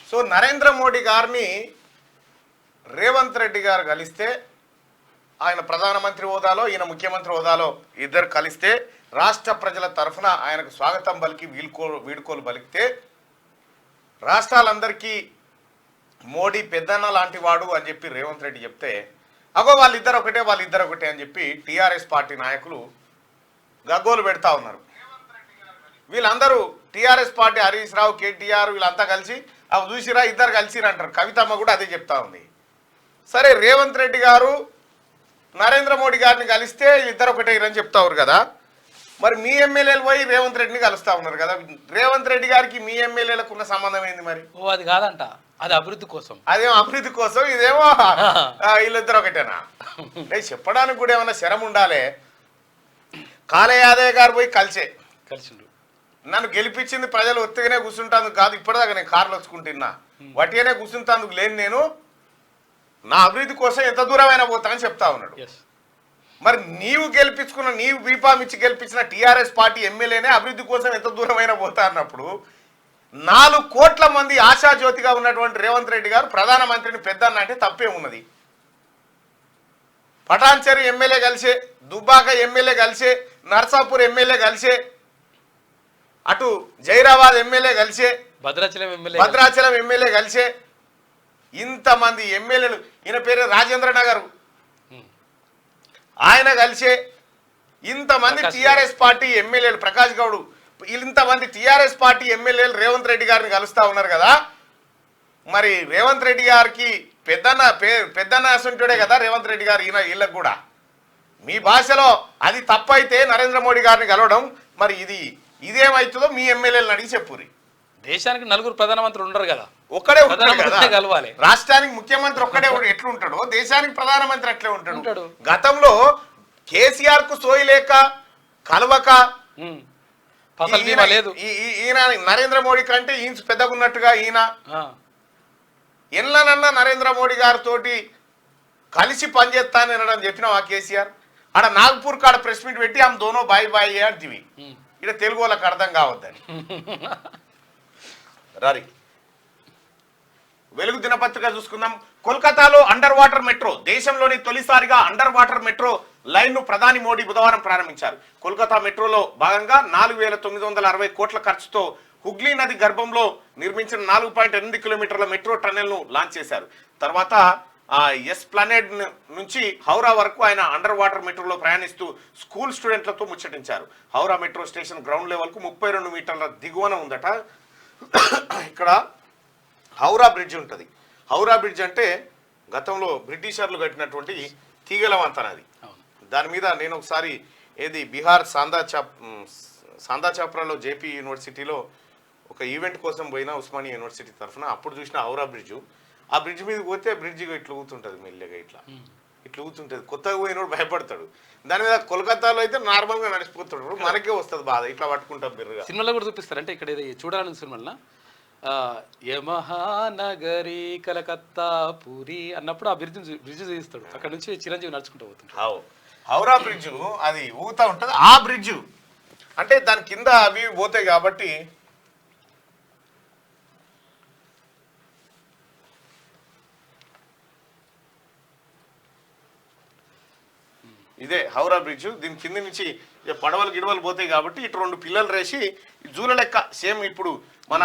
So Narendra Modi గారిని రేవంత్ రెడ్డి గారు కలిస్తే, ఆయన ప్రధానమంత్రి హోదాలో ఈయన ముఖ్యమంత్రి హోదాలో ఇద్దరు కలిస్తే రాష్ట్ర ప్రజల తరఫున ఆయనకు స్వాగతం పలికి వీడుకోలు పలికితే రాష్ట్రాలందరికీ మోడీ పెద్దన్న లాంటి వాడు అని చెప్పి రేవంత్ రెడ్డి చెప్తే, అగో వాళ్ళిద్దరు ఒకటే అని చెప్పి టీఆర్ఎస్ పార్టీ నాయకులు గగ్గోలు పెడతా ఉన్నారు. వీళ్ళందరూ టీఆర్ఎస్ పార్టీ హరీష్ రావు, కేటీఆర్ వీళ్ళంతా కలిసి అవి చూసిరా ఇద్దరు కలిసిరా అంటారు. కవితమ్మ కూడా అదే చెప్తా ఉంది. సరే, రేవంత్ రెడ్డి గారు నరేంద్ర మోడీ గారిని కలిస్తే ఇద్దరు ఒకటే అని చెప్తారు కదా, మరి మీ ఎమ్మెల్యేలు పోయి రేవంత్ రెడ్డిని కలుస్తా ఉన్నారు కదా, రేవంత్ రెడ్డి గారికి మీ ఎమ్మెల్యేలకు ఉన్న సంబంధం ఏంది మరి? అది కాదంట, అది అభివృద్ధి కోసం. అదేమో అభివృద్ధి కోసం, ఇదేమో వీళ్ళిద్దరు ఒకటేనా? చెప్పడానికి కూడా ఏమన్నా శరం ఉండాలి. కాళ యాదయ్య గారు పోయి కలిసిండు. నన్ను గెలిపించింది ప్రజలు ఒత్తిగానే కూర్చుంటాను కాదు, ఇప్పటిదాకా నేను కార్లు వచ్చుకుంటున్నా, వట్టిగానే కూర్చుంటాను లేని నేను నా అభివృద్ధి కోసం ఎంత దూరమైనా పోతానని చెప్తా ఉన్నాడు. మరి నీవు గెలిపించుకున్న, నీవు బీఫామ్ ఇచ్చి గెలిపించిన టీఆర్ఎస్ పార్టీ ఎమ్మెల్యేనే అభివృద్ధి కోసం ఎంత దూరమైనా పోతా అన్నప్పుడు 4 కోట్ల మంది ఆశాజ్యోతిగా ఉన్నటువంటి రేవంత్ రెడ్డి గారు ప్రధానమంత్రిని పెద్దన్న అంటే తప్పే ఉన్నది. పటాన్చెరు ఎమ్మెల్యే కలిసే, దుబ్బాక ఎమ్మెల్యే కలిసే, నర్సాపూర్ ఎమ్మెల్యే కలిసే, అటు జైరాబాద్ ఎమ్మెల్యే కలిసే, భద్రాచలం ఎమ్మెల్యే కలిసే, ఇంతమంది ఎమ్మెల్యేలు, ఈయన పేరు రాజేంద్ర నగర్, ఆయన కలిసే ఇంతమంది టీఆర్ఎస్ పార్టీ ఎమ్మెల్యేలు, ప్రకాష్ గౌడ్, ఇంతమంది టీఆర్ఎస్ పార్టీ ఎమ్మెల్యేలు రేవంత్ రెడ్డి గారిని కలుస్తా ఉన్నారు కదా. మరి రేవంత్ రెడ్డి గారికి పెద్దన్న అసంటుడే కదా రేవంత్ రెడ్డి గారు. వీళ్ళకు కూడా మీ భాషలో అది తప్పైతే నరేంద్ర మోడీ గారిని కలవడం, మరి ఇదేమవుతుందో మీ ఎమ్మెల్యేలను అడిగి చెప్పురి. దేశానికి 4 ప్రధానమంత్రులు ఉండరు కదా, ఒక్కడే ఉంటాడు కలవాలి. రాష్ట్రానికి ముఖ్యమంత్రి ఒక్కడే ఎట్లుంటాడో దేశానికి ప్రధానమంత్రి అట్లే ఉంటాడు. గతంలో కేసీఆర్ కు సోయి లేక కలవక ఈయన నరేంద్ర మోడీ కంటే ఈయన పెద్దగా ఉన్నట్టుగా ఈయన ఎన్లనన్నా నరేంద్ర మోడీ గారితో కలిసి పనిచేస్తానని చెప్పినావు ఆ కేసీఆర్. ఆడ నాగ్పూర్ కాడ ప్రెస్ మీట్ పెట్టి ఆమె దోనో బాయ్ బాయ్ అంటివి. ఇక్కడ తెలుగు వాళ్ళకి అర్థం కావద్దని. రారి వెలుగు దినపత్రిక చూసుకుందాం. కోల్కతాలో అండర్ వాటర్ మెట్రో, దేశంలోని తొలిసారిగా అండర్ వాటర్ మెట్రో లైన్ ను ప్రధాని మోడీ బుధవారం ప్రారంభించారు. కోల్కతా మెట్రోలో భాగంగా 4,960 కోట్ల ఖర్చుతో హుగ్లీ నది గర్భంలో నిర్మించిన 4.8 కిలోమీటర్ల మెట్రో టన్నెల్ ను లాంచ్ చేశారు. తర్వాత ఎస్ప్లానేడ్ నుంచి హౌరా వరకు ఆయన అండర్ వాటర్ మెట్రోలో ప్రయాణిస్తూ స్కూల్ స్టూడెంట్లతో ముచ్చటించారు. Howrah metro station ground level కు 32 మీటర్ల దిగువన ఉందట. ఇక్కడ హౌరా బ్రిడ్జ్ ఉంటుంది. హౌరా బ్రిడ్జ్ అంటే గతంలో బ్రిటిషర్లు కట్టినటువంటి తీగల వంతెన. అది దాని మీద నేను ఒకసారి బీహార్ సాందా చాప్రాలో జేపీ యూనివర్సిటీలో ఒక ఈవెంట్ కోసం పోయినా ఉస్మానియా యూనివర్సిటీ తరఫున, అప్పుడు చూసిన హౌరా బ్రిడ్జ్. ఆ బ్రిడ్జ్ మీద పోతే బ్రిడ్జ్ ఇట్లా ఊతుంటుంది, మెల్లగా ఇట్లా ఊతుంటుంది. కొత్తగా పోయినోడు భయపడతాడు. దాని మీద కోల్కతాలో అయితే నార్మల్గా నడిచిపోతాడు, మనకే వస్తుంది బాధ, ఇట్లా పట్టుకుంటాం. బిర్రుగా సినిమాలో కూడా చూపిస్తారు. అంటే ఇక్కడ చూడాలని సినిమాలో యమహానగరి కలకత్తా పూరి అన్నప్పుడు ఆ బ్రిడ్జ్ చూపిస్తాడు. అక్కడ నుంచి చిరంజీవి నడుచుకుంటూ పోతుంటాడు. హౌరా బ్రిడ్జ్ అది ఊగుతా ఉంటుంది. ఆ బ్రిడ్జ్ అంటే దాని కింద అవి పోతాయి కాబట్టి ఇదే హౌరా బ్రిడ్జ్. దీని కింద నుంచి పడవలు గిడవలు పోతాయి కాబట్టి ఇటు 2 పిల్లలు రేసి జూల లెక్క సేమ్ ఇప్పుడు మన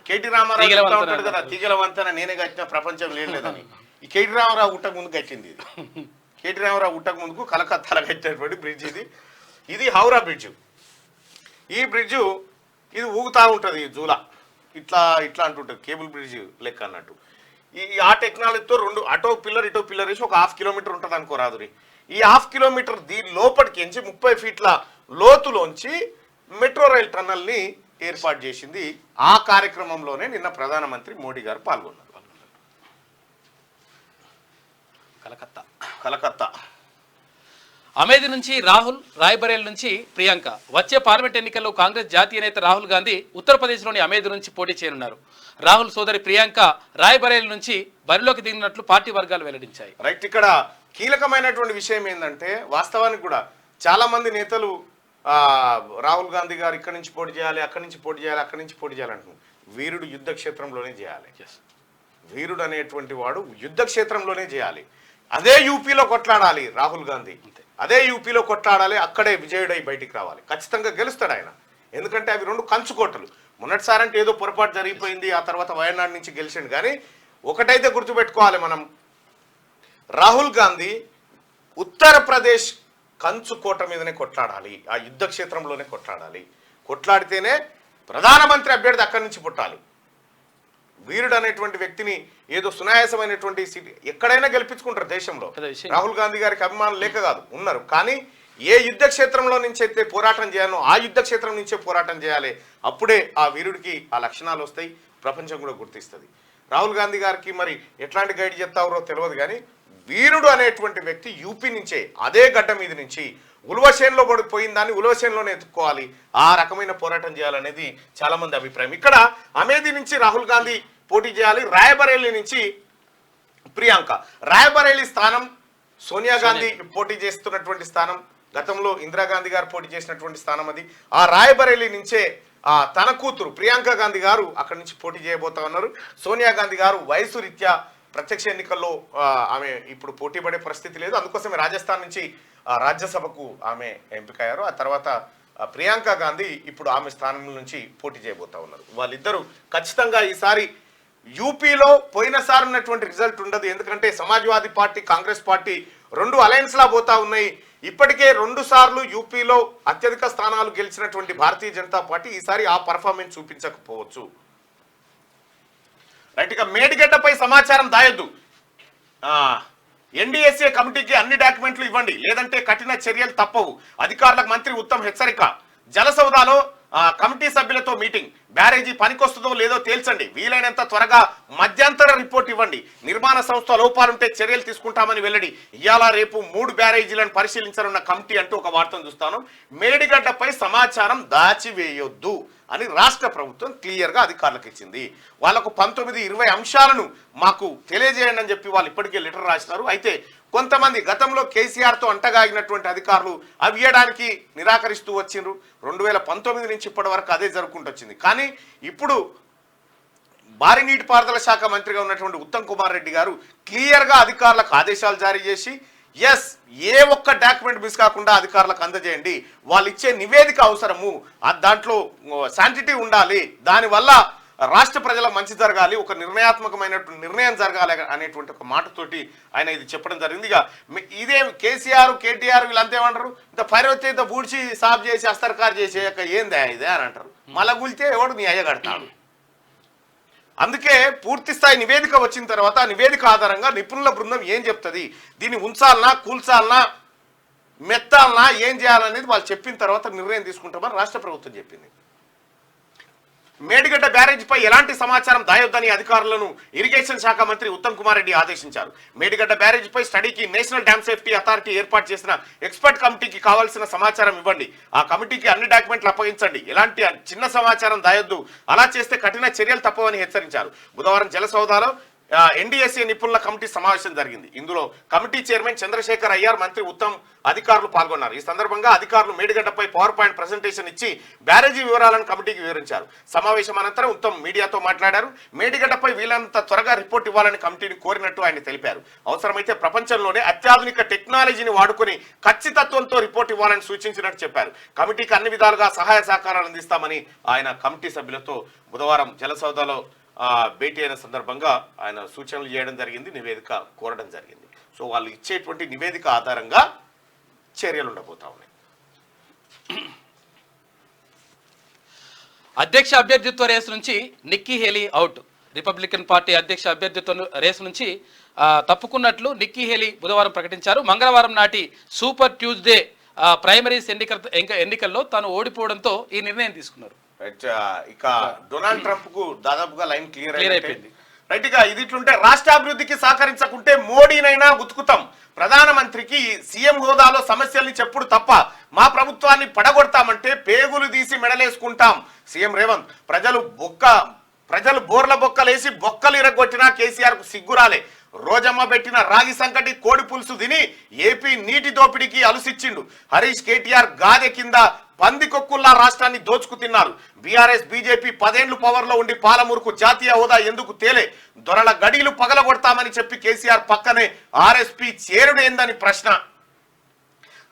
కేటీ రామారావు ఉంటాడు కదా, తీగల వంతెన నేనే కట్టిన ప్రపంచం లేదని. ఈ కేటీ రామారావు ఉట్టక ముందు కట్టింది ఇది. కేటీ రామారావు ఉట్టక ముందుకు కలకత్తాలో కట్టినటువంటి బ్రిడ్జ్ ఇది హౌరా బ్రిడ్జ్. ఈ బ్రిడ్జ్ ఇది ఊగుతూ ఉంటుంది, జూల ఇట్లా అంటుంటుంది, కేబుల్ బ్రిడ్జ్ లెక్క అన్నట్టు. ఆ టెక్నాలజీతో 2 అటో పిల్లర్ ఇటో పిల్లర్ వేసి ఒక 1/2 కిలోమీటర్ ఉంటుంది అనుకోరాదురి. ఈ 1/2 కిలోమీటర్ దీని లోపలికి 30 ఫీట్ల లోతులోంచి మెట్రో రైల్ టన్నల్ ని ఏర్పాటు చేసింది. ఆ కార్యక్రమంలోనే నిన్న ప్రధానమంత్రి మోడీ గారు పాల్గొన్నారు. కలకత్తా అమేధి నుంచి రాహుల్, రాయ్బరేల్ నుంచి ప్రియాంక. వచ్చే పార్లమెంట్ ఎన్నికల్లో కాంగ్రెస్ జాతీయ నేత రాహుల్ గాంధీ ఉత్తరప్రదేశ్లోని అమేధి నుంచి పోటీ చేయనున్నారు. రాహుల్ సోదరి ప్రియాంక రాయ్బరేల్ నుంచి బరిలోకి దిగినట్లు పార్టీ వర్గాలు వెల్లడించాయి. రైట్, ఇక్కడ కీలకమైనటువంటి విషయం ఏంటంటే వాస్తవానికి కూడా చాలా మంది నేతలు రాహుల్ గాంధీ గారు ఇక్కడి నుంచి పోటీ చేయాలి, అక్కడి నుంచి పోటీ చేయాలి, అక్కడి నుంచి పోటీ చేయాలంటున్నారు. వీరుడు యుద్ధ క్షేత్రంలోనే చేయాలి. వీరుడు అనేటువంటి వాడు యుద్ధ క్షేత్రంలోనే చేయాలి. అదే యూపీలో కొట్లాడాలి రాహుల్ గాంధీ, అదే యూపీలో కొట్లాడాలి, అక్కడే విజయుడై బయటికి రావాలి. ఖచ్చితంగా గెలుస్తాడు ఆయన, ఎందుకంటే అవి రెండు కంచుకోటలు. మొన్నటిసారి అంటే ఏదో పొరపాటు జరిగిపోయింది, ఆ తర్వాత వయనాడు నుంచి గెలిచిండు. కానీ ఒకటైతే గుర్తుపెట్టుకోవాలి మనం, రాహుల్ గాంధీ ఉత్తరప్రదేశ్ కంచుకోట మీదనే కొట్లాడాలి, ఆ యుద్ధ క్షేత్రంలోనే కొట్లాడాలి. కొట్లాడితేనే ప్రధానమంత్రి అభ్యర్థి అక్కడి నుంచి పుట్టాలి. వీరుడు అనేటువంటి వ్యక్తిని ఏదో సునాయాసమైనటువంటి సీట్ ఎక్కడైనా గెలిపించుకుంటారు దేశంలో. రాహుల్ గాంధీ గారికి అభిమానులు లేక కాదు, ఉన్నారు. కానీ ఏ యుద్ధ క్షేత్రంలో నుంచి అయితే పోరాటం చేయాలో ఆ యుద్ధ క్షేత్రం నుంచే పోరాటం చేయాలి. అప్పుడే ఆ వీరుడికి ఆ లక్షణాలు వస్తాయి, ప్రపంచం కూడా గుర్తిస్తుంది. రాహుల్ గాంధీ గారికి మరి ఎట్లాంటి గైడ్ చెప్తారో తెలియదు, కానీ వీరుడు అనేటువంటి వ్యక్తి యూపీ నుంచే అదే గడ్డ మీద నుంచి ఉల్వసేన్లో పోయిన దాన్ని ఉల్వసేన్లోనే ఎత్తుక్కోవాలి, ఆ రకమైన పోరాటం చేయాలనేది చాలా మంది అభిప్రాయం. ఇక్కడ అమేథీ నుంచి రాహుల్ గాంధీ పోటీ చేయాలి, రాయబరేలీ నుంచి ప్రియాంక. రాయబరేలీ స్థానం సోనియా గాంధీ పోటీ చేస్తున్నటువంటి స్థానం, గతంలో ఇందిరాగాంధీ గారు పోటీ చేసినటువంటి స్థానం అది. ఆ రాయబరేలీ నుంచే తన కూతురు ప్రియాంక గాంధీ గారు అక్కడి నుంచి పోటీ చేయబోతా ఉన్నారు. సోనియా గాంధీ గారు వయసు రీత్యా ప్రత్యక్ష ఎన్నికల్లో ఆమె ఇప్పుడు పోటీ పడే పరిస్థితి లేదు, అందుకోసమే రాజస్థాన్ నుంచి రాజ్యసభకు ఆమె ఎంపికయ్యారు. ఆ తర్వాత ప్రియాంక గాంధీ ఇప్పుడు ఆమె స్థానం నుంచి పోటీ చేయబోతా ఉన్నారు. వాళ్ళిద్దరూ ఖచ్చితంగా ఈసారి యూపీలో పోయినసారి ఉన్నటువంటి రిజల్ట్ ఉండదు, ఎందుకంటే సమాజ్వాదీ పార్టీ కాంగ్రెస్ పార్టీ రెండు అలయన్స్ లా పోతా ఉన్నాయి. ఇప్పటికే 2 సార్లు యూపీలో అత్యధిక స్థానాలు గెలిచినటువంటి భారతీయ జనతా పార్టీ ఈసారి ఆ పర్ఫార్మెన్స్ చూపించకపోవచ్చు. రైట్, ఇక మేడిగడ్డపై సమాచారం దాయొద్దు, ఎన్డీఎస్ఏ కమిటీకి అన్ని డాక్యుమెంట్లు ఇవ్వండి, లేదంటే కఠిన చర్యలు తప్పవు, అధికారులకు మంత్రి ఉత్తమ్ హెచ్చరిక. జలసౌదాలో కమిటీ సభ్యులతో మీటింగ్, బ్యారేజీ పనికొస్తుందో లేదో తేల్చండి, వీలైనంత త్వరగా మధ్యంతర రిపోర్ట్ ఇవ్వండి, నిర్మాణ సంస్థ లోపాలుంటే చర్యలు తీసుకుంటామని వెల్లడి. ఇవాళ రేపు 3 బ్యారేజీలను పరిశీలించనున్న కమిటీ అంటూ ఒక వార్తను చూస్తాను. మేడిగడ్డపై సమాచారం దాచివేయొద్దు అని రాష్ట్ర ప్రభుత్వం క్లియర్గా అధికారులకు ఇచ్చింది. వాళ్ళకు 19-20 అంశాలను మాకు తెలియజేయండి అని చెప్పి వాళ్ళు ఇప్పటికే లెటర్ రాసినారు. అయితే కొంతమంది గతంలో కేసీఆర్తో అంటగాగినటువంటి అధికారులు అవి ఇవ్వడానికి నిరాకరిస్తూ వచ్చిండ్రు. 2019 నుంచి ఇప్పటి వరకు అదే జరుగుకుంటూ వచ్చింది. కానీ ఇప్పుడు భారీ నీటిపారుదల శాఖ మంత్రిగా ఉన్నటువంటి ఉత్తమ్ కుమార్ రెడ్డి గారు క్లియర్గా అధికారులకు ఆదేశాలు జారీ చేసి ఏ ఒక్క డాక్యుమెంట్ మిస్ కాకుండా అధికారులకు అందజేయండి, వాళ్ళు ఇచ్చే నివేదిక అవసరము, దాంట్లో శాంటిటీ ఉండాలి, దానివల్ల రాష్ట్ర ప్రజల మంచి జరగాలి, ఒక నిర్ణయాత్మకమైనటువంటి నిర్ణయం జరగాలి అనేటువంటి ఒక మాటతోటి ఆయన ఇది చెప్పడం జరిగింది. ఇక ఇదే కేసీఆర్ కేటీఆర్ వీళ్ళంతా ఏమంటారు, ఇంత ఫైరొత్తే ఇంత బూడ్చి సాఫ్ చేసి అస్తర్కారు చేసేయక ఏందే ఇదే అని అంటారు. మళ్ళా గుల్తే ఎవడు నీ అయ్య కడతాడు. అందుకే పూర్తి స్థాయి నివేదిక వచ్చిన తర్వాత ఆ నివేదిక ఆధారంగా నిపుణుల బృందం ఏం చెప్తుంది, దీన్ని ఉంచాలనా కూల్చాలనా మెత్తాలనా ఏం చేయాలనేది వాళ్ళు చెప్పిన తర్వాత నిర్ణయం తీసుకుంటామని రాష్ట్ర ప్రభుత్వం చెప్పింది. మేడిగడ్డ బ్యారేజీపై ఎలాంటి సమాచారం దాయొద్దని అధికారులను ఇరిగేషన్ శాఖ మంత్రి ఉత్తమ్ కుమార్ రెడ్డి ఆదేశించారు. మేడిగడ్డ బ్యారేజీపై స్టడీకి నేషనల్ డ్యామ్ సేఫ్టీ అథారిటీ ఏర్పాటు చేసిన ఎక్స్పర్ట్ కమిటీకి కావాల్సిన సమాచారం ఇవ్వండి, ఆ కమిటీకి అన్ని డాక్యుమెంట్లు అప్పగించండి, ఎలాంటి చిన్న సమాచారం దాయొద్దు, అలా చేస్తే కఠిన చర్యలు తప్పవని హెచ్చరించారు. బుధవారం జలసౌదాలో ఎన్డీఎస్ఏ నిపుణుల కమిటీ సమావేశం జరిగింది. ఇందులో కమిటీ చైర్మన్ చంద్రశేఖర్ అయ్యార్, మంత్రి ఉత్తమ్, అధికారులు పాల్గొన్నారు. ఈ సందర్భంగా అధికారులు మేడిగడ్డపై పవర్ పాయింట్ ప్రెజెంటేషన్ ఇచ్చి బ్యారేజీ వివరాలను కమిటీకి వివరించారు. సమావేశం అనంతరం ఉత్తమ్ మీడియాతో మాట్లాడారు. మేడిగడ్డపై వీలంత త్వరగా రిపోర్ట్ ఇవ్వాలని కమిటీని కోరినట్టు ఆయన తెలిపారు. అవసరమైతే ప్రపంచంలోనే అత్యాధునిక టెక్నాలజీని వాడుకొని ఖచ్చితత్వంతో రిపోర్ట్ ఇవ్వాలని సూచించినట్టు చెప్పారు. కమిటీకి అన్ని విధాలుగా సహాయ సహకారాలు అందిస్తామని ఆయన కమిటీ సభ్యులతో బుధవారం జలసౌదాలో భేటీ అయిన సందర్భంగా ఆయన సూచనలు చేయడం జరిగింది, నివేదిక కోరడం జరిగింది. సో వాళ్ళు ఇచ్చేటువంటి నివేదిక ఆధారంగా చర్యలు ఉండబోతా ఉన్నాయి. అధ్యక్ష అభ్యర్థిత్వ రేసు నుంచి Nikki Haley out. Republican party అధ్యక్ష అభ్యర్థిత్వ రేసు నుంచి తప్పుకున్నట్లు నిక్కీ హేలీ బుధవారం ప్రకటించారు. మంగళవారం నాటి సూపర్ ట్యూస్డే ప్రైమరీస్ ఎన్నికల్లో తాను ఓడిపోవడంతో ఈ నిర్ణయం తీసుకున్నారు. ఇక డొనాల్డ్ ట్రంప్ కు దాదాపుగా లైన్ క్లియర్ అయిపోయింది. రైట్, ఇక ఇది ఇట్లుంటే రాష్ట్రాభివృద్ధికి సహకరించకుంటే మోడీనైనా ఉతుకుతాం, ప్రధానమంత్రికి సీఎం హోదాలో సమస్యల్ని చెప్పుడు తప్ప మా ప్రభుత్వాన్ని పడగొడతామంటే పేగులు తీసి మెడలేసుకుంటాం సీఎం రేవంత్. ప్రజలు బోర్ల బొక్కలేసి బొక్కలు ఇరగొట్టినా కేసీఆర్ కు సిగ్గురాలే. రోజమ్మ పెట్టిన రాగి సంకటి కోడి పులుసు తిని ఏపీ నీటి దోపిడీకి అలుసిచ్చిండు. హరీష్ కేటీఆర్ గాదె కింద పందికొక్కుల్లా రాష్ట్రాన్ని దోచుకు తిన్నారు. బీఆర్ఎస్ బీజేపీ 10 ఏళ్లు పవర్ లో ఉండి పాలమూరుకు జాతీయ హోదా ఎందుకు తేలే? దొరల గడిలు పగలగొడతామని చెప్పి కేసీఆర్ పక్కనే ఆర్ఎస్పీ చేరుడేందని ప్రశ్న.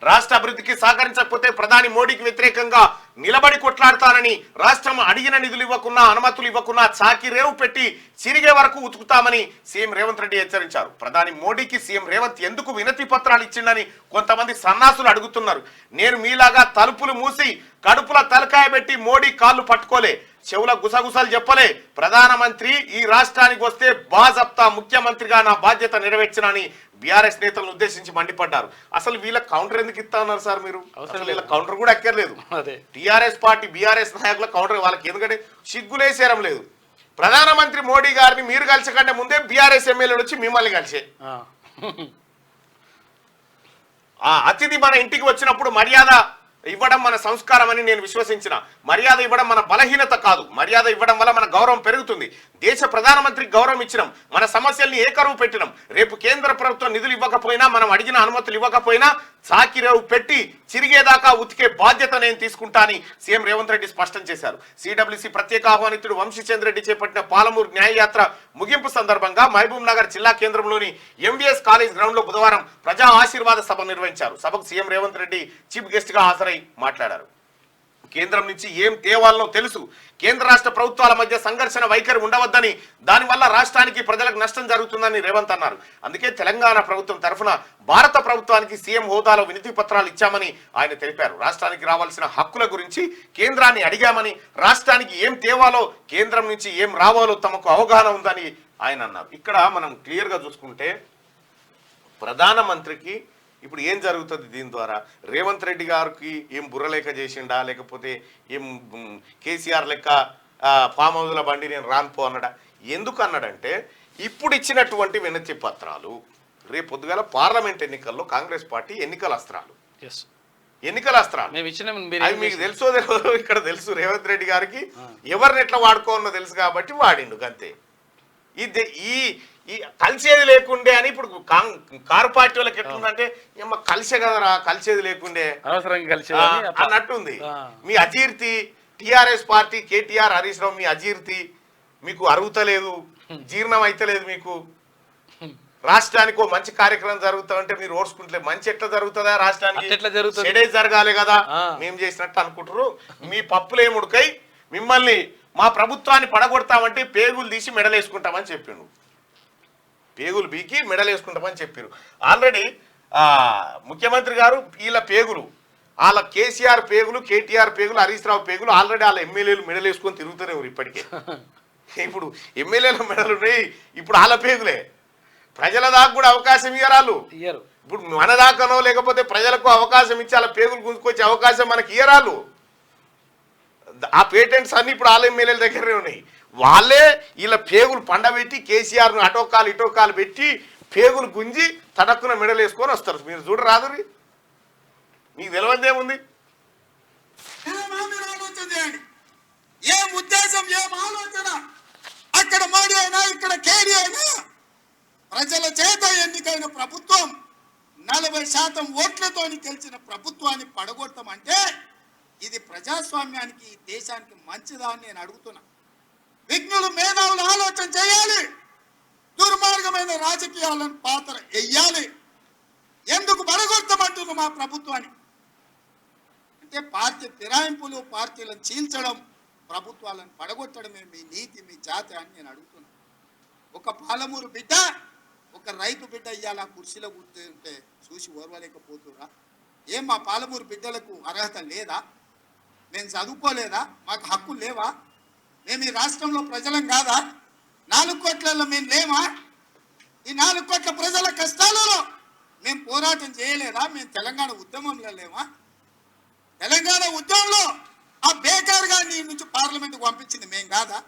రాష్ట్ర అభివృద్ధికి సహకరించకపోతే ప్రధాని మోడీకి వ్యతిరేకంగా నిలబడి కొట్లాడతానని, రాష్ట్రం అడిగిన నిధులు ఇవ్వకున్నా అనుమతులు ఇవ్వకున్నా చాకిరేవు పెట్టి చిరిగే వరకు ఉతుకుతామని సీఎం రేవంత్ రెడ్డి హెచ్చరించారు. ప్రధాని మోడీకి సీఎం రేవంత్ ఎందుకు వినతి పత్రాలు ఇచ్చిండని కొంతమంది సన్నాసులు అడుగుతున్నారు. నేను మీలాగా తలుపులు మూసి కడుపుల తలకాయ పెట్టి మోడీ కాళ్ళు పట్టుకోలే, చెవుల గుసగుసలు చెప్పలే. ప్రధానమంత్రి ఈ రాష్ట్రానికి వస్తే బాజప్తా ముఖ్యమంత్రిగా నా బాధ్యత నెరవేర్చనని బీఆర్ఎస్ నేతలను ఉద్దేశించి మండిపడ్డారు. అసలు వీళ్ళ కౌంటర్ ఎందుకు ఇస్తా ఉన్నారు సార్ మీరు? అసలు వీళ్ళ కౌంటర్ కూడా ఎక్కర్లేదు. టీఆర్ఎస్ పార్టీ బీఆర్ఎస్ నాయకుల కౌంటర్ వాళ్ళకి ఎందుకంటే సిగ్గులేసేరం లేదు. ప్రధానమంత్రి మోడీ గారిని మీరు కలిసకంటే ముందే బీఆర్ఎస్ ఎమ్మెల్యేలు వచ్చి మిమ్మల్ని కలిసే. అతిథి మన ఇంటికి వచ్చినప్పుడు మర్యాద ఇవ్వడం మన సంస్కారం అని నేను విశ్వసించిన. మర్యాద ఇవ్వడం మన బలహీనత కాదు. మర్యాద ఇవ్వడం వల్ల మన గౌరవం పెరుగుతుంది. దేశ ప్రధానమంత్రికి గౌరవం ఇచ్చినాం, మన సమస్యల్ని ఏకరువు పెట్టినాం. రేపు కేంద్ర ప్రభుత్వం నిధులు ఇవ్వకపోయినా, మనం అడిగిన అనుమతులు ఇవ్వకపోయినా చాకిరేవు పెట్టి చిరిగేదాకా ఉతికే బాధ్యత నేను తీసుకుంటా అని సీఎం రేవంత్ రెడ్డి స్పష్టం చేశారు. సిడబ్ల్యూసీ ప్రత్యేక ఆహ్వానితుడు వంశీచంద్ర రెడ్డి చేపట్టిన పాలమూరు న్యాయయాత్ర ముగింపు సందర్భంగా మహబూబ్ నగర్ జిల్లా కేంద్రంలోని ఎంవీఎస్ కాలేజ్ గ్రౌండ్ లో బుధవారం ప్రజా ఆశీర్వాద సభ నిర్వహించారు. సభకు CM Revanth Reddy chief guest గా హాజరై మాట్లాడారు. కేంద్రం నుంచి ఏం తేవాలనో తెలుసు. కేంద్ర రాష్ట్ర ప్రభుత్వాల మధ్య సంఘర్షణ వైఖరి ఉండవద్దని, దానివల్ల రాష్ట్రానికి ప్రజలకు నష్టం జరుగుతుందని రేవంత్ అన్నారు. అందుకే తెలంగాణ ప్రభుత్వం తరఫున భారత ప్రభుత్వానికి సీఎం హోదాలో వినతి పత్రాలు ఇచ్చామని ఆయన తెలిపారు. రాష్ట్రానికి రావాల్సిన హక్కుల గురించి కేంద్రాన్ని అడిగామని, రాష్ట్రానికి ఏం తేవాలో కేంద్రం నుంచి ఏం రావాలో తమకు అవగాహన ఉందని ఆయన అన్నారు. ఇక్కడ మనం క్లియర్గా చూసుకుంటే ప్రధానమంత్రికి ఇప్పుడు ఏం జరుగుతుంది దీని ద్వారా? రేవంత్ రెడ్డి గారికి ఏం బుర్రలేక చేసిండా, లేకపోతే ఏం కేసీఆర్ లెక్క ఫామ్ హౌస్ల బండి నేను రానుపో అన్నాడా? ఎందుకు అన్నాడంటే ఇప్పుడు ఇచ్చినటువంటి వినతి పత్రాలు రేపు పొద్దుగాల పార్లమెంట్ ఎన్నికల్లో కాంగ్రెస్ పార్టీ ఎన్నికల అస్త్రాలు అవి మీకు తెలుసో తెలియదు. ఇక్కడ తెలుసు రేవంత్ రెడ్డి గారికి ఎవరిని ఎట్లా వాడుకోవాలో తెలుసు కాబట్టి వాడిండు అంతే. ఈ కలిసేది లేకుండే అని ఇప్పుడు కారు పార్టీ వాళ్ళకి ఎట్లుందంటే కలిసే కదరా, కలిసేది లేకుండే అన్నట్టుంది. మీ అజీర్తి టిఆర్ఎస్ పార్టీ కేటీఆర్ హరీష్ రావు, మీ అజీర్తి మీకు అరుగుతలేదు, జీర్ణం అయితలేదు. మీకు రాష్ట్రానికి మంచి కార్యక్రమం జరుగుతామంటే మీరు ఓర్చుకుంటలేదు. మంచి ఎట్లా జరుగుతుందా? రాష్ట్రానికి చెడే జరగాలి కదా, మేము చేసినట్టు అనుకుంటారు. మీ పప్పులు ఏముడుకై మిమ్మల్ని మా ప్రభుత్వాన్ని పడగొడతామంటే పేగులు తీసి మెడలేసుకుంటామని చెప్పిండు. పేగులు బీకి మెడలేసుకుంటామని చెప్పారు. ఆల్రెడీ ముఖ్యమంత్రి గారు వీళ్ళ పేగులు, వాళ్ళ కేసీఆర్ పేగులు, కేటీఆర్ పేగులు, హరీష్ రావు పేగులు ఆల్రెడీ వాళ్ళ ఎమ్మెల్యేలు మెడలేసుకొని తిరుగుతూనే ఇప్పటికే. ఇప్పుడు ఎమ్మెల్యేల మెడలు ఉన్నాయి, ఇప్పుడు వాళ్ళ పేగులే. ప్రజల దాకా కూడా అవకాశం ఇయ్యరాళ్ళు. ఇప్పుడు మన దాకానో లేకపోతే ప్రజలకు అవకాశం ఇచ్చి వాళ్ళ పేగులు గుంజుకొచ్చే అవకాశం మనకి ఇయ్యరాళ్ళు. ఆ పేటెంట్స్ అన్ని ఇప్పుడు వాళ్ళ ఎమ్మెల్యేల దగ్గరనే ఉన్నాయి. వాళ్ళే వీళ్ళ పేగులు పండబెట్టి కేసీఆర్ను అటోకాలు ఇటోకాలు పెట్టి పేగులు గుంజి తడక్కున మెడలు వేసుకొని వస్తారు. మీరు చూడరాదు, మీకు తెలియదేముంది? ఏం ఉద్దేశం, ఏం ఆలోచన? అక్కడ మోడీ అయినా ఇక్కడ కేడీ అయినా ప్రజల చేత ఎన్నికైన ప్రభుత్వం 40% ఓట్లతో గెలిచిన ప్రభుత్వాన్ని పడగొట్టమంటే ఇది ప్రజాస్వామ్యానికి, దేశానికి మంచిదా అని నేను అడుగుతున్నా. విఘ్నులు, మేధావులు ఆలోచన చేయాలి. దుర్మార్గమైన రాజకీయాలను పాత్ర వెయ్యాలి. ఎందుకు పడగొట్టమంటుంది మా ప్రభుత్వాన్ని అంటే పార్టీ ఫిరాయింపులు, పార్టీలను చీల్చడం, ప్రభుత్వాలను పడగొట్టడమే మీ నీతి, మీ జాతి అని నేను అడుగుతున్నా. ఒక పాలమూరు బిడ్డ, ఒక రైతు బిడ్డ ఇయ్యాల కుర్చీలో కూర్చుంటే చూసి ఓర్వలేకపోతురా? ఏం మా పాలమూరు బిడ్డలకు అర్హత లేదా? మేము చదువుకోలేదా? మాకు హక్కు లేవా? మేము ఈ రాష్ట్రంలో ప్రజలం కాదా? 4 కోట్లలో మేము లేమా? ఈ 4 కోట్ల ప్రజల కష్టాలలో మేము పోరాటం చేయలేదా? మేము తెలంగాణ ఉద్యమంలో లేమా? తెలంగాణ ఉద్యమంలో ఆ బేకార్ గారిని నుంచి పార్లమెంట్కి పంపించింది మేము కాదా?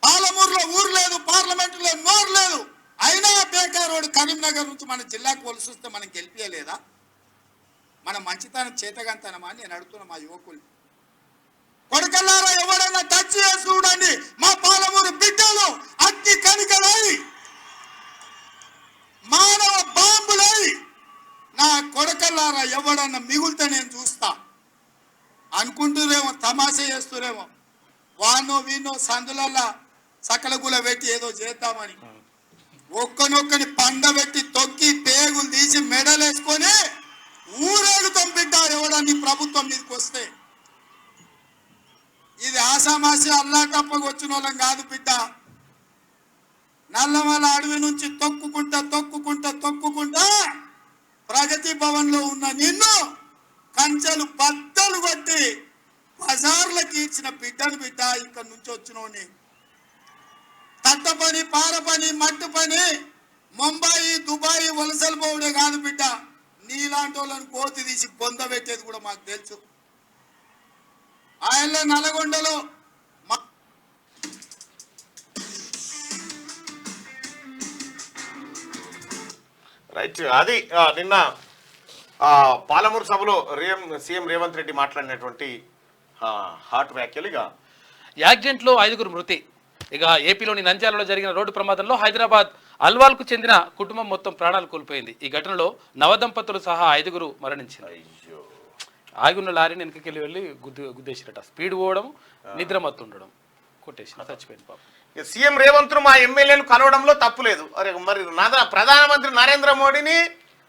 పాలమూరులో ఊరు లేదు, పార్లమెంటులో నోరు లేదు, అయినా బేకార్ వాడు కరీంనగర్ నుంచి మన జిల్లాకు వలసి వస్తే మనం గెలిపియలేదా? మన మంచితనం చేతగంతనమా అని నేను అడుగుతున్నా మా యువకులు. కొడకల్లారా ఎవరైనా టచ్ చేసి చూడండి, మా పాలమూరు బిడ్డలు అగ్ని కనికలై మానవ బాంబులై నా కొడకల్లారా ఎవడన్నా మిగులుతే నేను చూస్తా. తమాషా చేస్తురేమో, వానో వీనో సందులల్లా సకలగుల పెట్టి ఏదో చేద్దామని ఒక్కనొక్కని పండబెట్టి తొక్కి పేగులు తీసి మెడలేసుకొని ఊరేగుతాం బిడ్డ ఎవడని ప్రభుత్వం మీదకి వస్తే. ఇది ఆసామాసి అల్లాటప్పకు వచ్చిన వాళ్ళం కాదు బిడ్డ. నల్లమల అడవి నుంచి తొక్కుకుంటా ప్రగతి భవన్ లో ఉన్న నిన్ను కంచెలు బద్దలు కొట్టి బజార్లకి ఇచ్చిన బిడ్డను బిడ్డ. ఇక్కడ నుంచి వచ్చినోని తట్ట పని, పార పని, మట్టు పని, ముంబాయి దుబాయ్ వలసలు పోవడే కాదు బిడ్డ. నీలాంటి వాళ్ళని కోతి తీసి బొంద పెట్టేది కూడా మాకు తెలుసు. ఆయన నల్గొండలో రైట్. అది నిన్న పాలమూరు సభలో సీఎం రేవంత్ రెడ్డి మాట్లాడినటువంటి హాట్ వ్యాఖ్యలు. ఇక యాక్సిడెంట్లో 5గురు మృతి. ఇక ఏపీలోని నంద్యాలలో జరిగిన రోడ్డు ప్రమాదంలో హైదరాబాద్ అల్వాల్కు చెందిన కుటుంబం మొత్తం ప్రాణాలు కోల్పోయింది. ఈ ఘటనలో నవదంపతులు సహా 5గురు మరణించారు. ఆగున్న లారీని వెనకకెళ్ళి వెళ్ళి గుద్దేసిరట. స్పీడ్ పోవడం, నిద్ర మత్తు ఉండడం, కొట్టేసి చచ్చిపోయింది పాపం. సీఎం రేవంత్ మా ఎమ్మెల్యేలు కలవడంలో తప్పు లేదు. అరే మరి ప్రధానమంత్రి నరేంద్ర మోడీని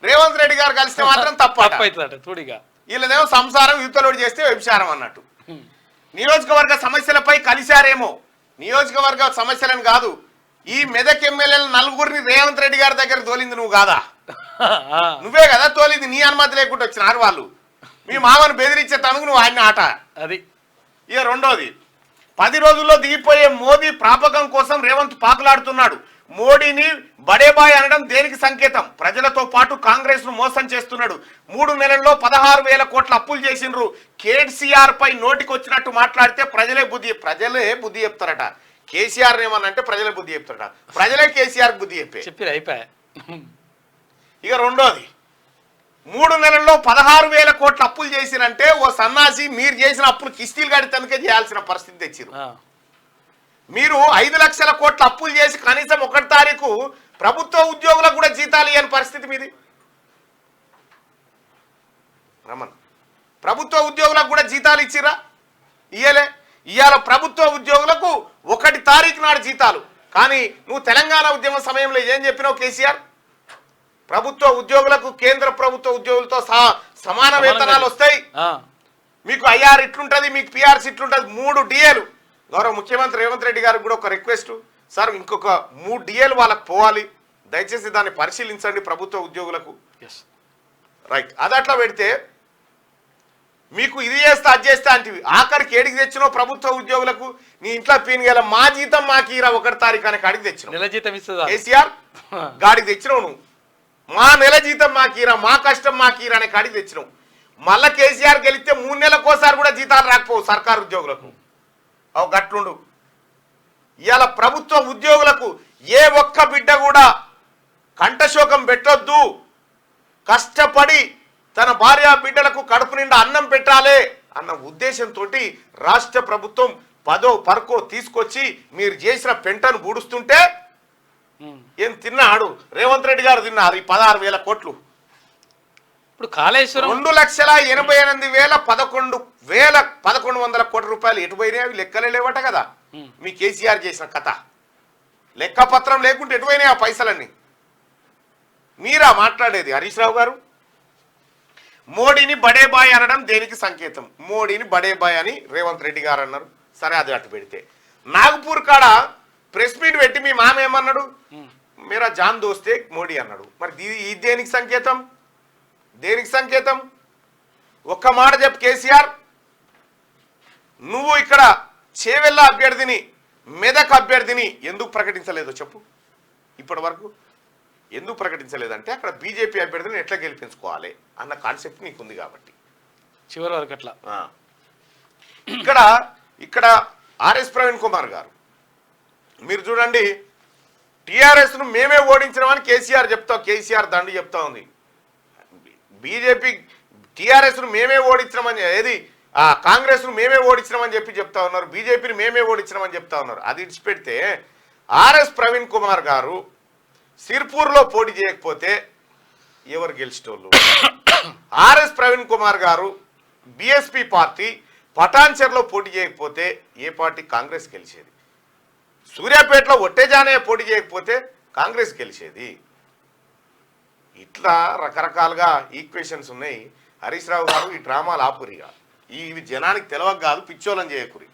రేవంత్ రెడ్డి గారు కలిస్తే మాత్రం తప్పవుతుందట. చూడిగా వీళ్ళదేమో సంసారం యువతలోడు చేస్తే వ్యభిచారం అన్నట్టు. నియోజకవర్గ సమస్యలపై కలిశారేమో. నియోజకవర్గ సమస్యలను కాదు, ఈ మెదక్ ఎమ్మెల్యేల 4గురిని రేవంత్ రెడ్డి గారి దగ్గర తోలింది నువ్వు కాదా? నువ్వే కదా తోలింది. నీ అనుమతి లేకుండా వచ్చినారు వాళ్ళు. మీ మామను బెదిరించే తనుగు నువ్వు ఆయన ఆట అది. ఇక రెండోది, 10 రోజుల్లో దిగిపోయే మోదీ ప్రాపకం కోసం రేవంత్ పాకులాడుతున్నాడు. మోడీని బడేబాయ్ అనడం దేనికి సంకేతం? ప్రజలతో పాటు కాంగ్రెస్ ను మోసం చేస్తున్నాడు. 3 నెలల్లో 16,000 కోట్ల అప్పులు చేసిండ్రు. కేసీఆర్ పై నోటికి వచ్చినట్టు మాట్లాడితే ప్రజలే బుద్ధి చెప్తారట. కేసీఆర్ ఏమన్నంటే ప్రజలే బుద్ధి చెప్తారట. ప్రజలే కేసీఆర్ బుద్ధి చెప్పి అయిపోయా. ఇక రెండోది, 3 నెలల్లో 16,000 కోట్ల అప్పులు చేసినంటే ఓ సన్నాసి మీరు చేసిన అప్పులు కిస్తీలు కడితేందుకే చేయాల్సిన పరిస్థితి తెచ్చిరు. మీరు 5 లక్షల కోట్ల అప్పులు చేసి కనీసం 1 తారీఖు ప్రభుత్వ ఉద్యోగులకు కూడా జీతాలు ఇవ్వని పరిస్థితి మీది. రమన్, ప్రభుత్వ ఉద్యోగులకు కూడా జీతాలు ఇచ్చిరా? ఇయ్యలే. ఇవాళ ప్రభుత్వ ఉద్యోగులకు 1 తారీఖు నాడు జీతాలు. కానీ నువ్వు తెలంగాణ ఉద్యమ సమయంలో ఏం చెప్పినావు కేసీఆర్? ప్రభుత్వ ఉద్యోగులకు కేంద్ర ప్రభుత్వ ఉద్యోగులతో సమాన వేతనాలు వస్తాయి, మీకు ఐఆర్ ఇట్లుంటది, మీకు పిఆర్సీ ఇట్లుంటది. 3 డిఏలు. గౌరవ ముఖ్యమంత్రి రేవంత్ రెడ్డి గారికి కూడా ఒక రిక్వెస్ట్, సార్ ఇంకొక 3 డిఏలు వాళ్ళకి పోవాలి, దయచేసి దాన్ని పరిశీలించండి ప్రభుత్వ ఉద్యోగులకు. రైట్. అది అట్లా పెడితే మీకు ఇది చేస్తా అది చేస్తా అంటివి. ఆఖరికి ఏడికి తెచ్చినావు ప్రభుత్వ ఉద్యోగులకు? నీ ఇంట్లో పీనుగల మా జీతం మాకు ఇరా 1 తారీఖు అని కాడికి తెచ్చినావు. నెల జీతం ఇస్తుందా కేసీఆర్? గాడికి తెచ్చినావు నువ్వు. మా నెల జీతం మాకీరా, మా కష్టం మాకీరా అనే కాడికి తెచ్చినావు. మళ్ళా కేసీఆర్ గెలిస్తే 3 నెలలకోసారి కూడా జీతాలు రాకపోవు సర్కారు ఉద్యోగులకు. అవు గట్లుండు. ఇవాళ ప్రభుత్వ ఉద్యోగులకు ఏ ఒక్క బిడ్డ కూడా కంఠశోకం పెట్టొద్దు. కష్టపడి తన భార్య బిడ్డలకు కడుపు నిండా అన్నం పెట్టాలి అన్న ఉద్దేశంతో రాష్ట్ర ప్రభుత్వం 10వ పరకో తీసుకొచ్చి మీరు చేసిన పెంటను బూడుస్తుంటే ఏం తిన్నాడు రేవంత్ రెడ్డి గారు? తిన్నారు ఈ 16,000 కోట్లు. ఇప్పుడు కాళేశ్వరం 2,88,11,100 కోట్ల రూపాయలు ఎటు పోయినాయి? అవి లెక్కలే లేవట కదా మీ కేసీఆర్ చేసిన కథ. లెక్కపత్రం లేకుంటే ఎటు పోయినాయి ఆ పైసలన్నీ? మీరా మాట్లాడేది? హరీష్ రావు గారు, మోడీని బడేబాయ్ అనడం దేనికి సంకేతం? మోడీని బడేబాయ్ అని రేవంత్ రెడ్డి గారు అన్నారు. సరే, అది అటు పెడితే నాగపూర్ కాడ ప్రెస్ మీట్ పెట్టి మీ మామ ఏమన్నాడు? మేరా జాన్ దోస్తే మోడీ అన్నాడు. మరి ఇది దేనికి సంకేతం? దేనికి సంకేతం? ఒక్క మాట చెప్పు కేసీఆర్, నువ్వు ఇక్కడ చేవెళ్ళ అభ్యర్థిని, మెదక్ అభ్యర్థిని ఎందుకు ప్రకటించలేదో చెప్పు. ఇప్పటి వరకు ఎందుకు ప్రకటించలేదంటే అక్కడ బీజేపీ అభ్యర్థిని ఎట్లా గెలిపించుకోవాలి అన్న కాన్సెప్ట్ నీకుంది కాబట్టి చివరి వరకు అట్లా. ఇక్కడ ఆర్ఎస్ ప్రవీణ్ కుమార్ గారు, మీరు చూడండి, టీఆర్ఎస్ను మేమే ఓడించినామని కేసీఆర్ కేసీఆర్ దండు చెప్తా ఉంది. బీజేపీ టీఆర్ఎస్ను మేమే ఓడించినామని, ఏది కాంగ్రెస్ను మేమే ఓడించినామని చెప్తా ఉన్నారు, బీజేపీని మేమే ఓడించినామని చెప్తా ఉన్నారు. అది ఇడిచిపెడితే ఆర్ఎస్ ప్రవీణ్ కుమార్ గారు సిర్పూర్లో పోటీ చేయకపోతే ఎవరు గెలిచేటోళ్ళు? ఆర్ఎస్ ప్రవీణ్ కుమార్ గారు బీఎస్పీ పార్టీ పటాన్చెర్లో పోటీ చేయకపోతే ఏ పార్టీ? కాంగ్రెస్ గెలిచేది. సూర్యాపేటలో ఒట్టేజానయ్య పోటీ చేయకపోతే కాంగ్రెస్ గెలిచేది. ఇట్లా రకరకాలుగా ఈక్వేషన్స్ ఉన్నాయి. హరీష్ రావు గారు ఈ డ్రామాలు ఆపురిగా, ఇవి జనానికి తెలవక కాదు, పిచ్చోళ్ళని చేయకురి.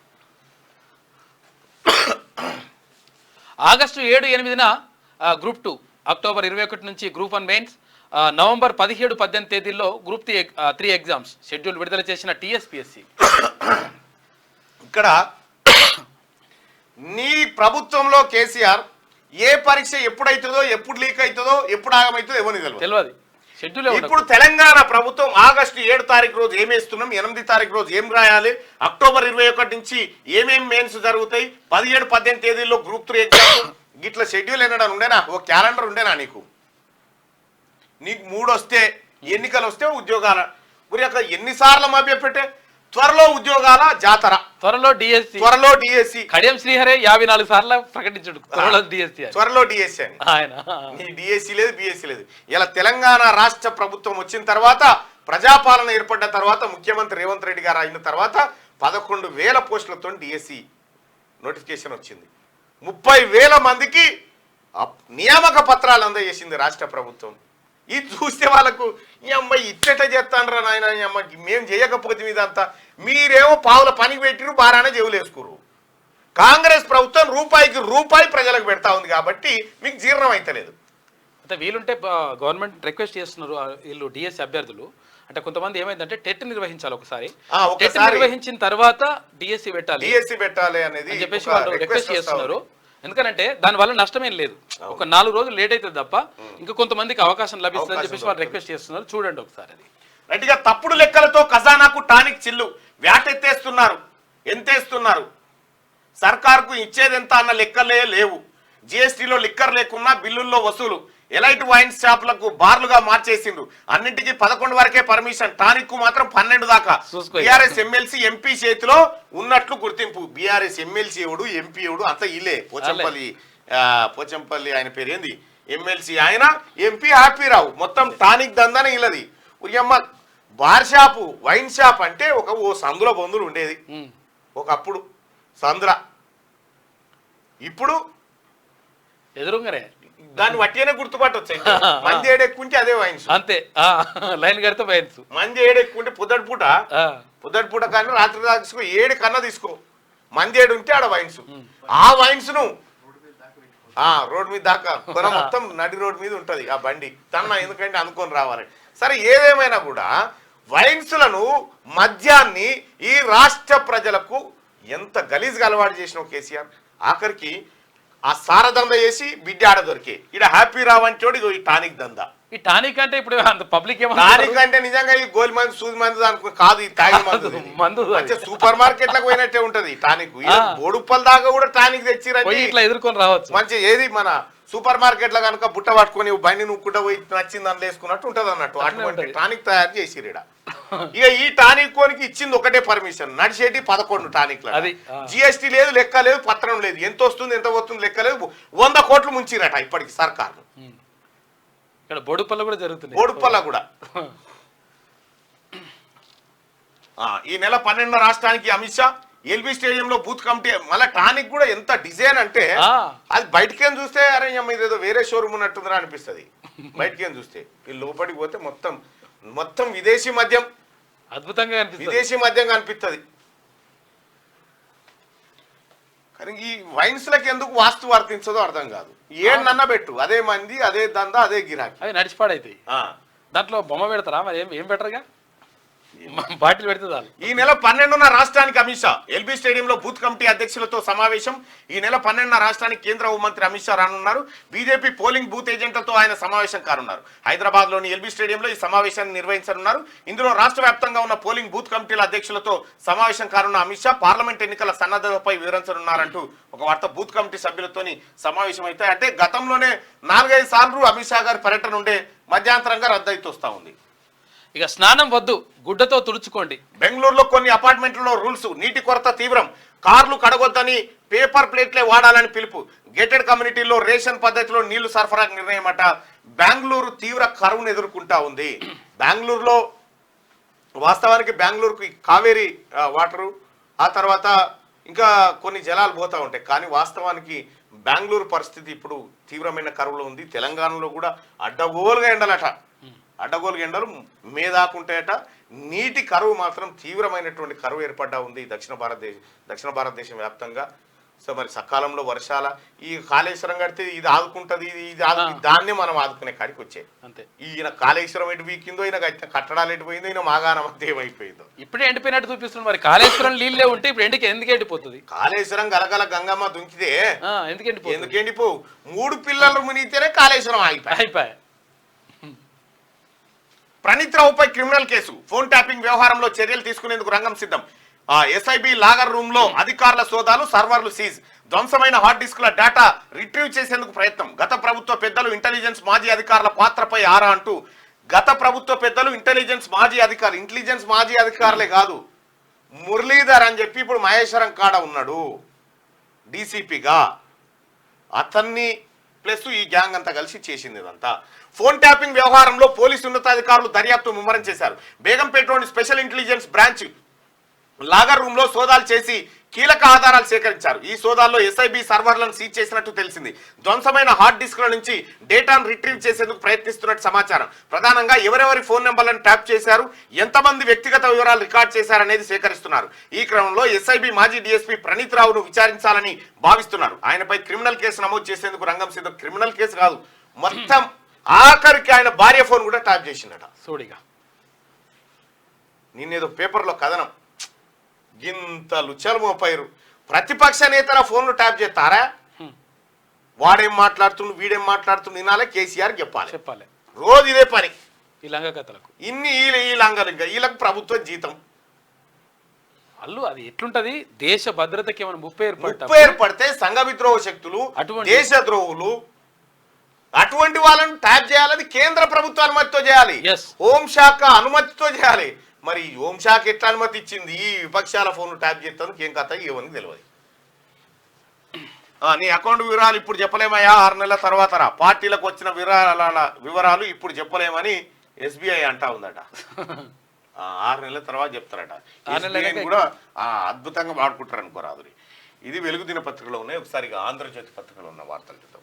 ఆగస్టు 7-8 గ్రూప్ 2, అక్టోబర్ 21 నుంచి గ్రూప్ 1 మెయిన్స్, నవంబర్ 17-18 తేదీల్లో గ్రూప్ 3 ఎగ్జామ్స్ షెడ్యూల్ విడుదల చేసిన టీఎస్పీఎస్సీ. ఇక్కడ నీ ప్రభుత్వంలో కేసీఆర్ ఏ పరీక్ష ఎప్పుడైతుందో, ఎప్పుడు లీక్ అవుతుందో, ఎప్పుడు ఆగమవుతుందో ఎవరిని తెలియదు. షెడ్యూల్ ఇప్పుడు తెలంగాణ ప్రభుత్వం ఆగస్టు 7 తారీఖు రోజు ఏమేస్తున్నాం, 8 తారీఖు రోజు ఏం రాయాలి, అక్టోబర్ 21 నుంచి ఏమేమి మెయిన్స్ జరుగుతాయి, 17-18 తేదీల్లో గ్రూప్ 3 ఎగ్జామ్, గిట్ల షెడ్యూల్ ఎన్నడా ఉండేనా? ఓ క్యాలెండర్ ఉండేనా నీకు? 3 వస్తే ఎన్నికలు వస్తే ఉద్యోగాల గురి ఎన్నిసార్లు మభ్యపెట్టే? త్వరలో ఉద్యోగాల జాతర, త్వరలో డిఎస్సి కడియం శ్రీహరే 54 సార్లు ప్రకటించాడు త్వరలో డిఎస్సి అని. ఆయన డిఎస్సి లేదు, బిఎస్సి లేదు. ఇలా తెలంగాణ రాష్ట్ర ప్రభుత్వం వచ్చిన తర్వాత, ప్రజాపాలన ఏర్పడ్డ తర్వాత, ముఖ్యమంత్రి రేవంత్ రెడ్డి గారు అయిన తర్వాత 11,000 పోస్టులతో డిఎస్సి నోటిఫికేషన్ వచ్చింది. 30,000 మందికి నియామక పత్రాలు అందజేసింది రాష్ట్ర ప్రభుత్వం. ఇది చూస్తే వాళ్ళకు ఈ అమ్మాయి ఇచ్చట చేస్తానరా నాయన, ఈ అమ్మాయికి మేము చేయకపోతే ఇదంతా మీరేమో పావుల పనికి పెట్టిరు, బారానే జేవులు వేసుకురు. కాంగ్రెస్ ప్రభుత్వం రూపాయికి రూపాయి ప్రజలకు పెడతా ఉంది కాబట్టి మీకు జీర్ణం అయితలేదు. అంటే వీలుంటే గవర్నమెంట్ రిక్వెస్ట్ చేస్తున్నారు వీళ్ళు డిఎస్సి అభ్యర్థులు. అంటే కొంతమంది ఏమైందంటే టెట్ నిర్వహించాలి, ఒకసారి టెట్ నిర్వహించిన తర్వాత డిఎస్సి పెట్టాలి అనేది చెప్పేసి వాళ్ళు రిక్వెస్ట్ చేస్తున్నారు. ఎందుకంటే దానివల్ల నష్టమేం లేదు, ఒక 4 రోజులు లేట్ అవుతుంది తప్ప ఇంకా కొంతమందికి అవకాశం లభిస్తుందని చెప్పేసి వాళ్ళు రిక్వెస్ట్ చేస్తున్నారు. చూడండి ఒకసారి అది. రైట్గా తప్పుడు లెక్కలతో ఖజానాకు టానిక్ చిల్లు, వ్యాట్ ఎంతేస్తున్నారు, సర్కార్కు ఇచ్చేది ఎంత అన్న లెక్కలే లేవు. జిఎస్టీలో లిక్కర్ లేకున్నా బిల్లుల్లో వసూలు, ఎలైట్ వైన్ షాపులకు బార్లుగా మార్చేసిండ్రు. అన్నింటికి 11 వరకే పర్మిషన్, టానిక్ కు మాత్రం 12 దాకా. బీఆర్ఎస్ ఎమ్మెల్సీ ఎంపీ చేతిలో ఉన్నట్లు గుర్తింపు. బీఆర్ఎస్ ఎమ్మెల్సీ ఎవడు, ఎంపీ ఎవడు అంతా ఇల్లే. పోచంపల్లి ఆయన పేరు ఏంది, ఎమ్మెల్సీ ఆయన, ఎంపీ హ్యాపీరావు. మొత్తం టానిక్ దందానే ఇల్లది. ఉరియమ్మ బార్ షాపు, వైన్ షాప్ అంటే ఓ సందుల బొందులు ఉండేది ఒకప్పుడు సందుల. ఇప్పుడు ఎదురుగానే దాన్ని వట్టిగానే గుర్తుపట్టొచ్చు. మంది ఏడెక్కుంటే అదే వైన్స్, అంతే లైన్ కడితే వైన్స్. మంది ఏడెక్కుంటే పొద్దుటి పూట కానీ రాత్రి తీసుకో, 7 కన్నా తీసుకో, మంది ఏడు ఉంటే ఆడ వైన్స్. ఆ వైన్స్ ను రోడ్ మీద దాకా కొన మొత్తం నడి రోడ్ మీద ఉంటది ఆ బండి తన, ఎందుకంటే అనుకొని రావాలి. సరే ఏదేమైనా కూడా వైన్స్లను, మద్యాన్ని ఈ రాష్ట్ర ప్రజలకు ఎంత గలీజ్గా అలవాటు చేసినావు కేసీఆర్. ఆఖరికి ఆ సార దందా చేసి బిడ్డ ఆడ దొరికే. ఇక్కడ హ్యాపీ రావు అంటే ఈ టానిక్ దందా. ఈ టానిక్ అంటే ఇప్పుడు అంత పబ్లిక్ టానిక్ అంటే నిజంగా ఈ గోలి మందు, సూది మందు అనుకో కాదు, ఈ తాగి మందు. సూపర్ మార్కెట్ లకు పోయినట్టే ఉంటది టానిక్. బోడుప్పల దాకా కూడా టానిక్ తెచ్చిరంటే ఇట్లా ఎదుర్కొని రావచ్చు. మంచి ఏది మన సూపర్ మార్కెట్ లో కనుక బుట్ట పట్టుకొని బండి నువ్వుకుంటా పోయి నచ్చింది అందులో వేసుకున్నట్టు ఉంటది అన్నట్టు. అటువంటి టానిక్ తయారు చేసిరిడ. ఇక ఈ టానిక్ కోనికి ఇచ్చింది ఒకటే పర్మిషన్, నడిచేటి 11 టానిక్. జిఎస్టీ లేదు, లెక్క లేదు, పత్రం లేదు, ఎంత వస్తుంది ఎంత పోతుంది లెక్క లేదు. 100 కోట్లు ముంచిరట ఇప్పటికి సర్కారు. ఇక్కడ బోడుపల్ల కూడా జరుగుతుంది, బోడుపల్ల కూడా. ఈ నెల 12 రాష్ట్రానికి అమిత్ షా, ఎల్బీ స్టేడియంలో బూత్ కమిటీ. మళ్ళీ టానిక్ కూడా ఎంత డిజైన్ అంటే అది బయటకేం చూస్తే అరే ఇదేదో వేరే షోరూమ్ ఉన్నట్టుందిరా అనిపిస్తుంది. బయటకేం చూస్తే ఈ లోపలికి పోతే మొత్తం విదేశీ మద్యం, అద్భుతంగా విదేశీ మద్యం కనిపిస్తుంది. కానీ ఈ వైన్స్ లకు ఎందుకు వాస్తు వర్తించదో అర్థం కాదు. ఏడన్నా పెట్టు, అదే మంది, అదే దందా, అదే గిరాకీ. అవి నడిచిపాడైతాయి. దాంట్లో బొమ్మ పెడతారా మరి? ఏం పెట్టరుగా, బాటిల్ పెడితే చాలు. ఈ నెల 12న రాష్ట్రానికి అమిత్ షా, ఎల్బీ స్టేడియంలో బూత్ కమిటీ అధ్యక్షులతో సమావేశం. ఈ నెల 12న రాష్ట్రానికి కేంద్ర హోంమంత్రి అమిత్ షా రానున్నారు. బీజేపీ పోలింగ్ బూత్ ఏజెంట్లతో ఆయన సమావేశం కానున్నారు. హైదరాబాద్ లోని ఎల్బీ స్టేడియంలో ఈ సమావేశాన్ని నిర్వహించనున్నారు. ఇందులో రాష్ట్ర వ్యాప్తంగా ఉన్న పోలింగ్ బూత్ కమిటీల అధ్యక్షులతో సమావేశం కానున్న అమిత్ షా పార్లమెంట్ ఎన్నికల సన్నద్ధతపై వివరించనున్నారంటూ ఒక వార్త. బూత్ కమిటీ సభ్యులతోని సమావేశం అయితే అంటే గతంలోనే 4-5 సార్లు అమిత్ షా గారి పర్యటన ఉండే మధ్యాంతరంగా రద్దయితూ వస్తా ఉంది. ఇక స్నానం వద్దు, గుడ్డతో తుడుచుకోండి. బెంగళూరులో కొన్ని అపార్ట్మెంట్లలో రూల్స్, నీటి కొరత తీవ్రం, కార్లు కడగొద్దని, పేపర్ ప్లేట్లే వాడాలని పిలుపు. గేటెడ్ కమ్యూనిటీల్లో రేషన్ పద్ధతిలో నీళ్లు సరఫరా నిర్ణయం అట. బెంగళూరు తీవ్ర కరువును ఎదుర్కొంటా ఉంది. బెంగళూరులో వాస్తవానికి బెంగళూరుకి కావేరీ వాటరు, ఆ తర్వాత ఇంకా కొన్ని జలాలు పోతూ ఉంటాయి. కానీ వాస్తవానికి బెంగళూరు పరిస్థితి ఇప్పుడు తీవ్రమైన కరువులో ఉంది. తెలంగాణలో కూడా అడ్డగోలుగా ఎండలట, అడ్డగోలుగా ఎండలు మేదాకుంటాయట. నీటి కరువు మాత్రం తీవ్రమైనటువంటి కరువు ఏర్పడ్డా ఉంది దక్షిణ భారతదేశం వ్యాప్తంగా. సో మరి సకాలంలో వర్షాల ఈ కాళేశ్వరం కడితే ఇది ఆదుకుంటుంది, దాన్నే మనం ఆదుకునే కాడికి వచ్చాయి. అంతే. ఈయన కాళేశ్వరం ఎటు వీకిందో, ఈయన కట్టడాలు ఎటు పోయిందో, ఈయన మాగానం అంతా ఏమైపోయిందో. ఇప్పుడే ఎండిపోయినట్టు చూపిస్తుంది. మరి కాళేశ్వరం నీళ్ళే ఉంటే ఇప్పుడు ఎందుకు ఎండిపోతుంది? కాళేశ్వరం గలగల గంగమ్మ దుంకితే ఎందుకు ఎండిపోవు? 3 పిల్లలు మునిగితేనే కాళేశ్వరం అయిపోయి. ప్రణీత్ రావుపై క్రిమినల్ కేసు, ఫోన్ ట్యాపింగ్ వ్యవహారంలో చర్యలు తీసుకునేందుకు రంగం సిద్ధం. ఎస్ఐబి లాగర్ రూమ్ లో అధికారుల సోదాలు, సర్వర్లు సీజ్, ధ్వంసమైన హార్డ్ డిస్కుల డేటా రిట్రీవ్ చేసేందుకు ప్రయత్నం. గత ప్రభుత్వ పెద్దలు, ఇంటెలిజెన్స్ మాజీ అధికారుల పాత్రపై ఆరా అంటూ గత ప్రభుత్వ పెద్దలు, ఇంటెలిజెన్స్ మాజీ అధికారులే కాదు, మురళీధర్ అని చెప్పి ఇప్పుడు మహేశ్వరం కాడ ఉన్నాడు డీసీపీగా, అతన్ని ప్లస్ ఈ గ్యాంగ్ అంతా కలిసి చేసింది ఇదంతా. ఫోన్ ట్యాపింగ్ వ్యవహారంలో పోలీసు ఉన్నతాధికారులు దర్యాప్తు ముమ్మరం చేశారు. బేగంపేటలోని special intelligence branch logger room లో సోదాలు చేసి కీలక ఆధారాలు సేకరించారు. ఈ సోదాల్లో ఎస్ఐబి సర్వర్లను సీజ్ చేసినట్టు తెలిసింది. ధ్వంసమైన హార్డ్ డిస్క్ల నుంచి డేటాను రిట్రీవ్ చేసేందుకు ప్రయత్నిస్తున్నట్టు సమాచారం. ప్రధానంగా ఎవరెవరి ఫోన్ నెంబర్లను ట్యాప్ చేశారు, ఎంతమంది వ్యక్తిగత వివరాలు రికార్డ్ చేశారనేది సేకరిస్తున్నారు. ఈ క్రమంలో ఎస్ఐబి మాజీ డీఎస్పీ ప్రణీత్ రావును విచారించాలని భావిస్తున్నారు. ఆయనపై క్రిమినల్ కేసు నమోదు చేసేందుకు రంగం సిద్ధం. క్రిమినల్ కేసు కాదు, మొత్తం ఆఖరికి ఆయన భార్య ఫోన్ కూడా ట్యాప్ చేసిందట. సోడిగా నిన్నేదో పేపర్లో కథనం, గింత లుచ్చలు మోపారు. ప్రతిపక్ష నేతల ఫోన్లు ట్యాప్ చేస్తారా? వాడేం మాట్లాడుతుండు, వీడేం మాట్లాడుతుండు వినాలే, కేసీఆర్ చెప్పాలి. రోజు ఇదే పని. ఈ లంగ కథలకు ఈ లంగలు, ఇంకా వీళ్ళకి ప్రభుత్వం జీతం. అది ఎట్లుంటది? దేశ భద్రతకి ఏమైనా ముప్పై ఏర్పడితే సంఘ విద్రోహ శక్తులు, దేశ ద్రోహులు, అటువంటి వాళ్ళని ట్యాప్ చేయాలని కేంద్ర ప్రభుత్వ అనుమతితో చేయాలి, హోంశాఖ అనుమతితో చేయాలి. మరి హోంశాఖ ఎట్లా అనుమతి ఇచ్చింది? ఈ విపక్షాల ఫోన్లు ట్యాప్ చేస్తాను ఏం కథ ఏమని తెలియదు. నీ అకౌంట్ వివరాలు ఇప్పుడు చెప్పలేమయ్యా, 6 నెలల తర్వాత రా, పార్టీలకు వచ్చిన వివరాలు ఇప్పుడు చెప్పలేమని ఎస్బీఐ అంటా ఉందట. 6 నెలల తర్వాత చెప్తారట. కూడా అద్భుతంగా వాడుకుంటారు అనుకోరాదు. ఇది వెలుగు దినపత్రికలో ఉన్నాయి. ఒకసారిగా ఆంధ్రజ్యోతి పత్రికలో ఉన్న వార్తలు చూద్దాం.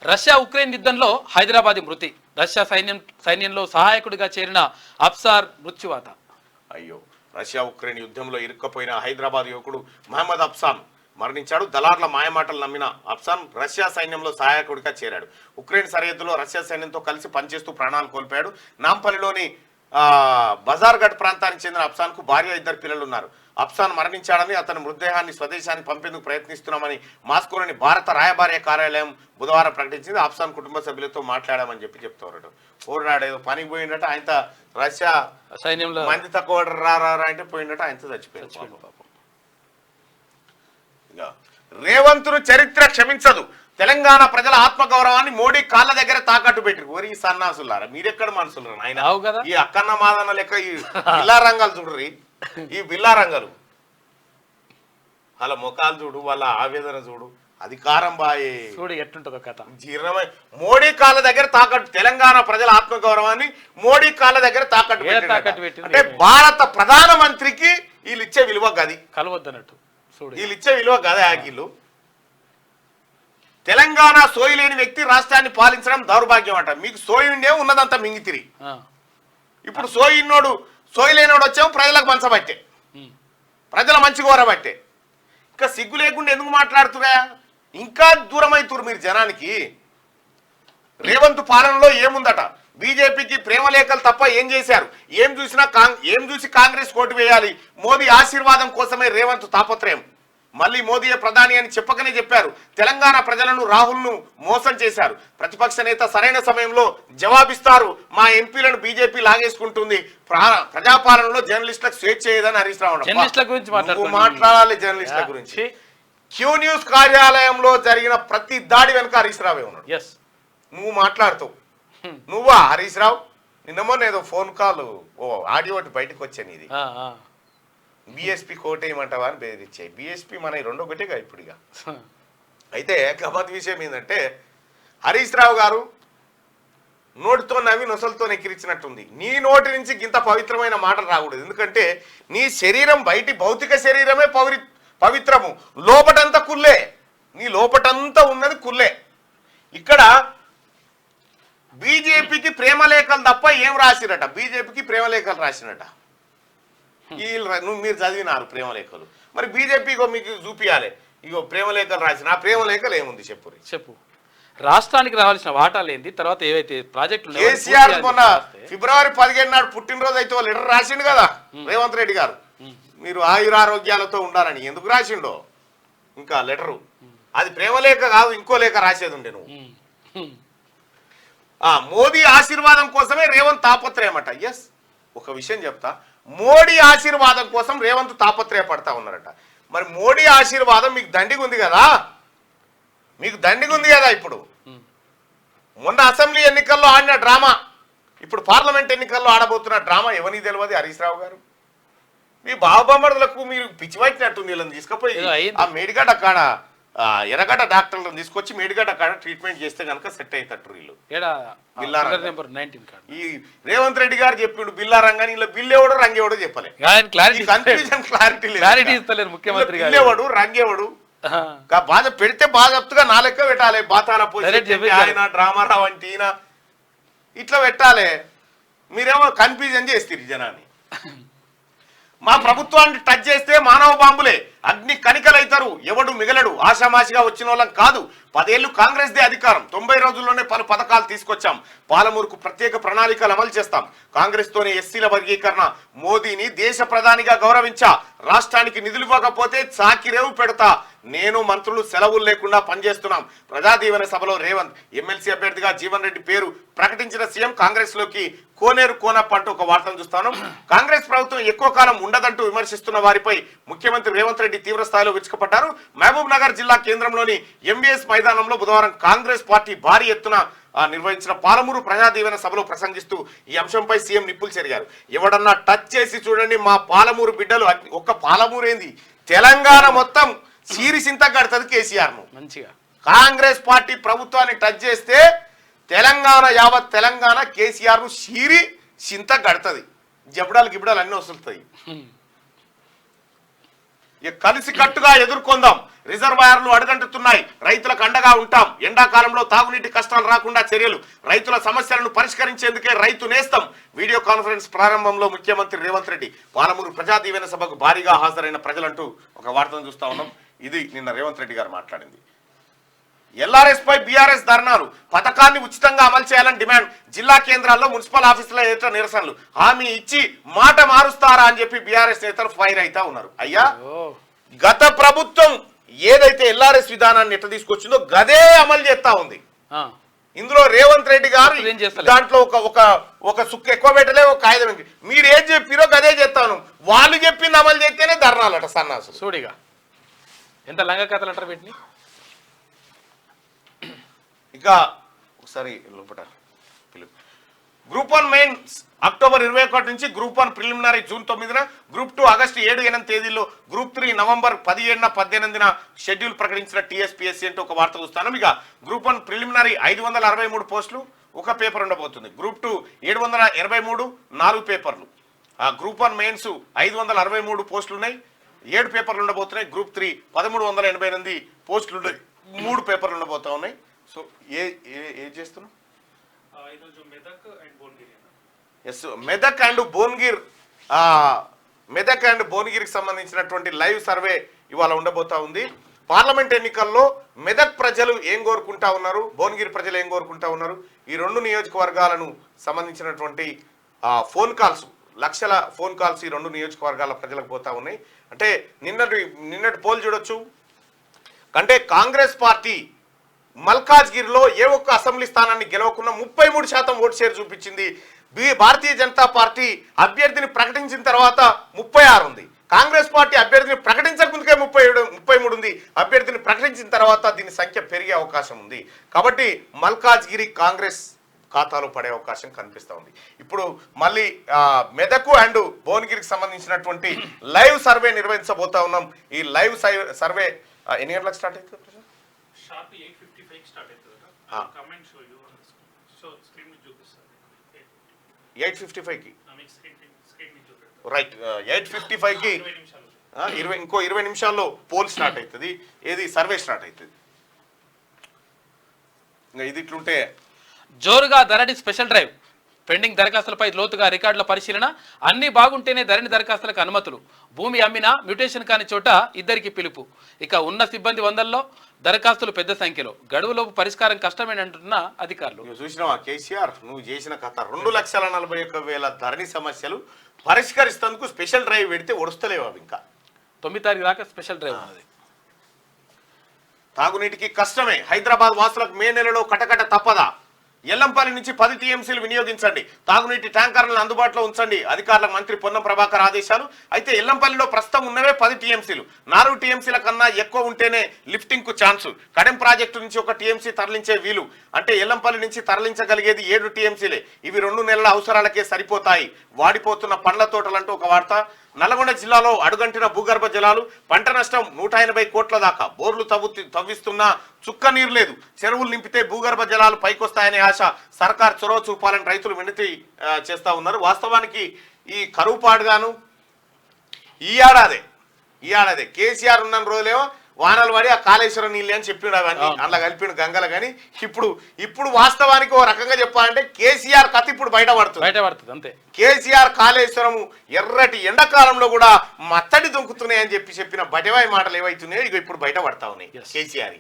రష్యా ఉక్రెయిన్ యుద్ధంలో హైదరాబాదీ మృతి, రష్యా సైన్యంలో సహాయకుడిగా చేరిన అఫ్సార్ మృత్యువాత. అయ్యో, రష్యా ఉక్రెయిన్ యుద్ధంలో ఇరుక్కపోయిన హైదరాబాద్ యువకుడు మహమ్మద్ అఫ్సాన్ మరణించాడు. దళార్ల మాయమాటలు నమ్మిన అఫ్సాన్ రష్యా సైన్యంలో సహాయకుడిగా చేరాడు. ఉక్రెయిన్ సరిహద్దులో రష్యా సైన్యంతో కలిసి పనిచేస్తూ ప్రాణాలు కోల్పోయాడు. నాంపల్లిలోని బజార్ఘట్ ప్రాంతానికి చెందిన అఫ్సాన్కు భార్య, 2 పిల్లలు ఉన్నారు. అఫ్సాన్ మరణించాడని, అతని మృతదేహాన్ని స్వదేశానికి పంపేందుకు ప్రయత్నిస్తున్నామని మాస్కోలోని భారత రాయబార్య కార్యాలయం బుధవారం ప్రకటించింది. అఫ్సాన్ కుటుంబ సభ్యులతో మాట్లాడామని చెప్తారు. ఓడినాడేదో పనికి పోయిందట, ఆయన రష్యా సైన్యంలో మంది తక్కువ రా అంటే పోయిందట, ఆయన చచ్చిపోయాడు. రేవంత్ను చరిత్ర క్షమించదు, తెలంగాణ ప్రజల ఆత్మగౌరవాన్ని మోడీ కాళ్ళ దగ్గర తాకట్టు పెట్టారు. ఓరి సన్నాసులారా, మీరెక్కడ మనుషులు? ఆయన ఈ అక్కన్న మాదన్న లెక్క ఈ బిల్లా రంగాలు చూడరి, ఈ బిల్లా రంగాలు వాళ్ళ ముఖాలు చూడు, వాళ్ళ ఆవేదన చూడు, అధికారం బాయే చూడు ఎట్టుంటుందో కథ. జీర్ణమై మోడీ కాళ్ళ దగ్గర తాకట్టు, తెలంగాణ ప్రజల ఆత్మగౌరవాన్ని మోడీ కాళ్ళ దగ్గర తాకట్టు పెట్టి, అంటే భారత ప్రధానమంత్రికి వీళ్ళు ఇచ్చే విలువ గది కలవద్దన్నట్టు. వీళ్ళు ఇచ్చే విలువ గది ఆగిళ్ళు. తెలంగాణ సోయి లేని వ్యక్తి రాష్ట్రాన్ని పాలించడం దౌర్భాగ్యం అంట. మీకు సోయి ఉండే ఉన్నదంతా మింగితిరి. ఇప్పుడు సోయి లేనివాడు వచ్చాము ప్రజలకు పంచబట్టే, ప్రజల మంచి కోరబట్టే. ఇంకా సిగ్గు లేకుండా ఎందుకు మాట్లాడుతున్నా? ఇంకా దూరం అవుతురు మీరు జనానికి. రేవంత్ పాలనలో ఏముందట? బీజేపీకి ప్రేమలేఖలు తప్ప ఏం చేశారు? ఏం చూసి కాంగ్రెస్ కోటు వేయాలి. మోదీ ఆశీర్వాదం కోసమే రేవంత్ తాపత్రయం. మళ్ళీ మోదీయే ప్రధాని అని చెప్పకనే చెప్పారు. తెలంగాణ ప్రజలను, రాహుల్ను మోసం చేశారు. ప్రతిపక్ష నేత సరైన సమయంలో జవాబిస్తారు. మా ఎంపీలను బీజేపీ లాగేసుకుంటుంది. ప్రజాపాలనలో జర్నలిస్టులకు స్వేచ్ఛ ఏదని హరీష్ రావు మాట్లాడాలి. జర్నలిస్టుల గురించి క్యూ న్యూస్ కార్యాలయంలో జరిగిన ప్రతి దాడి వెనుక హరీష్ రావే ఉన్నాడు. నువ్వు మాట్లాడుతావు. నువ్వా హరీష్ రావు? నిన్నమో ఏదో ఫోన్ కాల్ ఆడియో ఒకటి బయటకు వచ్చాను. ఇది బీఎస్పీ కోటేయమంటావా అని బెదిరించాయి. బీఎస్పీ మన 2 ఒకటేగా ఇప్పుడుగా. అయితే గమ్మత్ విషయం ఏంటంటే, హరీష్ రావు గారు నోటితో నవ్వి నొసలతో ఎక్కిరించినట్టుంది. నీ నోటి నుంచి ఇంత పవిత్రమైన మాటలు రాకూడదు. ఎందుకంటే నీ శరీరం బయటి భౌతిక శరీరమే పవిత్రము, లోపటంతా కుల్లే. నీ లోపటంతా ఉన్నది కుల్లే. ఇక్కడ బీజేపీకి ప్రేమలేఖలు తప్ప ఏం రాసిరట? బీజేపీకి ప్రేమలేఖలు రాసినట. మీరు చదివినారు ప్రేమలేఖలు, మరి బీజేపీకో మీకు చూపియాలి. ఇగో ప్రేమలేఖలు రాసిన ఆ ప్రేమలేఖలు ఏముంది చెప్పు. రాష్ట్రానికి రావాల్సిన వాటాలు ఏంది, తర్వాత ఏవైతే ప్రాజెక్టులు కేసీఆర్ మొన్న ఫిబ్రవరి 15 నాడు పుట్టినరోజు అయితే లెటర్ రాసిండు కదా రేవంత్ రెడ్డి గారు, మీరు ఆయురారోగ్యాలతో ఉండాలని. ఎందుకు రాసిండో ఇంకా లెటరు? అది ప్రేమలేఖ కాదు, ఇంకో లేఖ రాసేది ఉండే. నువ్వు మోదీ ఆశీర్వాదం కోసమే రేవంత్ తాపత్రయమట. ఎస్, ఒక విషయం చెప్తా, మోడీ ఆశీర్వాదం కోసం రేవంత్ తాపత్రయపడతా ఉన్నారట. మరి మోడీ ఆశీర్వాదం మీకు దండిగా ఉంది కదా, ఇప్పుడు మొన్న అసెంబ్లీ ఎన్నికల్లో ఆడిన డ్రామా, ఇప్పుడు పార్లమెంట్ ఎన్నికల్లో ఆడబోతున్న డ్రామా ఎవరికి తెలియదు? హరీష్ రావు గారు మీ బావబామరులకు మీరు పిచ్చిపట్టినట్టుంది. వీళ్ళని తీసుకుపోయి ఆ మేడిగడ్డ కాడ ఎర్రగడ్డ డాక్టర్లను తీసుకొచ్చి మేడిగడ్డ కాడ ట్రీట్మెంట్ చేస్తే కనుక సెట్ అవుతారు వీళ్ళు. ఈ రేవంత్ రెడ్డి గారు చెప్పిండు బిల్లా రంగాని, ఇలా బిల్ ఎవడు రంగేవాడు చెప్పలే. క్లారిటీ ఇస్తలేరు ముఖ్యమంత్రి. బిల్ ఎవడు రంగేవాడు బాధ పెడితే బాధగా నా లెక్క పెట్టాలి. బాతాల పోయి ఆయన డ్రామారావు అంటే ఈయన ఇట్లా పెట్టాలి. మీరేమో కన్ఫ్యూజన్ చేస్తారు జనాన్ని. మా ప్రభుత్వాన్ని టచ్ చేస్తే మానవ బాంబులే, అగ్ని కణికలైతారు, ఎవడు మిగలడు. ఆషామాషిగా వచ్చిన వాళ్ళం కాదు. 10 ఏళ్లు కాంగ్రెస్ దే అధికారం, 90 రోజుల్లోనే పలు పథకాలు తీసుకొచ్చాం. పాలమూరుకు ప్రత్యేక ప్రణాళికలు అమలు చేస్తాం. కాంగ్రెస్ తోనే ఎస్సీల వర్గీకరణ, మోదీని దేశ ప్రధానిగా గౌరవించా. రాష్ట్రానికి నిధులు ఇవ్వకపోతే చాకిరేవు పెడతా. నేను మంత్రులు సెలవులు లేకుండా పనిచేస్తున్నాం. ప్రజాదీవెన సభలో రేవంత్ ఎమ్మెల్సీ అభ్యర్థిగా జీవన్ రెడ్డి పేరు ప్రకటించిన సీఎం కాంగ్రెస్ లోకి కోనేరు కోనప్ప అంటూ ఒక వార్తను చూస్తాను. కాంగ్రెస్ ప్రభుత్వం ఎక్కువ కాలం ఉండదంటూ విమర్శిస్తున్న వారిపై ముఖ్యమంత్రి రేవంత్ రెడ్డి తీవ్ర స్థాయిలో విరుచుకుపడ్డారు. మహబూబ్ నగర్ జిల్లా కేంద్రంలోని ఎంవీఎస్ మైదానంలో బుధవారం కాంగ్రెస్ పార్టీ భారీ ఎత్తున నిర్వహించిన పాలమూరు ప్రజాదీవెన సభలో ప్రసంగిస్తూ ఈ అంశంపై సీఎం నిప్పులు చెరిగారు. ఎవడన్నా టచ్ చేసి చూడండి, మా పాలమూరు బిడ్డలు, ఒక్క పాలమూరు ఏంది, తెలంగాణ మొత్తం సీరి సింత కడుతుంది కేసీఆర్ ను. మంచిగా కాంగ్రెస్ పార్టీ ప్రభుత్వాన్ని టచ్ చేస్తే తెలంగాణ, యావత్ తెలంగాణ కేసీఆర్ ను సీరి సింత కడుతుంది. జబడాలు గిబడాలు అన్నీ వస్తుంటాయి. కలిసి కట్టుగా ఎదుర్కొందాం. రిజర్వాయర్లు అడుగంటుతున్నాయి, రైతులకు అండగా ఉంటాం. ఎండాకాలంలో తాగునీటి కష్టాలు రాకుండా చర్యలు, రైతుల సమస్యలను పరిష్కరించేందుకే రైతు నేస్తం. వీడియో కాన్ఫరెన్స్ ప్రారంభంలో ముఖ్యమంత్రి రేవంత్ రెడ్డి పాలమూరు ప్రజాదీవెన సభకు భారీగా హాజరైన ప్రజలంటూ ఒక వార్తను చూస్తా ఉన్నాం. ఇది నిన్న రేవంత్ రెడ్డి గారు మాట్లాడింది. ఎల్ఆర్ఎస్ పై బీఆర్ఎస్ ధర్నాలు, పథకాన్ని ఉచితంగా అమలు చేయాలని డిమాండ్. జిల్లా కేంద్రాల్లో మున్సిపల్ ఆఫీసుల ఎదుట నిరసనలు. హామీ ఇచ్చి మాట మారుస్తారా అని చెప్పి బీఆర్ఎస్ నేతలు ఫైర్ అవుతా ఉన్నారు. అయ్యా, గత ప్రభుత్వం ఏదైతే ఎల్ఆర్ఎస్ విధానాన్ని ఎట్లా తీసుకొచ్చిందో గదే అమలు చేస్తా ఉంది. ఇందులో రేవంత్ రెడ్డి గారు దాంట్లో ఒక సుక్క ఎక్కువ పెట్టలే, ఒక కాగితం. మీరు ఏం చెప్పిరో గదే చేస్తాను, వాళ్ళు చెప్పింది అమలు చేస్తేనే ధర్నాలట సన్నాసు. చూడిగా ఎంత లంగ కథలు అంటారు వీటిని. ఇక ఒకసారి లోపల గ్రూప్ 1 మెయిన్స్ అక్టోబర్ 21 నుంచి గ్రూప్ 1 ప్రిలిమినరీ జూన్ 9న, గ్రూప్ 2 ఆగస్టు 7-8 తేదీల్లో, గ్రూప్ 3 నవంబర్ 17-18న షెడ్యూల్ ప్రకటించిన టీఎస్పీఎస్సీ అంటూ ఒక వార్త చూస్తాను. ఇక గ్రూప్ 1 ప్రిలిమినరీ 563 పోస్టులు, 1 పేపర్ ఉండబోతుంది. గ్రూప్ 2 723, 4 పేపర్లు. గ్రూప్ 1 మెయిన్స్ 563 పోస్టులు ఉన్నాయి, 7 పేపర్లు ఉండబోతున్నాయి. గ్రూప్ 3 1388 పోస్టులు ఉన్నాయి, 3 పేపర్లు ఉండబోతా ఉన్నాయి. సో ఏ చేస్తున్నాం? ఎస్, మెదక్ అండ్ భువనగిరికి సంబంధించినటువంటి లైవ్ సర్వే ఇవాళ ఉండబోతా ఉంది. పార్లమెంట్ ఎన్నికల్లో మెదక్ ప్రజలు ఏం కోరుకుంటా ఉన్నారు, భువనగిరి ప్రజలు ఏం కోరుకుంటా ఉన్నారు, ఈ 2 నియోజకవర్గాలను సంబంధించినటువంటి ఫోన్ కాల్స్, లక్షల ఫోన్ కాల్స్ ఈ 2 నియోజకవర్గాల ప్రజలకు పోతా ఉన్నాయి. అంటే నిన్నటి పోల్ చూడొచ్చు. అంటే కాంగ్రెస్ పార్టీ మల్కాజ్గిరిలో ఏ ఒక్క అసెంబ్లీ స్థానాన్ని గెలవకుండా 33% ఓటు షేర్ చూపించింది. భారతీయ జనతా పార్టీ అభ్యర్థిని ప్రకటించిన తర్వాత 36 ఉంది. కాంగ్రెస్ పార్టీ అభ్యర్థిని ప్రకటించక ముందుకే 33 ఉంది. అభ్యర్థిని ప్రకటించిన తర్వాత దీని సంఖ్య పెరిగే అవకాశం ఉంది. కాబట్టి మల్కాజ్గిరి కాంగ్రెస్ ఖాతాలో పడే అవకాశం కనిపిస్తూ ఉంది. ఇప్పుడు మళ్ళీ మెదకు అండ్ భువనగిరికి సంబంధించినటువంటి లైవ్ సర్వే నిర్వహించబోతా ఉన్నాం. ఈ లైవ్ సర్వే ఎన్ని గంటలకు స్టార్ట్ అవుతుంది? 8:55కి రైట్ 8:55కి ఇంకో 20 నిమిషాల్లో పోల్ స్టార్ట్ అవుతుంది, ఏది సర్వే స్టార్ట్ అవుతుంది. ఇంకా ఇది ఇట్లుంటే జోరుగా ధరణి స్పెషల్ డ్రైవ్, పెండింగ్ దరఖాస్తులపై లోతుగా రికార్డుల పరిశీలన, అన్ని బాగుంటేనే ధరణి దరఖాస్తులకు అనుమతులు, భూమి అమ్మినా మ్యూటేషన్ కాని చోట ఇద్దరికి పిలుపు, ఇక ఉన్న సిబ్బంది 100లో దరఖాస్తులు పెద్ద సంఖ్యలో, గడువులోపు పరిష్కారం కష్టమేనంటున్న అధికారులు. చూసినావా కేసీఆర్, నువ్వు చేసిన కథ 2,41,000 ధరణి సమస్యలు పరిష్కరిస్తేందుకు స్పెషల్ డ్రైవ్ పెడితే ఒడుస్తలేవు అవి. ఇంకా 9 తారీఖు దాకా స్పెషల్ డ్రైవ్ ఉన్నది. తాగునీటికి కష్టమే, హైదరాబాద్ వాసులకు మే నెలలో కటకట తప్పదా? ఎల్లంపల్లి నుంచి 10 టీఎంసీలు వినియోగించండి, తాగునీటి ట్యాంకర్లను అందుబాటులో ఉంచండి, అధికారులకు మంత్రి పొన్నం ప్రభాకర్ ఆదేశాలు. అయితే ఎల్లంపల్లిలో ప్రస్తుతం ఉన్నవే 10 టీఎంసీలు, 4 టీఎంసీల కన్నా ఎక్కువ ఉంటేనే లిఫ్టింగ్ కు ఛాన్సు. కడెం ప్రాజెక్టు నుంచి 1 టీఎంసీ తరలించే వీలు, అంటే ఎల్లంపల్లి నుంచి తరలించగలిగేది 7 టీఎంసీలే. ఇవి 2 నెలల అవసరాలకే సరిపోతాయి. వాడిపోతున్న పండ్ల తోటలంటూ ఒక వార్త. నల్గొండ జిల్లాలో అడుగంటిన భూగర్భ జలాలు, పంట నష్టం 180 కోట్ల దాకా. బోర్లు తవ్విస్తున్నా చుక్క నీరు లేదు. చెరువులు నింపితే భూగర్భ జలాలు పైకొస్తాయనే ఆశ. సర్కార్ చొరవ చూపాలని రైతులు వినతి చేస్తా ఉన్నారు. వాస్తవానికి ఈ కరువు పాడుగాను ఈ ఏడాదే కేసీఆర్ ఉన్న రోజులేమో వానలు పడి ఆ కాళేశ్వరం నీళ్ళే అని చెప్పిండు, అవన్నీ అలా కలిపిండు గంగల. కానీ ఇప్పుడు వాస్తవానికి ఓ రకంగా చెప్పాలంటే కేసీఆర్ కథ ఇప్పుడు బయటపడుతుంది అంతే. కేసీఆర్ కాళేశ్వరం ఎర్రటి ఎండాకాలంలో కూడా మత్తడి దుంకుతున్నాయని చెప్పిన బటివాయి మాటలు ఏవైతున్నాయో ఇక ఇప్పుడు బయటపడతా ఉన్నాయి కేసీఆర్.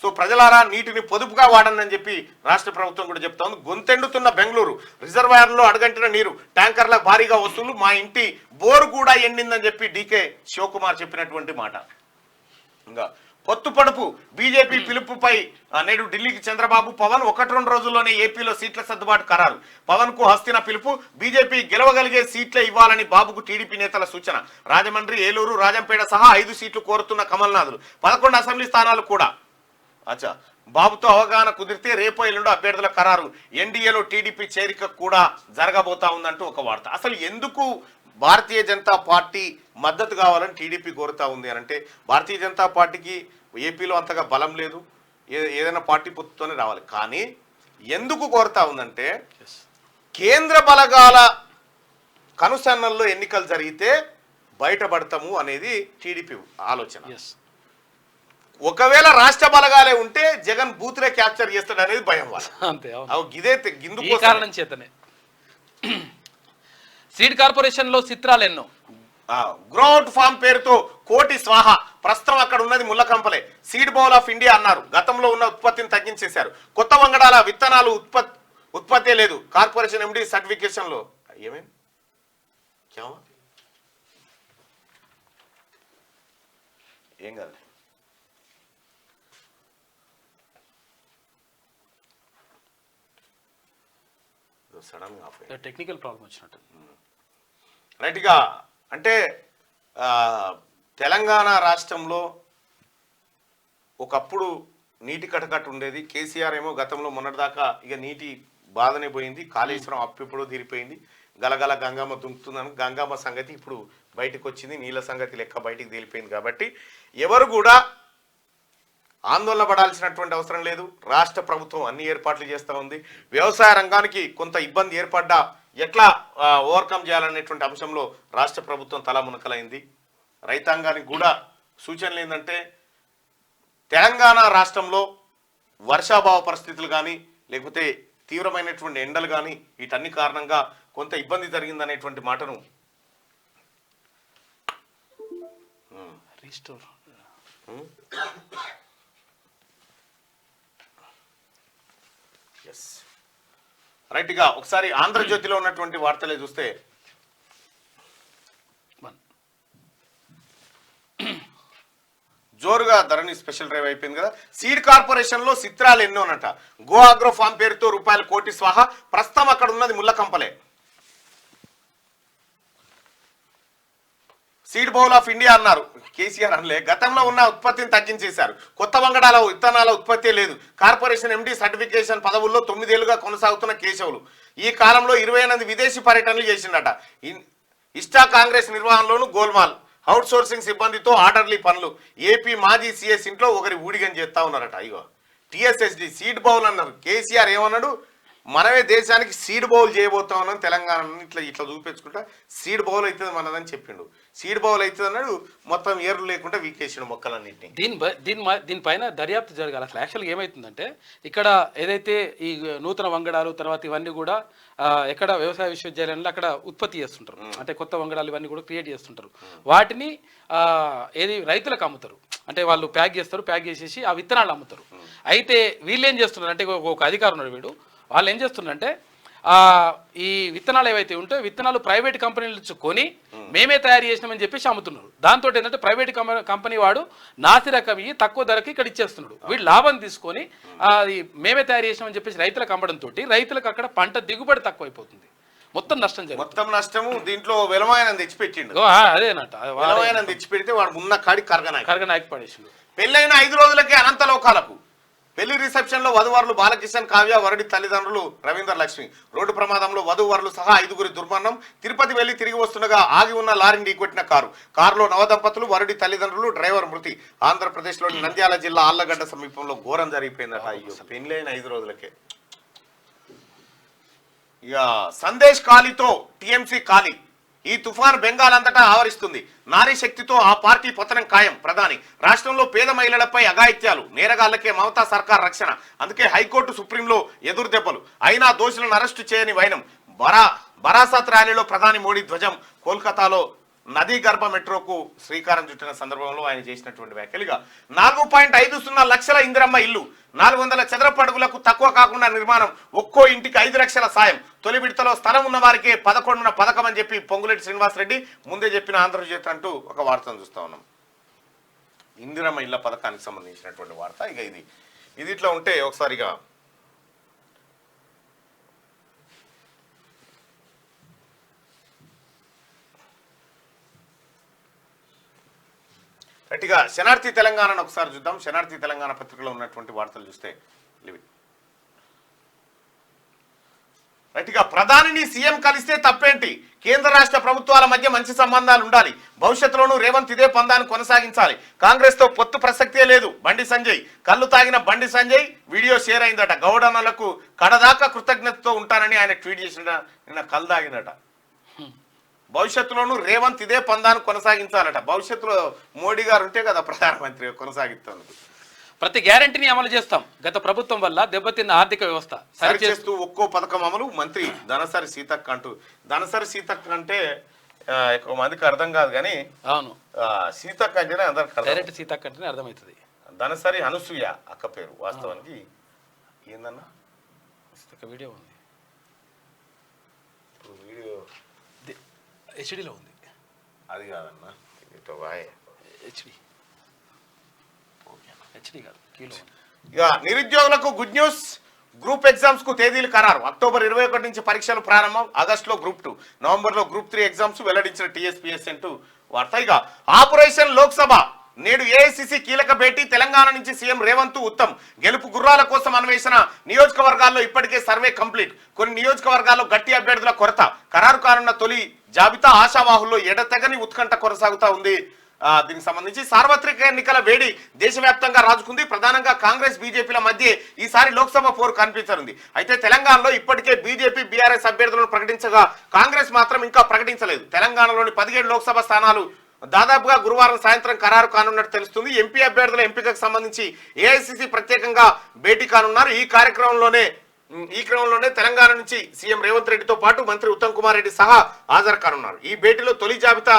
సో ప్రజలారా, నీటిని పొదుపుగా వాడండి చెప్పి రాష్ట్ర ప్రభుత్వం కూడా చెప్తా ఉంది. గొంతెండుతున్న బెంగళూరు, రిజర్వాయర్లో అడుగంటిన నీరు, ట్యాంకర్లకు భారీగా వసూలు, మా ఇంటి బోరు కూడా ఎండిందని చెప్పి డీకే శివకుమార్ చెప్పినటువంటి మాట. ఇంకా పొత్తు పడుపు, బీజేపీ పిలుపుపై నేడు ఢిల్లీకి చంద్రబాబు, పవన్ 1-2 రోజుల్లోనే ఏపీలో సీట్ల సర్దుబాటు ఖరారు. పవన్ కు హస్తిన పిలుపు, బీజేపీ గెలవగలిగే సీట్లే ఇవ్వాలని బాబుకు టీడీపీ నేతల సూచన. రాజమండ్రి, ఏలూరు, రాజంపేట సహా 5 సీట్లు కోరుతున్న కమల్నాథులు. 11 అసెంబ్లీ స్థానాలు కూడా. అచ్చా, బాబుతో అవగాహన కుదిరితే రేపో ఎల్లుండో అభ్యర్థుల ఖరారు. ఎన్డీఏలో టీడీపీ చేరిక కూడా జరగబోతా ఉందంటూ ఒక వార్త. అసలు ఎందుకు భారతీయ జనతా పార్టీ మద్దతు కావాలని టీడీపీ కోరుతా ఉంది అని అంటే, భారతీయ జనతా పార్టీకి ఏపీలో అంతగా బలం లేదు, ఏదైనా పార్టీ పొత్తుతోనే రావాలి. కానీ ఎందుకు కోరుతా ఉందంటే, కేంద్ర బలగాల కనుసన్నల్లో ఎన్నికలు జరిగితే బయటపడతాము అనేది టీడీపీ ఆలోచన. ఒకవేళ రాష్ట్ర బలగాలే ఉంటే జగన్ బూత్లే క్యాప్చర్ చేస్తాడు అనేది భయం వాళ్ళు. అంతే, ఇదే గిందు కారణం చేతనే సీడ్ కార్పొరేషన్ లో చిత్రాలు ఎన్నో. గ్రోత్ ఫామ్ పేరుతో కోటి స్వాహ, ప్రస్తుతం అక్కడ ఉన్నది ముల్లకంపలే. సీడ్ బౌల్ ఆఫ్ ఇండియా అన్నారు, గతంలో ఉన్న ఉత్పత్తిని తగ్గించేశారు. కొత్త వంగడాల విత్తనాలు ఉత్పత్తే లేదు. కార్పొరేషన్ ఎండి సర్టిఫికేషన్ లో ఏమేమి ఏం కాదు. సడన్ గా టెక్నికల్ ప్రాబ్లం వచ్చినట్టు. రైట్గా అంటే తెలంగాణ రాష్ట్రంలో ఒకప్పుడు నీటి కటకట్టు ఉండేది. కేసీఆర్ ఏమో గతంలో మొన్నటిదాకా ఇక నీటి బాధనే పోయింది, కాళేశ్వరం అప్పిప్పుడు తీరిపోయింది, గలగల గంగమ్మ దుంకుతుందని గంగమ్మ సంగతి ఇప్పుడు బయటకు వచ్చింది, నీళ్ళ సంగతి లెక్క బయటికి తేలిపోయింది. కాబట్టి ఎవరు కూడా ఆందోళన పడాల్సినటువంటి అవసరం లేదు. రాష్ట్ర ప్రభుత్వం అన్ని ఏర్పాట్లు చేస్తూ ఉంది. వ్యవసాయ రంగానికి కొంత ఇబ్బంది ఏర్పడ్డా ఎట్లా ఓవర్కమ్ చేయాలనేటువంటి అంశంలో రాష్ట్ర ప్రభుత్వం తలమునకలైంది. రైతాంగానికి కూడా సూచనలు ఏంటంటే, తెలంగాణ రాష్ట్రంలో వర్షాభావ పరిస్థితులు కానీ లేకపోతే తీవ్రమైనటువంటి ఎండలు కానీ వీటన్ని కారణంగా కొంత ఇబ్బంది జరిగిందనేటువంటి మాటను రైట్గా ఒకసారి ఆంధ్రజ్యోతిలో ఉన్నటువంటి వార్తలే చూస్తే, జోరుగా ధరణి స్పెషల్ డ్రైవ్ అయిపోయింది కదా. సీడ్ కార్పొరేషన్ లో చిత్రాలు ఎన్నోనట. గో అగ్రో ఫామ్ పేరుతో రూపాయలు కోటి స్వాహా, ప్రస్తుతం అక్కడ ఉన్నది ముల్లకంపలే. సీడ్ బౌల్ ఆఫ్ ఇండియా అన్నారు, కేసీఆర్ అనలే. గతంలో ఉన్న ఉత్పత్తిని తగ్గించేశారు. కొత్త వంగడాల విత్తనాల ఉత్పత్తి లేదు. కార్పొరేషన్ ఎండి సర్టిఫికేషన్ పదవుల్లో 9 ఏళ్లుగా కొనసాగుతున్న కేశవులు ఈ కాలంలో 28 విదేశీ పర్యటనలు చేసిండట. ఇష్టా కాంగ్రెస్ నిర్వహణలోను గోల్మాల్, అవుట్ సోర్సింగ్ సిబ్బందితో ఆర్డర్లీ పనులు. ఏపీ మాజీ సీఎస్ ఇంట్లో ఒకరి ఊడిగని చేస్తా ఉన్నారట. ఇగో టిఎస్ఎస్డి సీడ్ బౌల్ అన్నారు. కేసీఆర్ ఏమన్నాడు, మనమే దేశానికి సీడ్ బౌల్ చేయబోతామని తెలంగాణ ఇట్లా చూపించుకుంటా సీడ్ బౌల్ అవుతుంది మనదని చెప్పిండు. సీడ్ బౌల్ అవుతుంది అన్నాడు, మొత్తం ఏర్లు లేకుండా వీకేసాడు మొక్కలన్నింటినీ. దీనిపైన దర్యాప్తు జరగాలి. అసలు యాక్చువల్గా ఏమవుతుందంటే ఇక్కడ ఏదైతే ఈ నూతన వంగడాలు తర్వాత ఇవన్నీ కూడా ఎక్కడ వ్యవసాయ విశ్వవిద్యాలయంలో అక్కడ ఉత్పత్తి చేస్తుంటారు, అంటే కొత్త వంగడాలు ఇవన్నీ కూడా క్రియేట్ చేస్తుంటారు. వాటిని ఏది రైతులకు అమ్ముతారు, అంటే వాళ్ళు ప్యాక్ చేస్తారు, ప్యాక్ చేసేసి ఆ విత్తనాలు అమ్ముతారు. అయితే వీళ్ళు ఏం చేస్తున్నారు అంటే ఒక అధికారి ఉన్నాడు, వీడు వాళ్ళు ఏం చేస్తున్నారంటే ఈ విత్తనాలు ఏవైతే ఉంటాయో విత్తనాలు ప్రైవేట్ కంపెనీల నుంచి కొని మేమే తయారు చేసినామని చెప్పేసి అమ్ముతున్నారు. దాంతో ఏంటంటే ప్రైవేట్ కంపెనీ వాడు నాసి రకం తక్కువ ధరకి ఇక్కడ ఇచ్చేస్తున్నాడు. వీళ్ళు లాభం తీసుకొని అది మేమే తయారు చేసినామని చెప్పేసి రైతులకు అమ్మడంతో రైతులకు అక్కడ పంట దిగుబడి తక్కువైపోతుంది, మొత్తం నష్టం జరిగింది. మొత్తం నష్టము. దీంట్లో వెలమాయనం తెచ్చిపెట్టిండు. అదేనట వెలమాయనం తెచ్చిపెడితే వాడు ఉన్న కాడి కరగనాయకు పడేసిండు. పెళ్ళైన 5 రోజులకే అనంత లోకాలకు. పెళ్లి రిసెప్షన్ లో వధువరులు బాలకిషన్, కావ్య, వరుడి తల్లిదండ్రులు రవీందర్ లక్ష్మి. రోడ్డు ప్రమాదంలో వధువరులు సహా 5గురి దుర్మరణం. తిరుపతి వెళ్లి తిరిగి వస్తుండగా ఆగి ఉన్న లారీని ఢీకొట్టిన కారులో నవదంపతులు, వరుడి తల్లిదండ్రులు, డ్రైవర్ మృతి. ఆంధ్రప్రదేశ్లోని నంద్యాల జిల్లా ఆళ్లగడ్డ సమీపంలో ఘోరం జరిగిపోయిందట. అయ్యో, పెళ్లైన 5 రోజులకే. ఇక సందేశ్ ఖాళీతో టీఎంసీ ఖాళీ. ఈ తుఫాను బెంగాల్ అంతటా ఆవరిస్తుంది. నారీ శక్తితో ఆ పార్టీ పతనం ఖాయం. ప్రధాని రాష్ట్రంలో పేద మహిళలపై అఘాయిత్యాలు, నేరగాళ్లకే మమతా సర్కార్ రక్షణ. అందుకే హైకోర్టు సుప్రీంలో ఎదురు దెబ్బలు. అయినా దోషులను అరెస్టు చేయని వైనం. బరాసత్ ర్యాలీలో ప్రధాని మోడీ ధ్వజం. కోల్కతాలో నదీ గర్భ మెట్రోకు శ్రీకారం చుట్టిన సందర్భంలో ఆయన చేసినటువంటి వ్యాఖ్యలుగా 4.50 లక్షల ఇందిరమ్మ ఇల్లు, 400 చదరపు అడుగులకు తక్కువ కాకుండా నిర్మాణం, ఒక్కో ఇంటికి 5 లక్షల సాయం. తొలి విడతలో స్థలం ఉన్న వారికే 11న పథకం అని చెప్పి పొంగులేటి శ్రీనివాసరెడ్డి ముందే చెప్పిన ఆంధ్రజ్యోతి అంటూ ఒక వార్తను చూస్తా ఉన్నాం. ఇందిరమ్మ ఇళ్ల పథకానికి సంబంధించినటువంటి వార్త. ఇక ఇది ఇట్లా ఉంటే ఒకసారిగా గట్టిగా శనార్థి తెలంగాణను ఒకసారి చూద్దాం. శనార్థి తెలంగాణ పత్రికలో ఉన్నటువంటి వార్తలు చూస్తే గట్టిగా ప్రధానిని సీఎం కలిస్తే తప్పేంటి, కేంద్ర రాష్ట్ర ప్రభుత్వాల మధ్య మంచి సంబంధాలు ఉండాలి, భవిష్యత్తులోనూ రేవంత్ ఇదే పందాన్ని కొనసాగించాలి, కాంగ్రెస్ తో పొత్తు ప్రసక్తే లేదు. బండి సంజయ్. కళ్ళు తాగిన బండి సంజయ్ వీడియో షేర్ అయిందట. గౌడన్నలకు కడదాకా కృతజ్ఞతతో ఉంటానని ఆయన ట్వీట్ చేసిన నిన్న కళ్ళు తాగినట. భవిష్యత్తులోనూ రేవంత్ ఇదే పందాన్ని కొనసాగించాలట. భవిష్యత్తులో మోడీ గారు ఉంటే కదా ప్రధానమంత్రి కొనసాగిస్తున్నారు. ప్రతి గ్యారంటీని అమలు చేస్తాం. గత ప్రభుత్వం వల్ల దెబ్బతిన్న ఆర్థిక వ్యవస్థ సరిచేస్తూ ఒక్కో పథకం అమలు. మంత్రి ధనసరి సీతక్క అంటూ. ధనసరి సీతక్క అంటే ఎక్కువ మందికి అర్థం కాదు కానీ అవును, సీతక్క అంటేనే అందరికి డైరెక్ట్ సీతక్క అంటేనే అర్థమవుతుంది. ధనసరి అనసూయ అక్క పేరు. వాస్తవానికి ఏందన్నా వీడియో ఉంది, ఇప్పుడు వీడియో హెచ్డీలో ఉంది. అది కాదన్నా, హెచ్డీ కాదు, కిలో. ఇక నిరుద్యోగులకు గుడ్ న్యూస్. గ్రూప్ ఎగ్జామ్స్ కు తేదీలు ఖరారు. అక్టోబర్ 21 నుంచి పరీక్షలు ప్రారంభం. ఆగస్టులో గ్రూప్ 2, నవంబర్లో గ్రూప్ 3 ఎగ్జామ్స్ వెల్లడించిన టీఎస్పీఎస్ అంటూ వార్త. ఇక ఆపరేషన్ లోక్సభ. నేడు ఏఐసిసి కీలక భేటీ. తెలంగాణ నుంచి సీఎం రేవంత్ ఉత్తమ్. గెలుపు గుర్రాల కోసం అన్వేషణ. నియోజకవర్గాల్లో ఇప్పటికే సర్వే కంప్లీట్. కొన్ని నియోజకవర్గాల్లో గట్టి అభ్యర్థుల కొరత. ఖరారు కానున్న తొలి జాబితా. ఆశావాహుల్లో ఎడతెగని ఉత్కంఠ కొనసాగుతా ఉంది. దీనికి సంబంధించి సార్వత్రిక ఎన్నికల వేడి దేశవ్యాప్తంగా రాజుకుంది. ప్రధానంగా కాంగ్రెస్ బీజేపీల మధ్య ఈసారి లోక్సభ పోరు కనిపించనుంది. అయితే తెలంగాణలో ఇప్పటికే బీజేపీ బీఆర్ఎస్ అభ్యర్థులను ప్రకటించగా కాంగ్రెస్ మాత్రం ఇంకా ప్రకటించలేదు. తెలంగాణలోని 17 లోక్సభ స్థానాలు దాదాపుగా గురువారం సాయంత్రం ఖరారు కానున్నట్టు తెలుస్తుంది. ఎంపీ అభ్యర్థుల ఎంపికకు సంబంధించి ఏఐసిసి ప్రత్యేకంగా భేటీ కానున్నారు. ఈ క్రమంలోనే తెలంగాణ నుంచి సీఎం రేవంత్ రెడ్డితో పాటు మంత్రి ఉత్తమ్ కుమార్ రెడ్డి సహా హాజరు కానున్నారు. ఈ భేటీలో తొలి జాబితా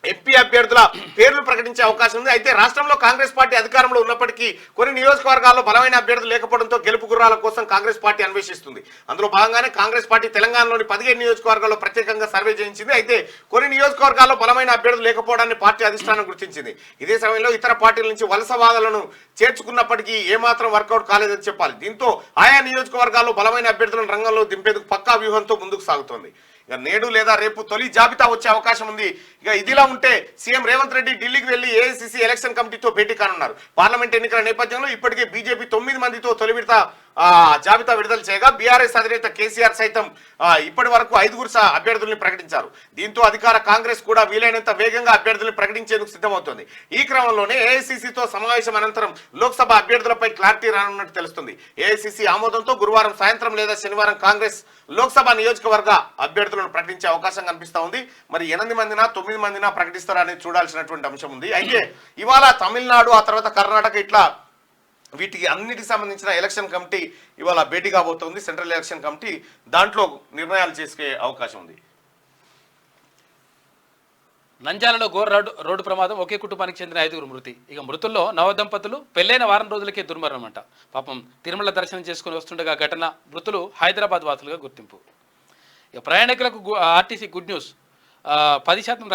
ఎంపీ అభ్యర్థుల పేర్లు ప్రకటించే అవకాశం ఉంది. అయితే రాష్ట్రంలో కాంగ్రెస్ పార్టీ అధికారంలో ఉన్నప్పటికీ కొన్ని నియోజకవర్గాల్లో బలమైన అభ్యర్థులు లేకపోవడంతో గెలుపు గుర్రాల కోసం కాంగ్రెస్ పార్టీ అన్వేషిస్తుంది. అందులో భాగంగానే కాంగ్రెస్ పార్టీ తెలంగాణలోని 17 నియోజకవర్గాల్లో ప్రత్యేకంగా సర్వే చేయించింది. అయితే కొన్ని నియోజకవర్గాల్లో బలమైన అభ్యర్థులు లేకపోవడాన్ని పార్టీ అధిష్టానం గుర్తించింది. ఇదే సమయంలో ఇతర పార్టీల నుంచి వలసవాదులను చేర్చుకున్నప్పటికీ ఏమాత్రం వర్కౌట్ కాలేదని చెప్పాలి. దీంతో ఆయా నియోజకవర్గాల్లో బలమైన అభ్యర్థులను రంగంలో దింపేందుకు పక్కా వ్యూహంతో ముందుకు సాగుతోంది. ఇక నేడు లేదా రేపు తొలి జాబితా వచ్చే అవకాశం ఉంది. ఇక ఇదిలా ఉంటే సీఎం రేవంత్ రెడ్డి ఢిల్లీకి వెళ్లి ఏఐసిసి ఎలక్షన్ కమిటీతో భేటీ కానున్నారు. పార్లమెంట్ ఎన్నికల నేపథ్యంలో ఇప్పటికే బీజేపీ 9 మందితో తొలి విడత జాబితా విడుదల చేయగా బీఆర్ఎస్ అధినేత కేసీఆర్ సైతం ఇప్పటి వరకు 5 అభ్యర్థుల్ని ప్రకటించారు. దీంతో అధికార కాంగ్రెస్ కూడా వీలైనంత వేగంగా అభ్యర్థుల్ని ప్రకటించేందుకు సిద్ధమవుతోంది. ఈ క్రమంలోనే ఏఐసీసీతో సమావేశం అనంతరం లోక్సభ అభ్యర్థులపై క్లారిటీ రానున్నట్టు తెలుస్తుంది. ఏఐసీసీ ఆమోదంతో గురువారం సాయంత్రం లేదా శనివారం కాంగ్రెస్ లోక్సభ నియోజకవర్గ అభ్యర్థులను ప్రకటించే అవకాశం కనిపిస్తా ఉంది. మరి 8 మందినా 9 మందినా ప్రకటిస్తారా అనేది చూడాల్సినటువంటి అంశం ఉంది. అయితే ఇవాళ తమిళనాడు, ఆ తర్వాత కర్ణాటక, ఇట్లా వీటికి అన్నిటికి సంబంధించిన ఎలక్షన్ కమిటీ ఇవాళ భేటీ కాబోతోంది. సెంట్రల్ ఎలక్షన్ కమిటీ దాంట్లో నిర్ణయాలు చేసే అవకాశం ఉంది. నంద్యాలలో ఘోర రోడ్డు ప్రమాదం, ఒకే కుటుంబానికి చెందిన 5 మృతి. ఇక మృతుల్లో నవదంపతులు, పెళ్లైన వారం రోజులకే దుర్మరణం అంట. పాపం తిరుమల దర్శనం చేసుకుని వస్తుండగా ఘటన. మృతులు హైదరాబాద్ వాసులుగా గుర్తింపు. ఇక ప్రయాణికులకు ఆర్టీసీ గుడ్ న్యూస్, 10%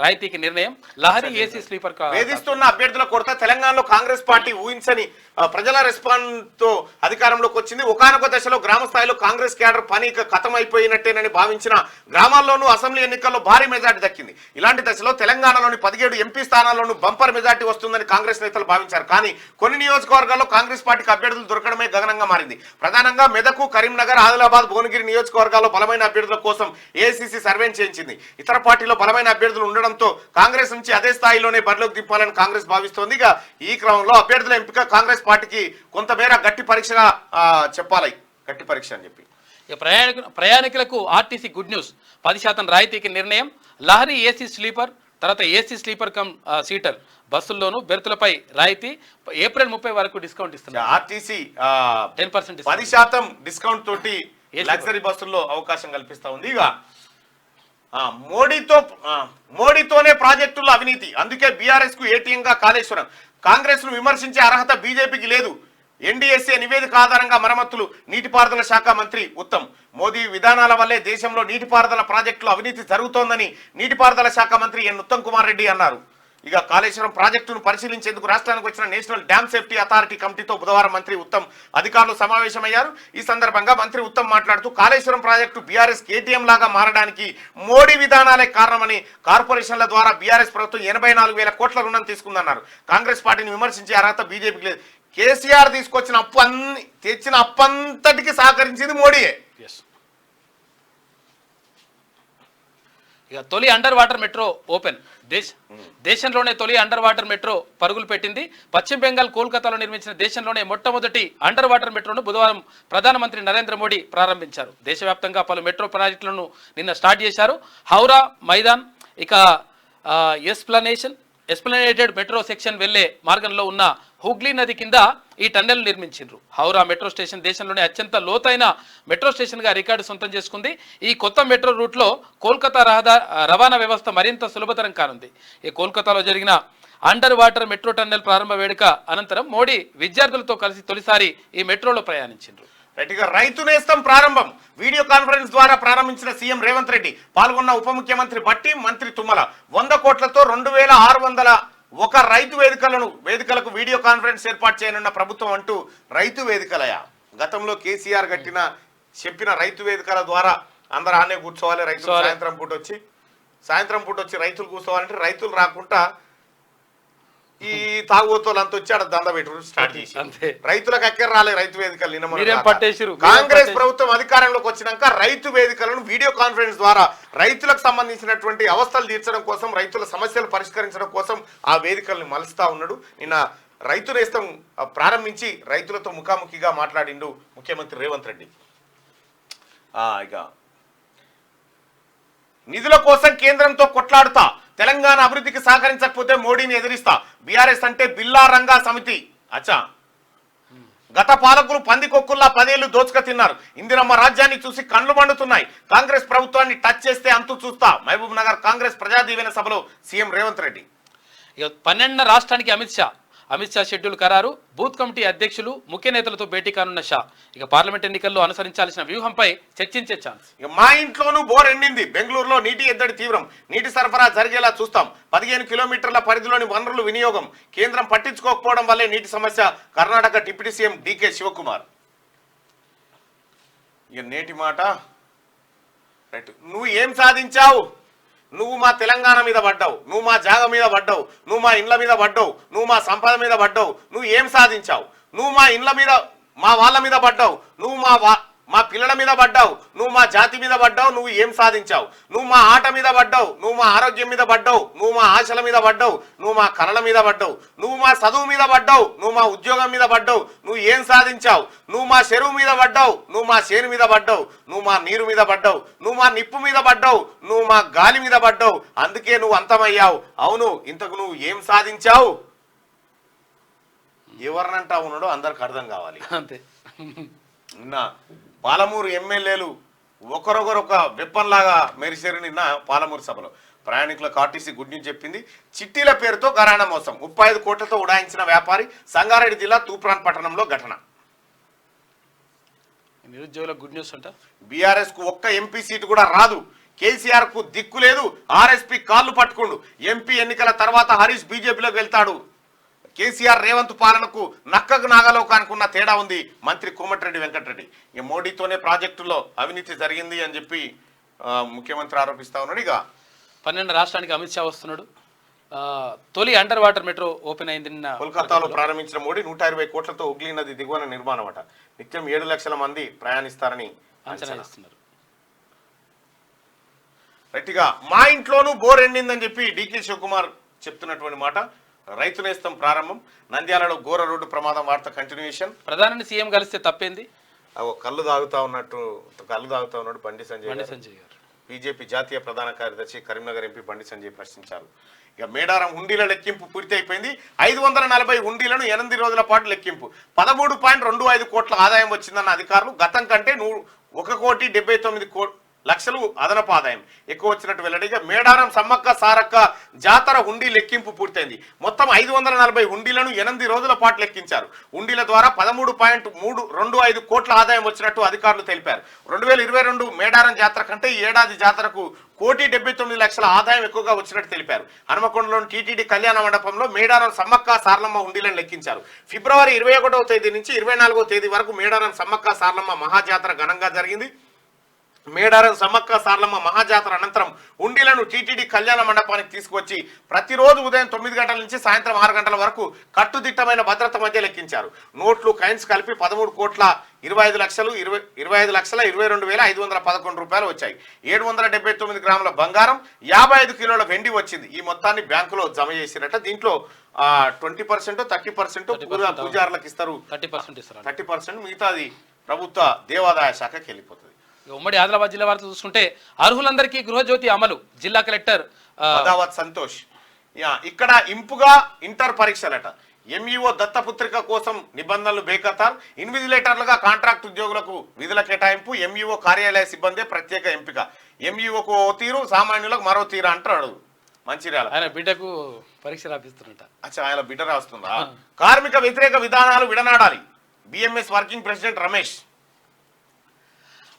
రాయితీకి నిర్ణయం. లహరి ఏసీ స్లీపర్ వేధిస్తున్న అభ్యర్థుల కొరత తెలంగాణలో కాంగ్రెస్ పార్టీ ఊహించని ప్రజల రెస్పాన్స్ తో అధికారంలోకి వచ్చింది. ఒకానొక దశలో గ్రామ స్థాయిలో కాంగ్రెస్ క్యాడర్ పని ఖతం అయిపోయినట్టేనని భావించిన గ్రామాల్లోనూ అసెంబ్లీ ఎన్నికల్లో భారీ మెజార్టీ దక్కింది. ఇలాంటి దశలో తెలంగాణలోని 17 ఎంపీ స్థానాల్లోనూ బంపర్ మెజార్టీ వస్తుందని కాంగ్రెస్ నేతలు భావించారు. కానీ కొన్ని నియోజకవర్గాల్లో కాంగ్రెస్ పార్టీకి అభ్యర్థులు దొరకడమే గగనంగా మారింది. ప్రధానంగా మెదకు, కరీంనగర్, ఆదిలాబాద్, భువనగిరి నియోజకవర్గాల్లో బలమైన అభ్యర్థుల కోసం ఏఐసీసీ సర్వే చేయించింది. ఇతర పార్టీలో బలమైన అభ్యర్థులు ఉండడంతో కాంగ్రెస్ నుంచి అదే స్థాయిలోనే బరిలోకి దింపాలని కాంగ్రెస్ భావిస్తోంది. ఇక ఈ క్రమంలో అభ్యర్థుల ఎంపిక కాంగ్రెస్ పార్టీకి కొంతమేర గట్టి పరీక్షగా చెప్పాలి. గట్టి పరీక్ష అని చెప్పి ప్రయాణికులకు ఆర్టీసీ గుడ్ న్యూస్, 10% రాయితీకి నిర్ణయం. లహరి ఏసీ స్లీపర్, తర్వాత ఏసీ స్లీపర్ కమ్ సీటర్ బస్సుల్లోనూ బెర్తులపై రాయితీ. ఏప్రిల్ 30 వరకు డిస్కౌంట్ ఇస్తున్నారు. ఆర్టీసీ 10% 10% డిస్కౌంట్ తోటి లగ్జరీ బస్సుల్లో అవకాశం కల్పిస్తా ఉంది. ఇక మోడీతోనే ప్రాజెక్టుల్లో అవినీతి, అందుకే బీఆర్ఎస్ కు ఏటీఎంగా కాళేశ్వరం. కాంగ్రెస్ ను విమర్శించే అర్హత బీజేపీకి లేదు. ఎన్డీఎస్ఏ నివేదిక ఆధారంగా మరమ్మతులు. నీటిపారుదల శాఖ మంత్రి ఉత్తమ్. మోదీ విధానాల వల్లే దేశంలో నీటిపారుదల ప్రాజెక్టులో అవినీతి జరుగుతోందని నీటిపారుదల శాఖ మంత్రి ఎన్ ఉత్తమ్ కుమార్ రెడ్డి అన్నారు. ఇక కాళేశ్వరం ప్రాజెక్టును పరిశీలించేందుకు రాష్ట్రానికి వచ్చిన నేషనల్ డ్యామ్ సేఫ్టీ అథారిటీ కమిటీతో బుధవారం మంత్రి ఉత్తమ్ అధికారులు సమావేశమయ్యారు. ఈ సందర్భంగా మంత్రి ఉత్తమ్ మాట్లాడుతూ కాళేశ్వరం ప్రాజెక్టు బీఆర్ఎస్ కేటీఎం లాగా మారడానికి మోడీ విధానాలే కారణమని, కార్పొరేషన్ల ద్వారా బీఆర్ఎస్ ప్రభుత్వం 84,000 కోట్ల రుణం తీసుకుందన్నారు. కాంగ్రెస్ పార్టీని విమర్శించే అర్హత బీజేపీకి లేదు. కేసీఆర్ తీసుకొచ్చిన తెచ్చిన అప్పంతటికి సహకరించింది మోడీయే. ఇక తొలి అండర్ వాటర్ మెట్రో ఓపెన్. దేశంలోనే తొలి అండర్ వాటర్ మెట్రో పరుగులు పెట్టింది. పశ్చిమ బెంగాల్ కోల్కతాలో నిర్మించిన దేశంలోనే మొట్టమొదటి అండర్ వాటర్ మెట్రోను బుధవారం ప్రధానమంత్రి నరేంద్ర మోడీ ప్రారంభించారు. దేశవ్యాప్తంగా పలు మెట్రో ప్రాజెక్టులను నిన్న స్టార్ట్ చేశారు. హౌరా మైదాన్, ఇక ఎస్ప్లనేటెడ్ మెట్రో సెక్షన్ వెళ్లే మార్గంలో ఉన్న హుగ్లీ నది కింద ఈ టన్నెల్ నిర్మించారు. హౌరా మెట్రో స్టేషన్ దేశంలోనే అత్యంత లోతైన మెట్రో స్టేషన్గా రికార్డు సొంతం చేసుకుంది. ఈ కొత్త మెట్రో రూట్లో కోల్కతా రవాణా వ్యవస్థ మరింత సులభతరం కానుంది. ఈ కోల్కతాలో జరిగిన అండర్ వాటర్ మెట్రో టన్నెల్ ప్రారంభ వేడుక అనంతరం మోడీ విద్యార్థులతో కలిసి తొలిసారి ఈ మెట్రోలో ప్రయాణించారు. రైతు నేస్తం ప్రారంభం. వీడియో కాన్ఫరెన్స్ ద్వారా ప్రారంభించిన సీఎం రేవంత్ రెడ్డి. పాల్గొన్న ఉప ముఖ్యమంత్రి భట్టి, మంత్రి తుమ్మల. 100 కోట్లతో 2,601 రైతు వేదికలకు వీడియో కాన్ఫరెన్స్ ఏర్పాటు చేయనున్న ప్రభుత్వం అంటూ రైతు వేదికలయా. గతంలో కేసీఆర్ చెప్పిన రైతు వేదికల ద్వారా అందరు ఆనే కూర్చోవాలి. రైతులు సాయంత్రం పూట వచ్చి రైతులు కూర్చోవాలంటే రైతులు రాకుండా ఈ తాగుబోతులు అంత వచ్చి ఆడ దంద పెట్టు స్టార్ట్ చేసి రైతులకు ఎక్కడ రాలే రైతు వేదికలు. నిన్న కాంగ్రెస్ ప్రభుత్వం అధికారంలోకి వచ్చినాక రైతు వేదికలను వీడియో కాన్ఫరెన్స్ ద్వారా రైతులకు సంబంధించినటువంటి అవస్థలు తీర్చడం కోసం, రైతుల సమస్యలు పరిష్కరించడం కోసం ఆ వేదికలను మలుస్తా ఉన్నాడు. నిన్న రైతు నేస్తం ప్రారంభించి రైతులతో ముఖాముఖిగా మాట్లాడిండు ముఖ్యమంత్రి రేవంత్ రెడ్డి. ఇక నిధుల కోసం కేంద్రంతో కొట్లాడుతా, తెలంగాణ అభివృద్ధికి సహకరించకపోతే మోడీని ఎదిరిస్తా. బీఆర్ఎస్ అంటే బిల్లా రంగా సమితి. గత పాలకులు పందికొక్కుల్లా 10 ఏళ్లు దోచుక తిన్నారు. ఇందిరమ్మ రాజ్యాన్ని చూసి కండ్లు మండుతున్నాయి. కాంగ్రెస్ ప్రభుత్వాన్ని టచ్ చేస్తే అంతు చూస్తా. మహబూబ్ నగర్ కాంగ్రెస్ ప్రజాదీవెన సభలో సీఎం రేవంత్ రెడ్డి. 12 రాష్ట్రానికి అమిత్ షా షెడ్యూల్ ఖరారు. బూత్ కమిటీ అధ్యక్షులు, ముఖ్య నేతలతో భేటీ కానున్న షా. ఇక పార్లమెంట్ ఎన్నికల్లో అనుసరించాల్సిన వ్యూహంపై చర్చించే ఛాన్స్. మా ఇంట్లోనూ బోర్ ఎండింది. బెంగళూరులో నీటి ఎద్దడి తీవ్రం. నీటి సరఫరా జరిగేలా చూస్తాం. 15 కిలోమీటర్ల పరిధిలోని వనరులు వినియోగం. కేంద్రం పట్టించుకోకపోవడం వల్లే నీటి సమస్య. Karnataka deputy CM DK Shivakumar. ఇక నేటి మాట. రైట్, నువ్వు ఏం సాధించావు? నువ్వు మా తెలంగాణ మీద పడ్డావు, నువ్వు మా జాగ మీద పడ్డావు, నువ్వు మా ఇండ్ల మీద పడ్డావు, నువ్వు మా సంపద మీద పడ్డావు. నువ్వు ఏం సాధించావు? నువ్వు మా ఇండ్ల మీద మా వాళ్ళ మీద పడ్డావు, నువ్వు మా పిల్లల మీద పడ్డావు, నువ్వు మా జాతి మీద పడ్డావు, నువ్వు ఏం సాధించావు? నువ్వు మా ఆట మీద పడ్డావు, నువ్వు మా ఆరోగ్యం మీద పడ్డావు, నువ్వు మా ఆశల మీద పడ్డావు, నువ్వు మా కళల మీద పడ్డావు, నువ్వు మా చదువు మీద పడ్డావు, నువ్వు మా ఉద్యోగం మీద పడ్డావు, నువ్వు ఏం సాధించావు? నువ్వు మా చెరువు మీద పడ్డావు, నువ్వు మా చేను మీద పడ్డావు, నువ్వు మా నీరు మీద పడ్డావు, నువ్వు మా నిప్పు మీద పడ్డావు, నువ్వు మా గాలి మీద పడ్డావు, అందుకే నువ్వు అంతమయ్యావు. అవును, ఇంతకు నువ్వు ఏం సాధించావు? ఎవరినంటా ఉన్నాడో అందరికి అర్థం కావాలి. అంతే. నిన్న పాలమూరు ఎమ్మెల్యేలు ఒకరొకరొక వెప్పన్లాగా మెరిసేరు. నిన్న పాలమూరు సభలో ప్రయాణికులకు ఆర్టీసీ గుడ్ న్యూస్ చెప్పింది. చిట్టీల పేరుతో ఘరానా మోసం, 35 కోట్లతో ఉడాయించిన వ్యాపారి. సంగారెడ్డి జిల్లా తూప్రాన్ పట్టణంలో ఘటన. నిరుద్యోగుల గుడ్ న్యూస్ అంట. బీఆర్ఎస్ కు ఒక్క ఎంపీ సీటు కూడా రాదు. కేసీఆర్ కు దిక్కు లేదు. ఆర్ఎస్పీ కాళ్ళు పట్టుకుండు. ఎంపీ ఎన్నికల తర్వాత హరీష్ బీజేపీలోకి వెళ్తాడు. కేసీఆర్ రేవంత్ పాలనకు నక్కకు నాగలోకానికి ఉన్న తేడా ఉంది. మంత్రి కోమటిరెడ్డి వెంకటరెడ్డి ఇక మోడీతోనే ప్రాజెక్టులో అవినీతి జరిగింది అని చెప్పి ముఖ్యమంత్రి ఆరోపిస్తా ఉన్నాడు. ఇక 12 రాష్ట్రానికి అమిత్ షా వస్తున్నాడు. తొలి అండర్ వాటర్ మెట్రో ఓపెన్ అయింది నిన్న కోల్కతాలో ప్రారంభించిన మోడీ 120 కోట్లతో హుగ్లీ నది దిగువన నిర్మాణం అట. నిత్యం 7 లక్షల మంది ప్రయాణిస్తారని అంచనా వేస్తున్నారు. రైట్గా మా ఇంట్లోనూ బోర్ ఎండిందని చెప్పి డీకే శివకుమార్ చెప్తున్నటువంటి మాట. రైతు నేస్తం ప్రారంభం. నంద్యాలలో ఘోర రోడ్డు ప్రమాదం వార్త కంటిన్యూషన్. ప్రధాని సీఎం కలిస్తే తప్పేంది? కళ్ళు తాగుతా ఉన్నాడు బండి సంజయ్ గారు. బీజేపీ జాతీయ ప్రధాన కార్యదర్శి కరీంనగర్ ఎంపీ బండి సంజయ్ ప్రశ్నించారు. ఇక మేడారం హుండీల లెక్కింపు పూర్తి అయిపోయింది. 540 హుండీలను 8 రోజుల పాటు లెక్కింపు. 13.25 కోట్ల ఆదాయం వచ్చిందన్న అధికారులు. గతం కంటే 1,79 లక్షలు అదనపు ఆదాయం ఎక్కువ వచ్చినట్టు వెల్లడిగా. మేడారం సమ్మక్క సారక్క జాతర హుండీ లెక్కింపు పూర్తయింది. మొత్తం 540 హుండీలను 8 రోజుల పాటు లెక్కించారు. హుండీల ద్వారా 13.325 కోట్ల ఆదాయం వచ్చినట్టు అధికారులు తెలిపారు. 2022 మేడారం జాతర కంటే ఈ ఏడాది జాతరకు 1,79,00,000 ఆదాయం ఎక్కువగా వచ్చినట్టు తెలిపారు. హనుమకొండలోని టీటీడీ కళ్యాణ మండపంలో మేడారం సమ్మక్క సారలమ్మ హుండీలను లెక్కించారు. ఫిబ్రవరి 21వ తేదీ నుంచి 24వ తేదీ వరకు మేడారం సమ్మక్క సారలమ్మ మహాజాతర ఘనంగా జరిగింది. మేడారం సమ్మక్క సారలమ్మ మహాజాతర అనంతరం హుండీలను టీటీడీ కళ్యాణ మండపానికి తీసుకువచ్చి ప్రతిరోజు ఉదయం 9 గంటల నుంచి సాయంత్రం 6 గంటల వరకు కట్టుదిట్టమైన భద్రత మధ్య లెక్కించారు. నోట్లు కాయిన్స్ కలిపి 13,25,22,511 రూపాయలు వచ్చాయి. 779 గ్రాముల బంగారం, 55 కిలోల వెండి వచ్చింది. ఈ మొత్తాన్ని బ్యాంకులో జమ చేసినట్ట. దీంట్లో 20% 30% పూజారులకు ఇస్తారు. 30% మిగతాది ప్రభుత్వ దేవాదాయ శాఖకి వెళ్ళిపోతుంది. ఉమ్మడి ఆదిలాబాద్ జిల్లా వార్తలు చూసుకుంటే అర్హులందరికీ గృహజ్యోతి అమలు. జిల్లా కలెక్టర్ సంతోష్. ఇక్కడ ఇంపుగా ఇంటర్ పరీక్షలట. ఎంఈఓ దత్తపుత్రిక కోసం నిబంధనలు బేఖతార్. ఇన్విజిలేటర్లుగా కాంట్రాక్ట్ ఉద్యోగులకు విధుల కేటాయింపు. ఎంఈఓ కార్యాలయ సిబ్బంది ప్రత్యేక ఎంపిక. ఎంఈఓకు ఓ తీరు, సామాన్యులకు మరో తీరు అంటాడు మంచిర్యాల. ఆయన బిడ్డకు పరీక్ష రాపిస్తున్నట. అచ్చా, ఆయన బిడ్డ రాస్తుందా? కార్మిక వ్యతిరేక విధానాలు విడనాడాలి. BMS working president Ramesh.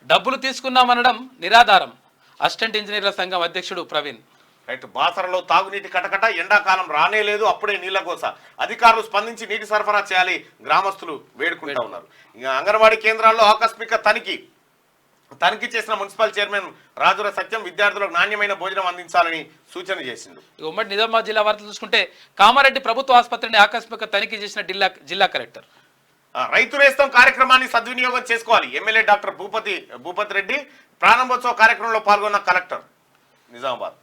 డబ్బులు తీసుకున్నామనడం నిరాధారం. అసిస్టెంట్ ఇంజనీర్ల సంఘం అధ్యక్షుడు ప్రవీణ్. రైట్. బాసరలో తాగునీటి కటకట. ఎండాకాలం రానే లేదు, అప్పుడే నీళ్ల కోస. అధికారులు స్పందించి నీటి సరఫరా చేయాలి. గ్రామస్తులు వేడుకుంటా ఉన్నారు. ఇక అంగన్వాడీ కేంద్రాల్లో ఆకస్మిక తనిఖీ చేసిన మున్సిపల్ చైర్మన్ రాజుల సత్యం విద్యార్థులకు నాణ్యమైన భోజనం అందించాలని సూచన చేసింది. ఉమ్మడి నిజామాబాద్ జిల్లా వార్తలు చూసుకుంటే కామారెడ్డి ప్రభుత్వ ఆసుపత్రిని ఆకస్మిక తనిఖీ చేసిన జిల్లా కలెక్టర్. రైతు నేస్తం కార్యక్రమాన్ని సద్వినియోగం చేసుకోవాలి. ఎమ్మెల్యే డాక్టర్ భూపతి రెడ్డి ప్రారంభోత్సవ కార్యక్రమంలో పాల్గొన్న కలెక్టర్ నిజామాబాద్.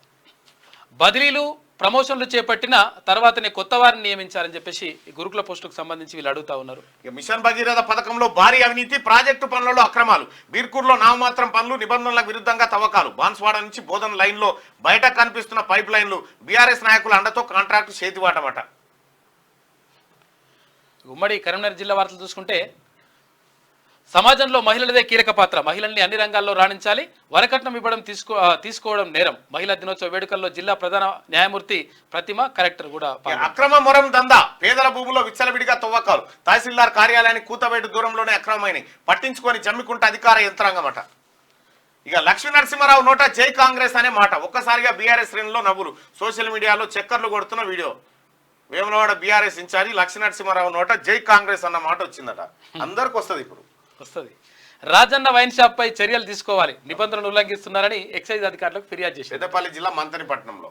బదిలీలు ప్రమోషన్లు చేపట్టిన తర్వాతనే కొత్త వారిని నియమించాలని చెప్పేసి గురుకుల పోస్టులకు సంబంధించి వీళ్ళు అడుగుతా ఉన్నారు. మిషన్ భగీరథ పథకంలో భారీ అవినీతి, ప్రాజెక్టు పనులలో అక్రమాలు, బీర్కూర్లో నామమాత్రం పనులు, నిబంధనలకు విరుద్ధంగా తవ్వకాలు, బాన్స్వాడ నుంచి బోధన లైన్లో బయట కనిపిస్తున్న పైప్ లైన్లు, బీఆర్ఎస్ నాయకుల అండతో కాంట్రాక్టు చేతివాటమట. ఉమ్మడి కరీంనగర్ జిల్లా వార్తలు చూసుకుంటే సమాజంలో మహిళలదే కీలక పాత్ర. మహిళల్ని అన్ని రంగాల్లో రాణించాలి. వరకట్నం ఇవ్వడం తీసుకోవడం నేరం. మహిళా దినోత్సవ వేడుకల్లో జిల్లా ప్రధాన న్యాయమూర్తి ప్రతిమ కలెక్టర్ కూడా. అక్రమ మొరం దందా, పేదల భూముల్లో విచ్చలవిడిగా తవ్వకాలు, తహసీల్దార్ కార్యాలయానికి కూతవేటు దూరంలోనే అక్రమమైనవి, పట్టించుకొని జమ్మికుంట అధికార యంత్రాంగం అట. ఇక లక్ష్మీ నరసింహారావు నోట జై కాంగ్రెస్ అనే మాట. ఒక్కసారిగా బీఆర్ఎస్ శ్రేణిలో నవ్వులు. సోషల్ మీడియాలో చక్కర్లు కొడుతున్న వీడియో. వేములవాడ బీఆర్ఎస్ ఇన్ఛార్జి లక్ష్మీ నరసింహారావు నోట జై కాంగ్రెస్ అన్న మాట వచ్చిందట. అందరికి వస్తుంది, ఇప్పుడు వస్తుంది. రాజన్న వైన్ షాప్ పై చర్యలు తీసుకోవాలి. నిబంధనలు ఉల్లంఘిస్తున్నారని ఎక్సైజ్ అధికారులకు ఫిర్యాదు చేశారు. పెద్దపల్లి జిల్లా మంత్రిపట్నంలో.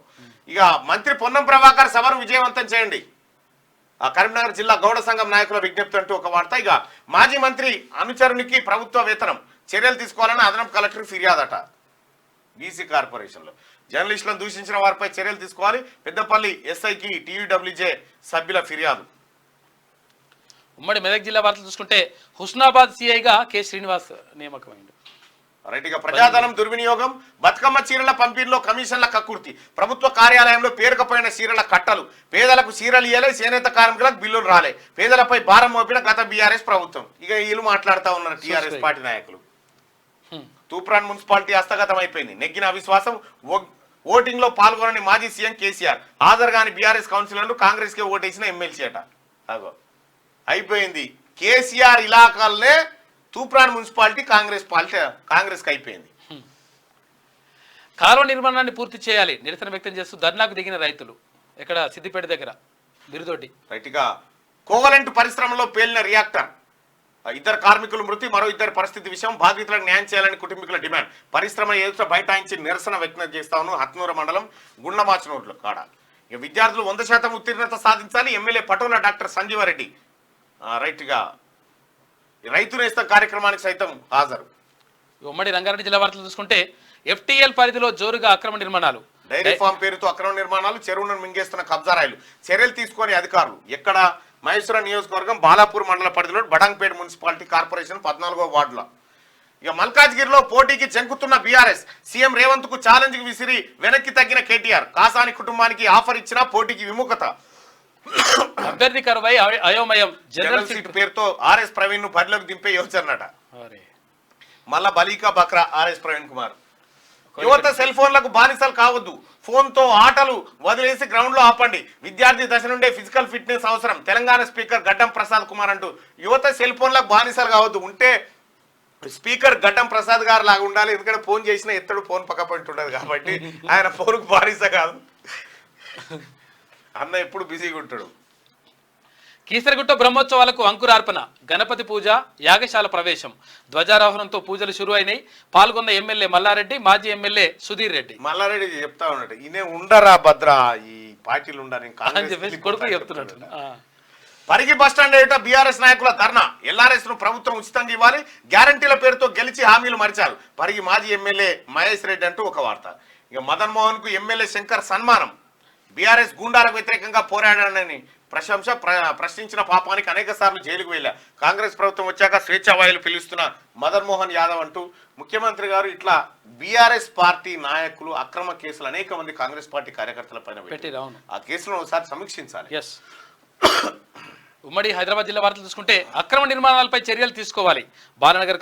ఇక మంత్రి పొన్నం ప్రభాకర్ సభను విజయవంతం చేయండి. కరీంనగర్ జిల్లా గౌడ సంఘం నాయకుల విజ్ఞప్తి అంటూ ఒక వార్త. ఇక మాజీ మంత్రి అనుచరునికి ప్రభుత్వ వేతనం చర్యలు తీసుకోవాలని అదనపు కలెక్టర్ ఫిర్యాదట. బీసీ కార్పొరేషన్లో జర్నలిస్టులను దూషించిన వారిపై చర్యలు తీసుకోవాలి. పెద్దపల్లి ఎస్ఐకి టీయూడబ్ల్యూజే సభ్యుల ఫిర్యాదు. ఉమ్మడి మెదక్ జిల్లా వార్తలు చూసుకుంటే హుస్నాబాద్ సిఐగా కె శ్రీనివాస్ నియామకమైంది. రైట్. ఇక ప్రజాధనం దుర్వినియోగం, బతుకమ్మ చీరల పంపిణీలో కమిషన్ల కక్కుర్తి, ప్రభుత్వ కార్యాలయంలో పేరుకపోయిన చీరల కట్టలు, పేదలకు చీరలు ఇయ్యలే, చేనేత కార్మికులకు బిల్లులు రాలే, పేదలపై భారం మోపిన గత బీఆర్ఎస్ ప్రభుత్వం. ఇక వీళ్ళు మాట్లాడుతూ ఉన్నారు టీఆర్ఎస్ పార్టీ నాయకులు. తూప్రాన్ మున్సిపాలిటీ హస్తగతం అయిపోయింది. నెగ్గిన అవిశ్వాసం, ఓటింగ్ లో పాల్గొనని మాజీ సీఎం కేసీఆర్, హాజరు కాని బీఆర్ఎస్ కౌన్సిలర్లు కాంగ్రెస్ కే ఓటేసిన ఎమ్మెల్సీ అట. అగో అయిపోయింది. కేసీఆర్ ఇలాకాలనే తూప్రాన్ మున్సిపాలిటీ కాంగ్రెస్ కి అయిపోయింది. కాలువ నిర్మాణాన్ని పూర్తి చేయాలి నిరసన వ్యక్తం చేస్తూ ధర్నాకు దిగిన రైతులు ఇక్కడ సిద్దిపేట దగ్గర బిరుదొడ్డి. రైట్. గా కోవలెంట్ పరిశ్రమలో పేలిన రియాక్టర్, ఇద్దరు కార్మికులు మృతి, మరో ఇద్దరు పరిస్థితి విషయం, బాధితులకు న్యాయం చేయాలని కుటుంబీకుల డిమాండ్. పరిశ్రమ ఎదుట బైఠాయించి నిరసన వ్యక్తం చేస్తాను. హత్నూరు మండలం గుండ్లమాచనూరులో కాడ. ఇక విద్యార్థులు 100% ఉత్తీర్ణత సాధించాలి. MLA patola doctor Sanjeeva Reddy right గా రైతు నేస్తం కార్యక్రమానికి సైతం హాజరు. ఉమ్మడి రంగారెడ్డి జిల్లా వార్తలు చూసుకుంటే FTL పరిధిలో జోరుగా అక్రమ నిర్మాణాలు, డైరీ ఫామ్ పేరుతో అక్రమ నిర్మాణాలు, చెరువులను మింగేస్తున్న కబ్జారాయిలు, చర్యలు తీసుకొని అధికారులు. ఎక్కడ? మహేశ్వరం నియోజకవర్గం బాలాపూర్ మండల పరిధిలో బడంగ్పేట మున్సిపాలిటీ కార్పొరేషన్ 14వ వార్డులో. ఇక మల్కాజ్గిరిలో పోటీకి జంకుతున్న బీఆర్ఎస్, సీఎం రేవంత్ కు ఛాలెంజ్ విసిరి వెనక్కి తగ్గిన కేటీఆర్, కాసాని కుటుంబానికి ఆఫర్ ఇచ్చినా పోటీకి విముఖత. అభ్యర్థి కరువై అయోమయం, జనరల్ సీట్ పేరుతో ఆర్ఎస్ ప్రవీణ్ ను బరిలోకి దింపే యోచనట. మళ్ళా బలీకా బక్రా ఆర్ఎస్ ప్రవీణ్ కుమార్. యువత సెల్ ఫోన్లకు బానిసలు కావద్దు, ఫోన్ తో ఆటలు వదిలేసి గ్రౌండ్ లో ఆపండి, విద్యార్థి దశ నుండే ఫిజికల్ ఫిట్నెస్ అవసరం, తెలంగాణ స్పీకర్ గడ్డం ప్రసాద్ కుమార్ అంటూ. యువత సెల్ ఫోన్లకు బానిసలు కావద్దు, ఉంటే స్పీకర్ గడ్డం ప్రసాద్ గారు లాగా ఉండాలి. ఎందుకంటే ఫోన్ చేసినా ఎత్తడు, ఫోన్ పక్క పట్టి ఉండదు కాబట్టి ఆయన ఫోన్కు బానిస కాదు. అన్న ఎప్పుడు బిజీగా ఉంటాడు. కీసరగుట్ట బ్రహ్మోత్సవాలకు అంకురార్పణ, గణపతి పూజ, యాగశాల ప్రవేశం, ధ్వజారోహణంతో పూజలు షురు అయినాయి. పాల్గొన్న ఎమ్మెల్యే మల్లారెడ్డి, మాజీ ఎమ్మెల్యే సుధీర్ రెడ్డి. మల్లారెడ్డి చెప్తా ఉన్నాడు, ఈయన ఉండరా భద్రా ఈ పార్టీలు ఉండని కొడుకు చెప్తున్నాడు. పరిగి బస్టాండ్ ఏట బీఆర్ఎస్ నాయకుల ధర్నా, ఎల్ఆర్ఎస్ ను ప్రభుత్వం ఉచితంగా ఇవ్వాలి, గ్యారంటీల పేరుతో గెలిచి హామీలు మరిచారు. పరిగి మాజీ ఎమ్మెల్యే మహేష్ రెడ్డి అంటూ ఒక వార్త. ఇక మదన్ మోహన్ కు ఎమ్మెల్యే శంకర్ సన్మానం, బీఆర్ఎస్ గూండాలకు వ్యతిరేకంగా పోరాడానని ప్రశ్నించిన పాపానికి అనేక సార్లు జైలుకు వెళ్ళా, కాంగ్రెస్ ప్రభుత్వం వచ్చాక స్వేచ్ఛావాయులు పిలుస్తున్న మదన్ మోహన్ యాదవ్ అంటూ ముఖ్యమంత్రి గారు ఇట్లా బీఆర్ఎస్ పార్టీ నాయకులు అక్రమ కేసులు అనేక మంది కాంగ్రెస్ పార్టీ కార్యకర్తల పైన పెట్టి ఆ కేసులను ఒకసారి సమీక్షించాలి. ఉమ్మడి హైదరాబాద్ జిల్లా వార్తలు చూసుకుంటే అక్రమ నిర్మాణాలపై చర్యలు తీసుకోవాలి. బాలనగర్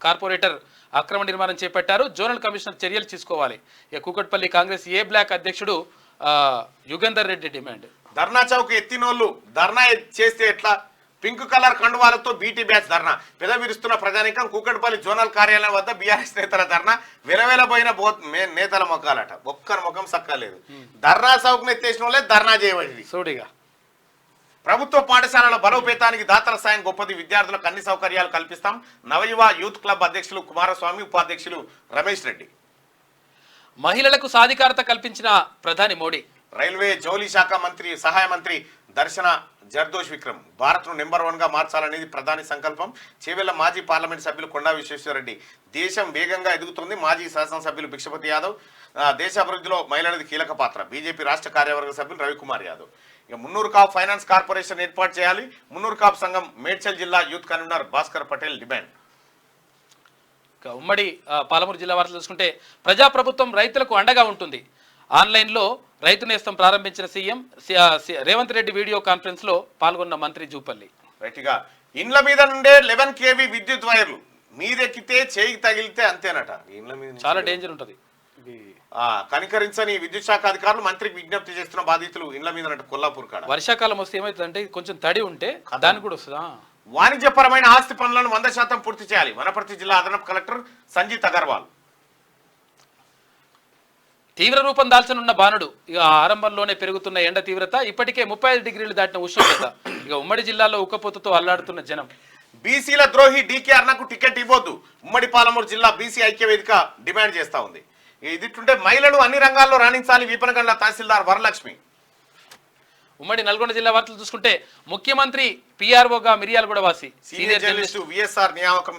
కార్పొరేటర్ అక్రమ నిర్మాణం చేపట్టారు, జోనల్ కమిషనర్ చర్యలు తీసుకోవాలి. ఇక కూకట్పల్లి కాంగ్రెస్ ఏ బ్లాక్ అధ్యక్షుడు యుగంధర్ రెడ్డి డిమాండ్. ధర్నా చౌక్ ఎత్తినోళ్ళు ధర్నా చేస్తే ఎట్లా? పింక్ కలర్ కండువాలతో బీటీ బ్యాచ్ ధర్నా, పెదవిరుస్తున్న ప్రజానికం. కూకట్పల్లి జోనల్ కార్యాలయం వద్ద బీఆర్ఎస్ నేతల ధర్నా, వెలవెలబోయిన నేతల మొఖాలట, ఒక్కరి ముఖం సక్కలేదు. ధర్నా చౌక్ ఎత్తేసిన వాళ్ళే ధర్నా చేయబడింది. సూడిగా ప్రభుత్వ పాఠశాలల బలోపేతానికి దాతల సాయం గొప్పది, విద్యార్థులకు అన్ని సౌకర్యాలు కల్పిస్తాం. నవయువ యూత్ క్లబ్ అధ్యక్షులు కుమారస్వామి, ఉపాధ్యక్షులు రమేష్ రెడ్డి. మహిళలకు సాధికారత కల్పించిన ప్రధాని మోడీ. రైల్వే జౌలి శాఖ మంత్రి సహాయ మంత్రి దర్శన జర్దోష్ విక్రమ్, భారత్ను నెంబర్ 1గా మార్చాలనేది ప్రధాని సంకల్పం. చేవెళ్ల మాజీ పార్లమెంట్ సభ్యులు కొండా విశ్వేశ్వరరెడ్డి. దేశం వేగంగా ఎదుగుతుంది, మాజీ శాసనసభ్యులు భిక్షపతి యాదవ్. దేశ అభివృద్ధిలో మహిళలది కీలక పాత్ర, బీజేపీ రాష్ట్ర కార్యవర్గ సభ్యులు రవికుమార్ యాదవ్. ఇక మున్నూరు కాప్ ఫైనాన్స్ కార్పొరేషన్ ఏర్పాటు చేయాలి, మున్నూరు కాప్ సంఘం మేడ్చల్ జిల్లా youth convener Bhaskar Patel demand. ఉమ్మడి పాలమూరు జిల్లా వార్తలు చూసుకుంటే ప్రజాప్రభుత్వం రైతులకు అండగా ఉంటుంది. ఆన్లైన్లో రైతు నేస్తం ప్రారంభించిన CM Revanth Reddy video conference లో పాల్గొన్న మంత్రి జూపల్లి. రైట్గా ఇండ్ల మీద నుండే 11 kV విద్యుత్ వైర్లు మీదెక్కితే చేయికి తగిలితే అంతేనట. ఇండ్ల మీద చాలా డేంజర్ ఉంటుంది. కనికరించని విద్యుత్ శాఖ అధికారులు మంత్రికి విజ్ఞప్తి చేస్తున్న బాధితులు ఇండ్ల మీద కొల్లాపూర్ కాడ. వర్షాకాలం వస్తే ఏమవుతుందంటే కొంచెం తడి ఉంటే దానికి కూడా వస్తుందా. వాణిజ్యపరమైన ఆస్తి పనులను 100% పూర్తి చేయాలి, వనపర్తి జిల్లా అదనపు కలెక్టర్ సంజీత్ అగర్వాల్. తీవ్ర రూపం దాల్చనున్న బాణుడు. ఇక ఆరంభంలోనే పెరుగుతున్న ఎండ తీవ్రత, ఇప్పటికే 35 డిగ్రీలు దాటిన ఉష్ణోగ్రత. ఇక ఉమ్మడి జిల్లాలో ఉక్కపోతతో అల్లాడుతున్న జనం. బీసీల ద్రోహి డీకే అర్ణకు టికెట్ ఇవ్వద్దు, ఉమ్మడి పాలమూరు జిల్లా బీసీ ఐక్య వేదిక డిమాండ్ చేస్తా ఉంది. ఇదిట్టుంటే మహిళలు అన్ని రంగాల్లో రాణించాలి, వీపనగండ్ల తహసీల్దార్ వరలక్ష్మి. ఉమ్మడి నల్గొండ జిల్లా వార్తలు చూసుకుంటే ముఖ్యమంత్రి పిఆర్ఓగా మిర్యాలగూడ వాసి సీనియర్ జర్నలిస్టు విఎస్ఆర్ నియామకం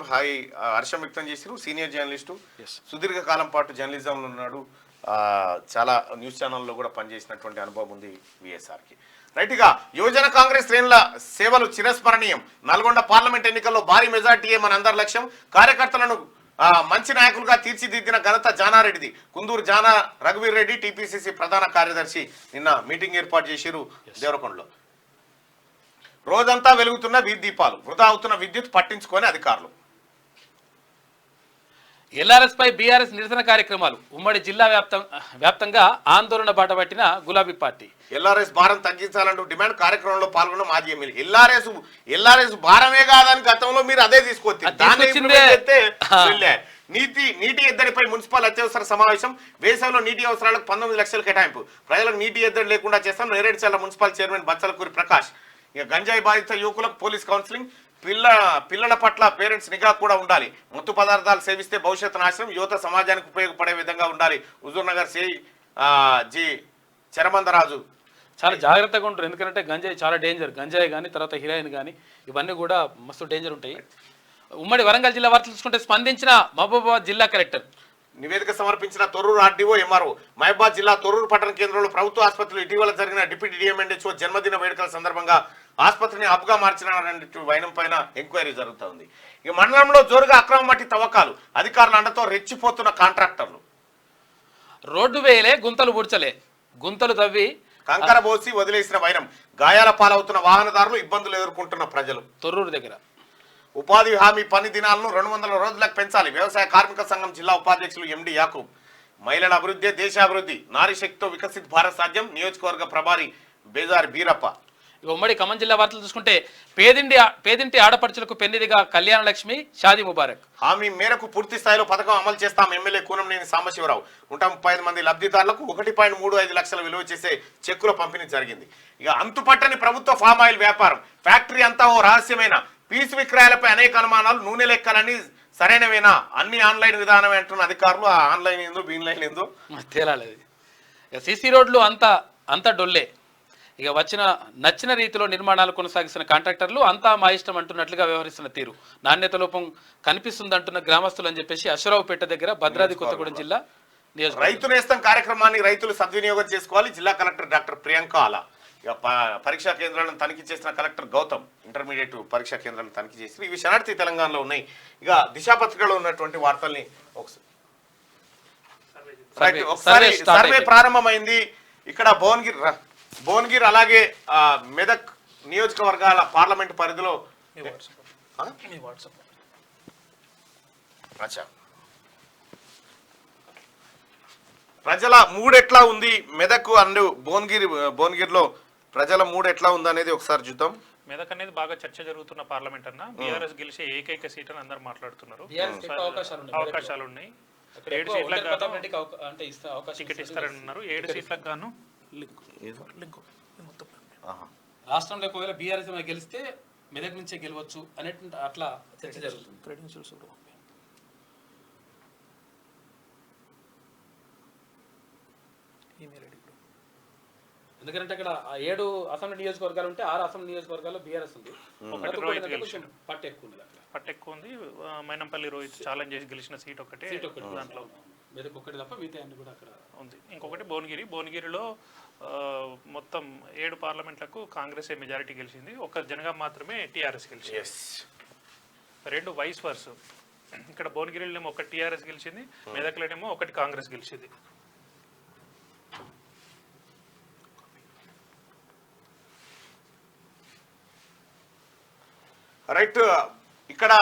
హర్షం వ్యక్తం చేశారు. సీనియర్ జర్నలిస్టు సుదీర్ఘ కాలం పాటు జర్నలిజంలో ఉన్నాడు. చాలా న్యూస్ ఛానల్లో కూడా పనిచేసినటువంటి అనుభవం ఉంది విఎస్ఆర్కి. రైట్గా యువజన కాంగ్రెస్ శ్రేణుల సేవలు చిరస్మరణీయం. నల్గొండ పార్లమెంట్ ఎన్నికల్లో భారీ మెజార్టీయే మనందరి లక్ష్యం. కార్యకర్తలను మంచి నాయకులుగా తీర్చిదిద్దిన ఘనత జానారెడ్డిది. కుందూరు జానా రఘువీర్ రెడ్డి టీపీసీసీ ప్రధాన కార్యదర్శి నిన్న మీటింగ్ ఏర్పాటు చేశారు దేవరకొండలో. రోజంతా వెలుగుతున్న వీధి దీపాలు, వృధా అవుతున్న విద్యుత్ పట్టించుకొని అధికారులు. ఎల్ఆర్ఎస్ పై బీఆర్ఎస్ నిరసన కార్యక్రమాలు. ఉమ్మడి జిల్లా వ్యాప్తంగా ఆందోళన బాటపట్టిన గులాబీ పార్టీ. ఎల్ఆర్ఎస్ భారం తగ్గించాలంటూ డిమాండ్ కార్యక్రమంలో పాల్గొన్న మాజీ ఎమ్మెల్యే. ఎల్ఆర్ఎస్ భారమే కాదని గతంలో మీరు అదే తీసుకొచ్చింది. నీటి ఎద్దడిపై మున్సిపల్ అత్యవసర సమావేశం. వేసవిలో నీటి అవసరాలకు 19 లక్షలు కేటాయింపు. ప్రజలకు నీటి ఎద్దడి లేకుండా చేస్తాం. Neredcherla municipal chairman Bachalakuri Prakash. ఇక గంజాయి బాధిత యువకులకు పోలీస్ కౌన్సిలింగ్. పిల్లల పట్ల పేరెంట్స్ నిఘా కూడా ఉండాలి. మత్తు పదార్థాలు సేవిస్తే భవిష్యత్తు నాశనం. యువత సమాజానికి ఉపయోగపడే విధంగా ఉండాలి. Huzur Nagar CI G Charamandaraju. చాలా జాగ్రత్తగా ఉంటారు, ఎందుకంటే గంజాయి చాలా డేంజర్. గంజాయి కానీ తర్వాత హీరోయిన్ కానీ ఇవన్నీ కూడా మస్తు డేంజర్ ఉంటాయి. ఉమ్మడి వరంగల్ జిల్లా వార్తలు చూసుకుంటే స్పందించిన మహబూబాబాద్ జిల్లా కలెక్టర్. నివేదిక సమర్పించిన తొర్రూరు ఆర్డీఓ ఎంఆర్ఓ. మహబూబాబాద్ జిల్లా తొర్రూరు పట్టణ కేంద్రంలో ప్రభుత్వ ఆసుపత్రిలో ఇటీవల జరిగిన డిప్యూటీ డిఎంఎన్హెచ్ఓ జన్మదిన వేడుకల సందర్భంగా ఆసుపత్రిని హబ్గా మార్చిన వైనం పైన ఎంక్వైరీ జరుగుతోంది. ఇక మండలంలో జోరుగా అక్రమ మట్టి తవ్వకాలు. అధికారుల అండతో రెచ్చిపోతున్న కాంట్రాక్టర్లు. రోడ్డు వేయలే, గుంతలు పూడ్చలే, గుంతలు తవ్వి కంకర పోసి వదిలేసిన వైనం. గాయాల పాలవుతున్న వాహనదారులు, ఇబ్బందులు ఎదుర్కొంటున్న ప్రజలు. తొర్రూరు దగ్గర ఉపాధి హామీ పని దినాలను 200 రోజులకు పెంచాలి. వ్యవసాయ కార్మిక సంఘం జిల్లా ఉపాధ్యక్షులు ఎండి యాకూబ్. మహిళల అభివృద్ధి దేశాభివృద్ధి. నారీ శక్తితో వికసిత్ భారత్ సాధ్యం. నియోజకవర్గ ప్రభారి బేజారి బీరప్ప. ఉమ్మడి ఖమ్మం జిల్లా వార్తలు చూసుకుంటే పేదింటి ఆడపడుచులకు పెన్నిదిగా కళ్యాణ లక్ష్మి, షాదీ ముబారక్. హామీ మేరకు పూర్తి స్థాయిలో పథకం అమలు చేస్తాం. ఎమ్మెల్యే కూనంనేని సాంబశివరావు. 135 మంది లబ్ధిదారులకు 1.35 లక్షల విలువ చేసే చెక్కుల పంపిణీ జరిగింది. ఇక అంతుపట్టని ప్రభుత్వ ఫామ్ ఆయిల్ వ్యాపారం. ఫ్యాక్టరీ అంతా ఓ రహస్యమైన. పీసు విక్రయాలపై అనేక అనుమానాలు. నూనె లెక్కలన్నీ సరైనవేనా? అన్ని ఆన్లైన్ విధానమే అంటున్న అధికారులు. ఆ ఆన్లైన్ ఏందో బీన్లైన్ ఏందో తేలాలేదు. ఇక సీసీ రోడ్లు అంతా డొల్లే. ఇక నచ్చిన రీతిలో నిర్మాణాలు కొనసాగిస్తున్న కాంట్రాక్టర్లు అంతా మా ఇష్టం అంటున్నట్లుగా వ్యవహరిస్తున్న తీరు నాణ్యత లోపం కనిపిస్తుందంటున్న గ్రామస్తులు అని చెప్పేసి అశ్వరావుపేట దగ్గర భద్రాద్రి కొత్తగూడెం జిల్లా రైతు నేస్తం కార్యక్రమాన్ని రైతులు సద్వినియోగం చేసుకోవాలి. జిల్లా కలెక్టర్ డాక్టర్ ప్రియాంక ఆలా. ఇక పరీక్షా కేంద్రాలను తనిఖీ చేసిన కలెక్టర్ గౌతమ్ ఇంటర్మీడియట్ పరీక్షా కేంద్రాలను తనిఖీ చేసి ఇవి శనార్థి తెలంగాణలో ఉన్నాయి. ఇక దిశాపత్రికలో ఉన్నటువంటి వార్తల్ని ఒకసారి సర్వే ప్రారంభమైంది. ఇక్కడ భువనగిరి అలాగే మెదక్ నియోజకవర్గాల పార్లమెంట్ పరిధిలో ప్రజల మూడ్ ఎట్లా ఉంది మెదక్ అండ్ భువనగిరిలో ప్రజల మూడ్ ఎట్లా ఉంది అనేది ఒకసారి చూద్దాం. మెదక్ అనేది బాగా చర్చ జరుగుతున్న పార్లమెంట్ అన్న. బీఆర్ఎస్ గెలిచే ఏకైక సీట్ అని అందరు మాట్లాడుతున్నారు. అవకాశాలు ఉన్నాయి. 7 సీట్లకు టికెట్ ఇస్తారన్నారు. 7 సీట్లకు గాను రాష్ట్రంలో ఒకవేళ బీఆర్ఎస్ గెలిస్తే మెదక్ నుంచే గెలవచ్చు అనేటువంటి అట్లా చర్చ జరుగుతుంది. క్రెడెన్షియల్స్ ఎందుకంటే అక్కడ 7 అసెంబ్లీ నియోజకవర్గాలు ఉంటే 6 అసెంబ్లీ నియోజకవర్గాల్లో బీఆర్ఎస్ ఉంది. పట్టు ఎక్కువ ఉంది. మైనంపల్లి రోహిత్ ఛాలెంజ్ చేసి గెలిచిన సీట్ ఒకటే దాంట్లో మెదక్ ఒకటి తప్ప మిగతా అన్ని కూడా అక్కడ ఉంది. ఇంకొకటి భువనగిరిలో మొత్తం 7 పార్లమెంట్లకు కాంగ్రెస్ మెజారిటీ గెలిచింది. ఒక జనగాం మాత్రమే టీఆర్ఎస్ గెలిచింది. 2 వైస్ వర్స్. ఇక్కడ భువనగిరిలోనేమో 1 టీఆర్ఎస్ గెలిచింది, మెదక్లోనేమో 1 కాంగ్రెస్ గెలిచింది. రైట్. ఇక్కడ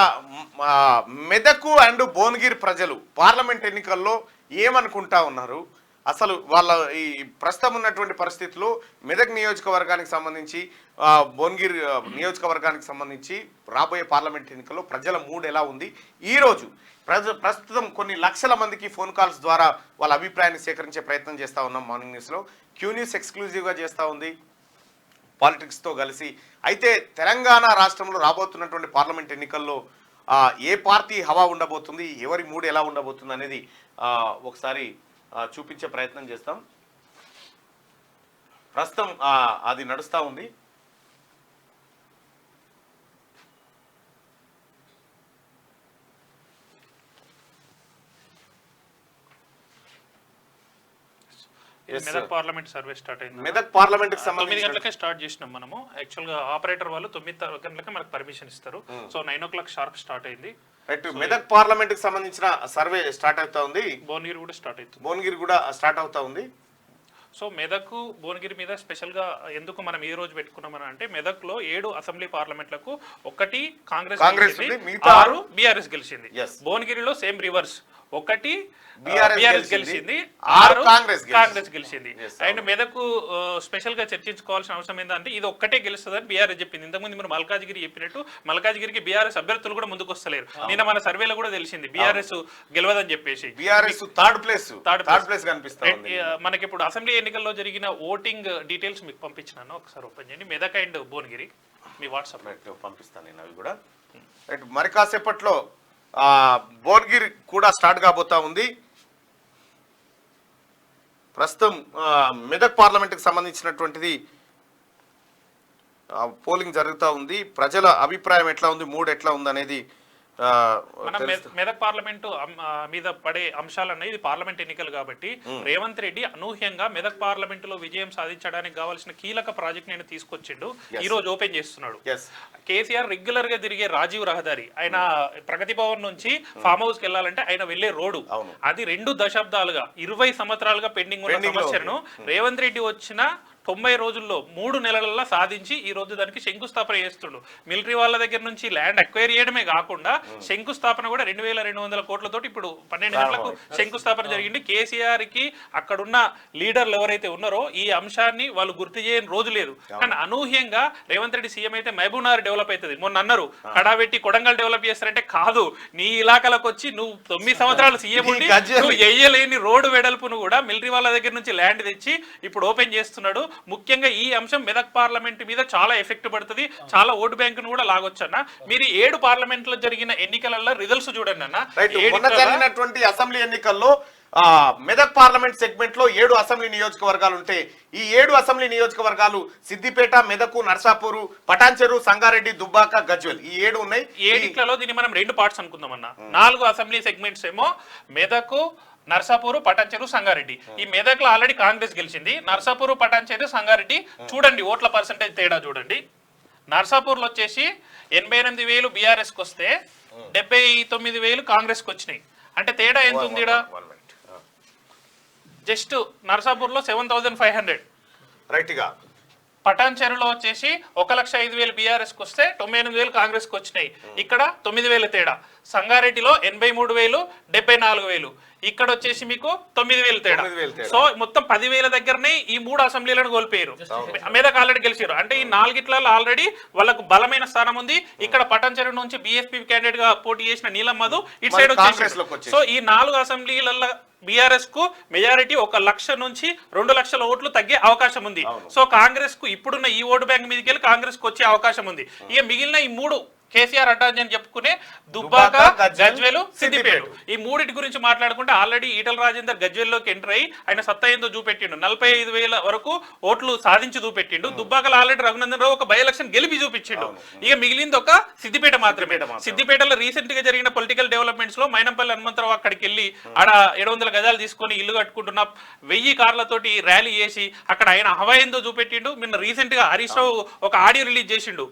మెదక్ అండ్ భువనగిరి ప్రజలు పార్లమెంట్ ఎన్నికల్లో ఏమనుకుంటా ఉన్నారు? అసలు వాళ్ళ ఈ ప్రస్తుతం ఉన్నటువంటి పరిస్థితుల్లో మెదక్ నియోజకవర్గానికి సంబంధించి భువనగిరి నియోజకవర్గానికి సంబంధించి రాబోయే పార్లమెంట్ ఎన్నికల్లో ప్రజల మూడ్ ఎలా ఉంది? ఈరోజు ప్రస్తుతం కొన్ని లక్షల మందికి ఫోన్ కాల్స్ ద్వారా వాళ్ళ అభిప్రాయాన్ని సేకరించే ప్రయత్నం చేస్తూ ఉన్నాం. మార్నింగ్ న్యూస్లో క్యూ న్యూస్ ఎక్స్క్లూజివ్గా చేస్తూ ఉంది పాలిటిక్స్తో కలిసి. అయితే తెలంగాణ రాష్ట్రంలో రాబోతున్నటువంటి పార్లమెంట్ ఎన్నికల్లో ఏ పార్టీ హవా ఉండబోతుంది, ఎవరి మూడు ఎలా ఉండబోతుంది అనేది ఒకసారి చూపించే ప్రయత్నం చేస్తాం. ప్రస్తుతం అది నడుస్తూ ఉంది. మెదక్ పార్లమెంట్ సర్వే స్టార్ట్ అయింది. మెదక్ పార్లమెంట్ కి 9 సంబంధించి గంటలకే స్టార్ట్ చేసినాం మనము. యాక్చువల్ గా ఆపరేటర్ వాళ్ళు 9 గంటలకే మనకు పర్మిషన్ ఇస్తారు. సో 9 o'clock షార్ప్ స్టార్ట్ అయింది. రైట్, మెదక్ పార్లమెంట్ కి సంబంధించిన సర్వే స్టార్ట్ అవుతా ఉంది. భువనగిరి కూడా స్టార్ట్ అవుతుంది. భువనగిరి కూడా స్టార్ట్ అవుతా ఉంది. సో మెదక్ భువనగిరి మీద స్పెషల్గా ఎందుకు మనం ఈ రోజు పెట్టుకున్నామని అంటే, మెదక్లో 7 అసెంబ్లీ పార్లమెంట్లకు 1 కాంగ్రెస్ ఉంది, మిగతా 6 బీఆర్ఎస్ గెలిచింది. భువనగిరిలో సేమ్ రివర్స్, 1 బీఆర్ఎస్ గెలిచింది, 6 కాంగ్రెస్ గెలిచింది. అండ్ మెదక్ స్పెషల్ గా చర్చించుకోవాల్సిన అవసరం ఏంటంటే, ఇది ఒక్కటే గెలుస్తుందని బీఆర్ఎస్ చెప్పింది. ఇంతకుముందు మీరు మల్కాజ్గిరి చెప్పినట్టు మల్కాజ్గిరికి బీఆర్ఎస్ అభ్యర్థులు కూడా ముందుకు వస్తలేరు. నిన్న మన సర్వేలో కూడా తెలిసింది బీఆర్ఎస్ గెలవదని చెప్పేసి. బీఆర్ఎస్ థర్డ్ ప్లేస్ కనిపిస్తుంది. మనకి ఇప్పుడు అసెంబ్లీ ఎన్నికల్లో జరిగిన ఓటింగ్ డీటెయిల్స్ మీకు పంపించినాను, ఒకసారి ఓపెన్ చేయండి. Medak and Bhuvanagiri me WhatsApp పంపిస్తాను నేను అవి కూడా. రైట్, మరి కాసేపట్లో భువనగిరి కూడా స్టార్ట్ కాబోతా ఉంది. ప్రస్తుతం మెదక్ పార్లమెంట్కి సంబంధించినటువంటిది పోలింగ్ జరుగుతూ ఉంది. ప్రజల అభిప్రాయం ఎట్లా ఉంది, మూడ్ ఎట్లా ఉంది అనేది మనం మెదక్ పార్లమెంటు మీద పడే అంశాలు అన్నది, ఇది పార్లమెంట్ ఎన్నికలు కాబట్టి రేవంత్ రెడ్డి అనూహ్యంగా మెదక్ పార్లమెంటులో విజయం సాధించడానికి కావాల్సిన కీలక ప్రాజెక్ట్ నేను తీసుకొచ్చిండు. ఈ రోజు ఓపెన్ చేస్తున్నాడు. కేసీఆర్ రెగ్యులర్ గా తిరిగే రాజీవ్ రహదారి, ఆయన ప్రగతి భవన్ నుంచి ఫామ్ హౌస్ కి వెళ్ళాలంటే ఆయన వెళ్లే రోడ్డు, అది 2 దశాబ్దాలుగా 20 సంవత్సరాలుగా పెండింగ్ ఉన్న సమస్యను రేవంత్ రెడ్డి వచ్చిన 90 రోజుల్లో 3 నెలలలో సాధించి ఈ రోజు దానికి శంకుస్థాపన చేస్తుండు. మిలిటరీ వాళ్ళ దగ్గర నుంచి ల్యాండ్ అక్వైర్ చేయడమే కాకుండా శంకుస్థాపన కూడా 2200 కోట్లతో ఇప్పుడు 12 గంటలకు శంకుస్థాపన జరిగింది. కేసీఆర్ కి అక్కడున్న లీడర్లు ఎవరైతే ఉన్నారో ఈ అంశాన్ని వాళ్ళు గుర్తు చేయని రోజు లేదు. కానీ అనూహ్యంగా రేవంత్ రెడ్డి సీఎం అయితే మహబూబ్నగర్ డెవలప్ అవుతుంది. మొన్న అన్నారు కడాబెట్టి కొడంగల్ డెవలప్ చేస్తారంటే, కాదు, నీ ఇలాకాలకు వచ్చి నువ్వు 9 సంవత్సరాలు సీఎం ఉండి నువ్వు వేయలేని రోడ్డు వెడల్పును కూడా మిలిటరీ వాళ్ళ దగ్గర నుంచి ల్యాండ్ తెచ్చి ఇప్పుడు ఓపెన్ చేస్తున్నాడు. ముఖ్యంగా ఈ అంశం మెదక్ పార్లమెంట్ మీద చాలా ఎఫెక్ట్ పడుతుంది, చాలా ఓటు బ్యాంకును కూడా లాగొచ్చన్న. మీరు 7 పార్లమెంట్లో జరిగిన ఎన్నికలలో రిజల్ట్స్ చూడండి అన్న. జరిగినటువంటి అసెంబ్లీ ఎన్నికల్లో మెదక్ పార్లమెంట్ సెగ్మెంట్ లో 7 అసెంబ్లీ నియోజకవర్గాలు ఉంటే, ఈ 7 అసెంబ్లీ నియోజకవర్గాలు సిద్దిపేట, మెదకు, నర్సాపూరు, పటాన్చెరు, సంగారెడ్డి, దుబ్బాక, గజ్వెల్, ఈ 7 ఉన్నాయి. 7 దీన్ని మనం 2 పార్ట్స్ అనుకుందాం అన్న. 4 అసెంబ్లీ సెగ్మెంట్స్ ఏమో మెదకు, నర్సాపూరు, పటాన్చెరు, సంగారెడ్డి. ఈ మెదక్ లో ఆల్రెడీ కాంగ్రెస్ గెలిచింది. నర్సాపూరు, పటాన్చెరు, సంగారెడ్డి చూడండి ఓట్ల పర్సెంటేజ్ తేడా చూడండి. నర్సాపూర్లో వచ్చేసి 88,000 బీఆర్ఎస్ కి వస్తే 79,000 కాంగ్రెస్ కి వచ్చినాయి. అంటే తేడా ఎంత ఉంది? జస్ట్ నర్సాపూర్లో 7,500 రైట్ గా. పటాన్చెరులో వచ్చేసి 1,05,000 బీఆర్ఎస్ కి వస్తే 98,000 కాంగ్రెస్ కి వచ్చినాయి. ఇక్కడ 9,000 తేడా. సంగారెడ్డిలో 83,000, 74,000. ఇక్కడ వచ్చేసి మీకు 9,000 తేడా. సో మొత్తం 10,000 దగ్గరనే ఈ 3 అసెంబ్లీలను కోల్పోయారు. మెదక్ ఆల్రెడీ గెలిచారు. అంటే ఈ 4 ఆల్రెడీ వాళ్ళకు బలమైన స్థానం ఉంది. ఇక్కడ పటాన్చెరు నుంచి బీఎస్పీ క్యాండిడేట్ గా పోటీ చేసిన నీలం మధు ఇటు సైడ్ వచ్చేసి. సో ఈ 4 అసెంబ్లీలలో బీఆర్ఎస్ కు మెజారిటీ 1 లక్ష నుంచి 2 లక్షల ఓట్లు తగ్గే అవకాశం ఉంది. సో కాంగ్రెస్ కు ఇప్పుడున్న ఈ ఓటు బ్యాంక్ మీదకి వెళ్ళి కాంగ్రెస్ కు వచ్చే అవకాశం ఉంది. ఇక మిగిలిన ఈ 3 కేసీఆర్ అడ్వాన్స్ అని చెప్పుకునే దుబ్బాక, గజ్వేలు, సిద్దిపేట, ఈ 3 గురించి మాట్లాడుకుంటే ఆల్రెడీ ఈటల రాజేందర్ గజ్వేల్లోకి ఎంటర్ అయ్యి ఆయన సత్తా ఏందో చూపెట్టిండు. 45,000 వరకు ఓట్లు సాధించి చూపెట్టిండు. దుబ్బాకలో ఆల్రెడీ రఘునందన్ రావు ఒక బై ఎలక్షన్ గెలిపి చూపించిండు. ఇక మిగిలింది ఒక సిద్దిపేట మాత్రమే. సిద్దిపేటలో రీసెంట్ గా జరిగిన పొలిటికల్ డెవలప్మెంట్స్ లో మైనంపల్లి హనుమంతరావు అక్కడికి వెళ్ళి ఆడ 700 గజాలు తీసుకొని ఇల్లు కట్టుకుంటున్న 1000 కార్లతోటి ర్యాలీ చేసి అక్కడ ఆయన హవా ఏందో చూపెట్టిండు. నిన్న రీసెంట్ గా హరీష్ రావు ఒక ఆడియో రిలీజ్ చేసిండు.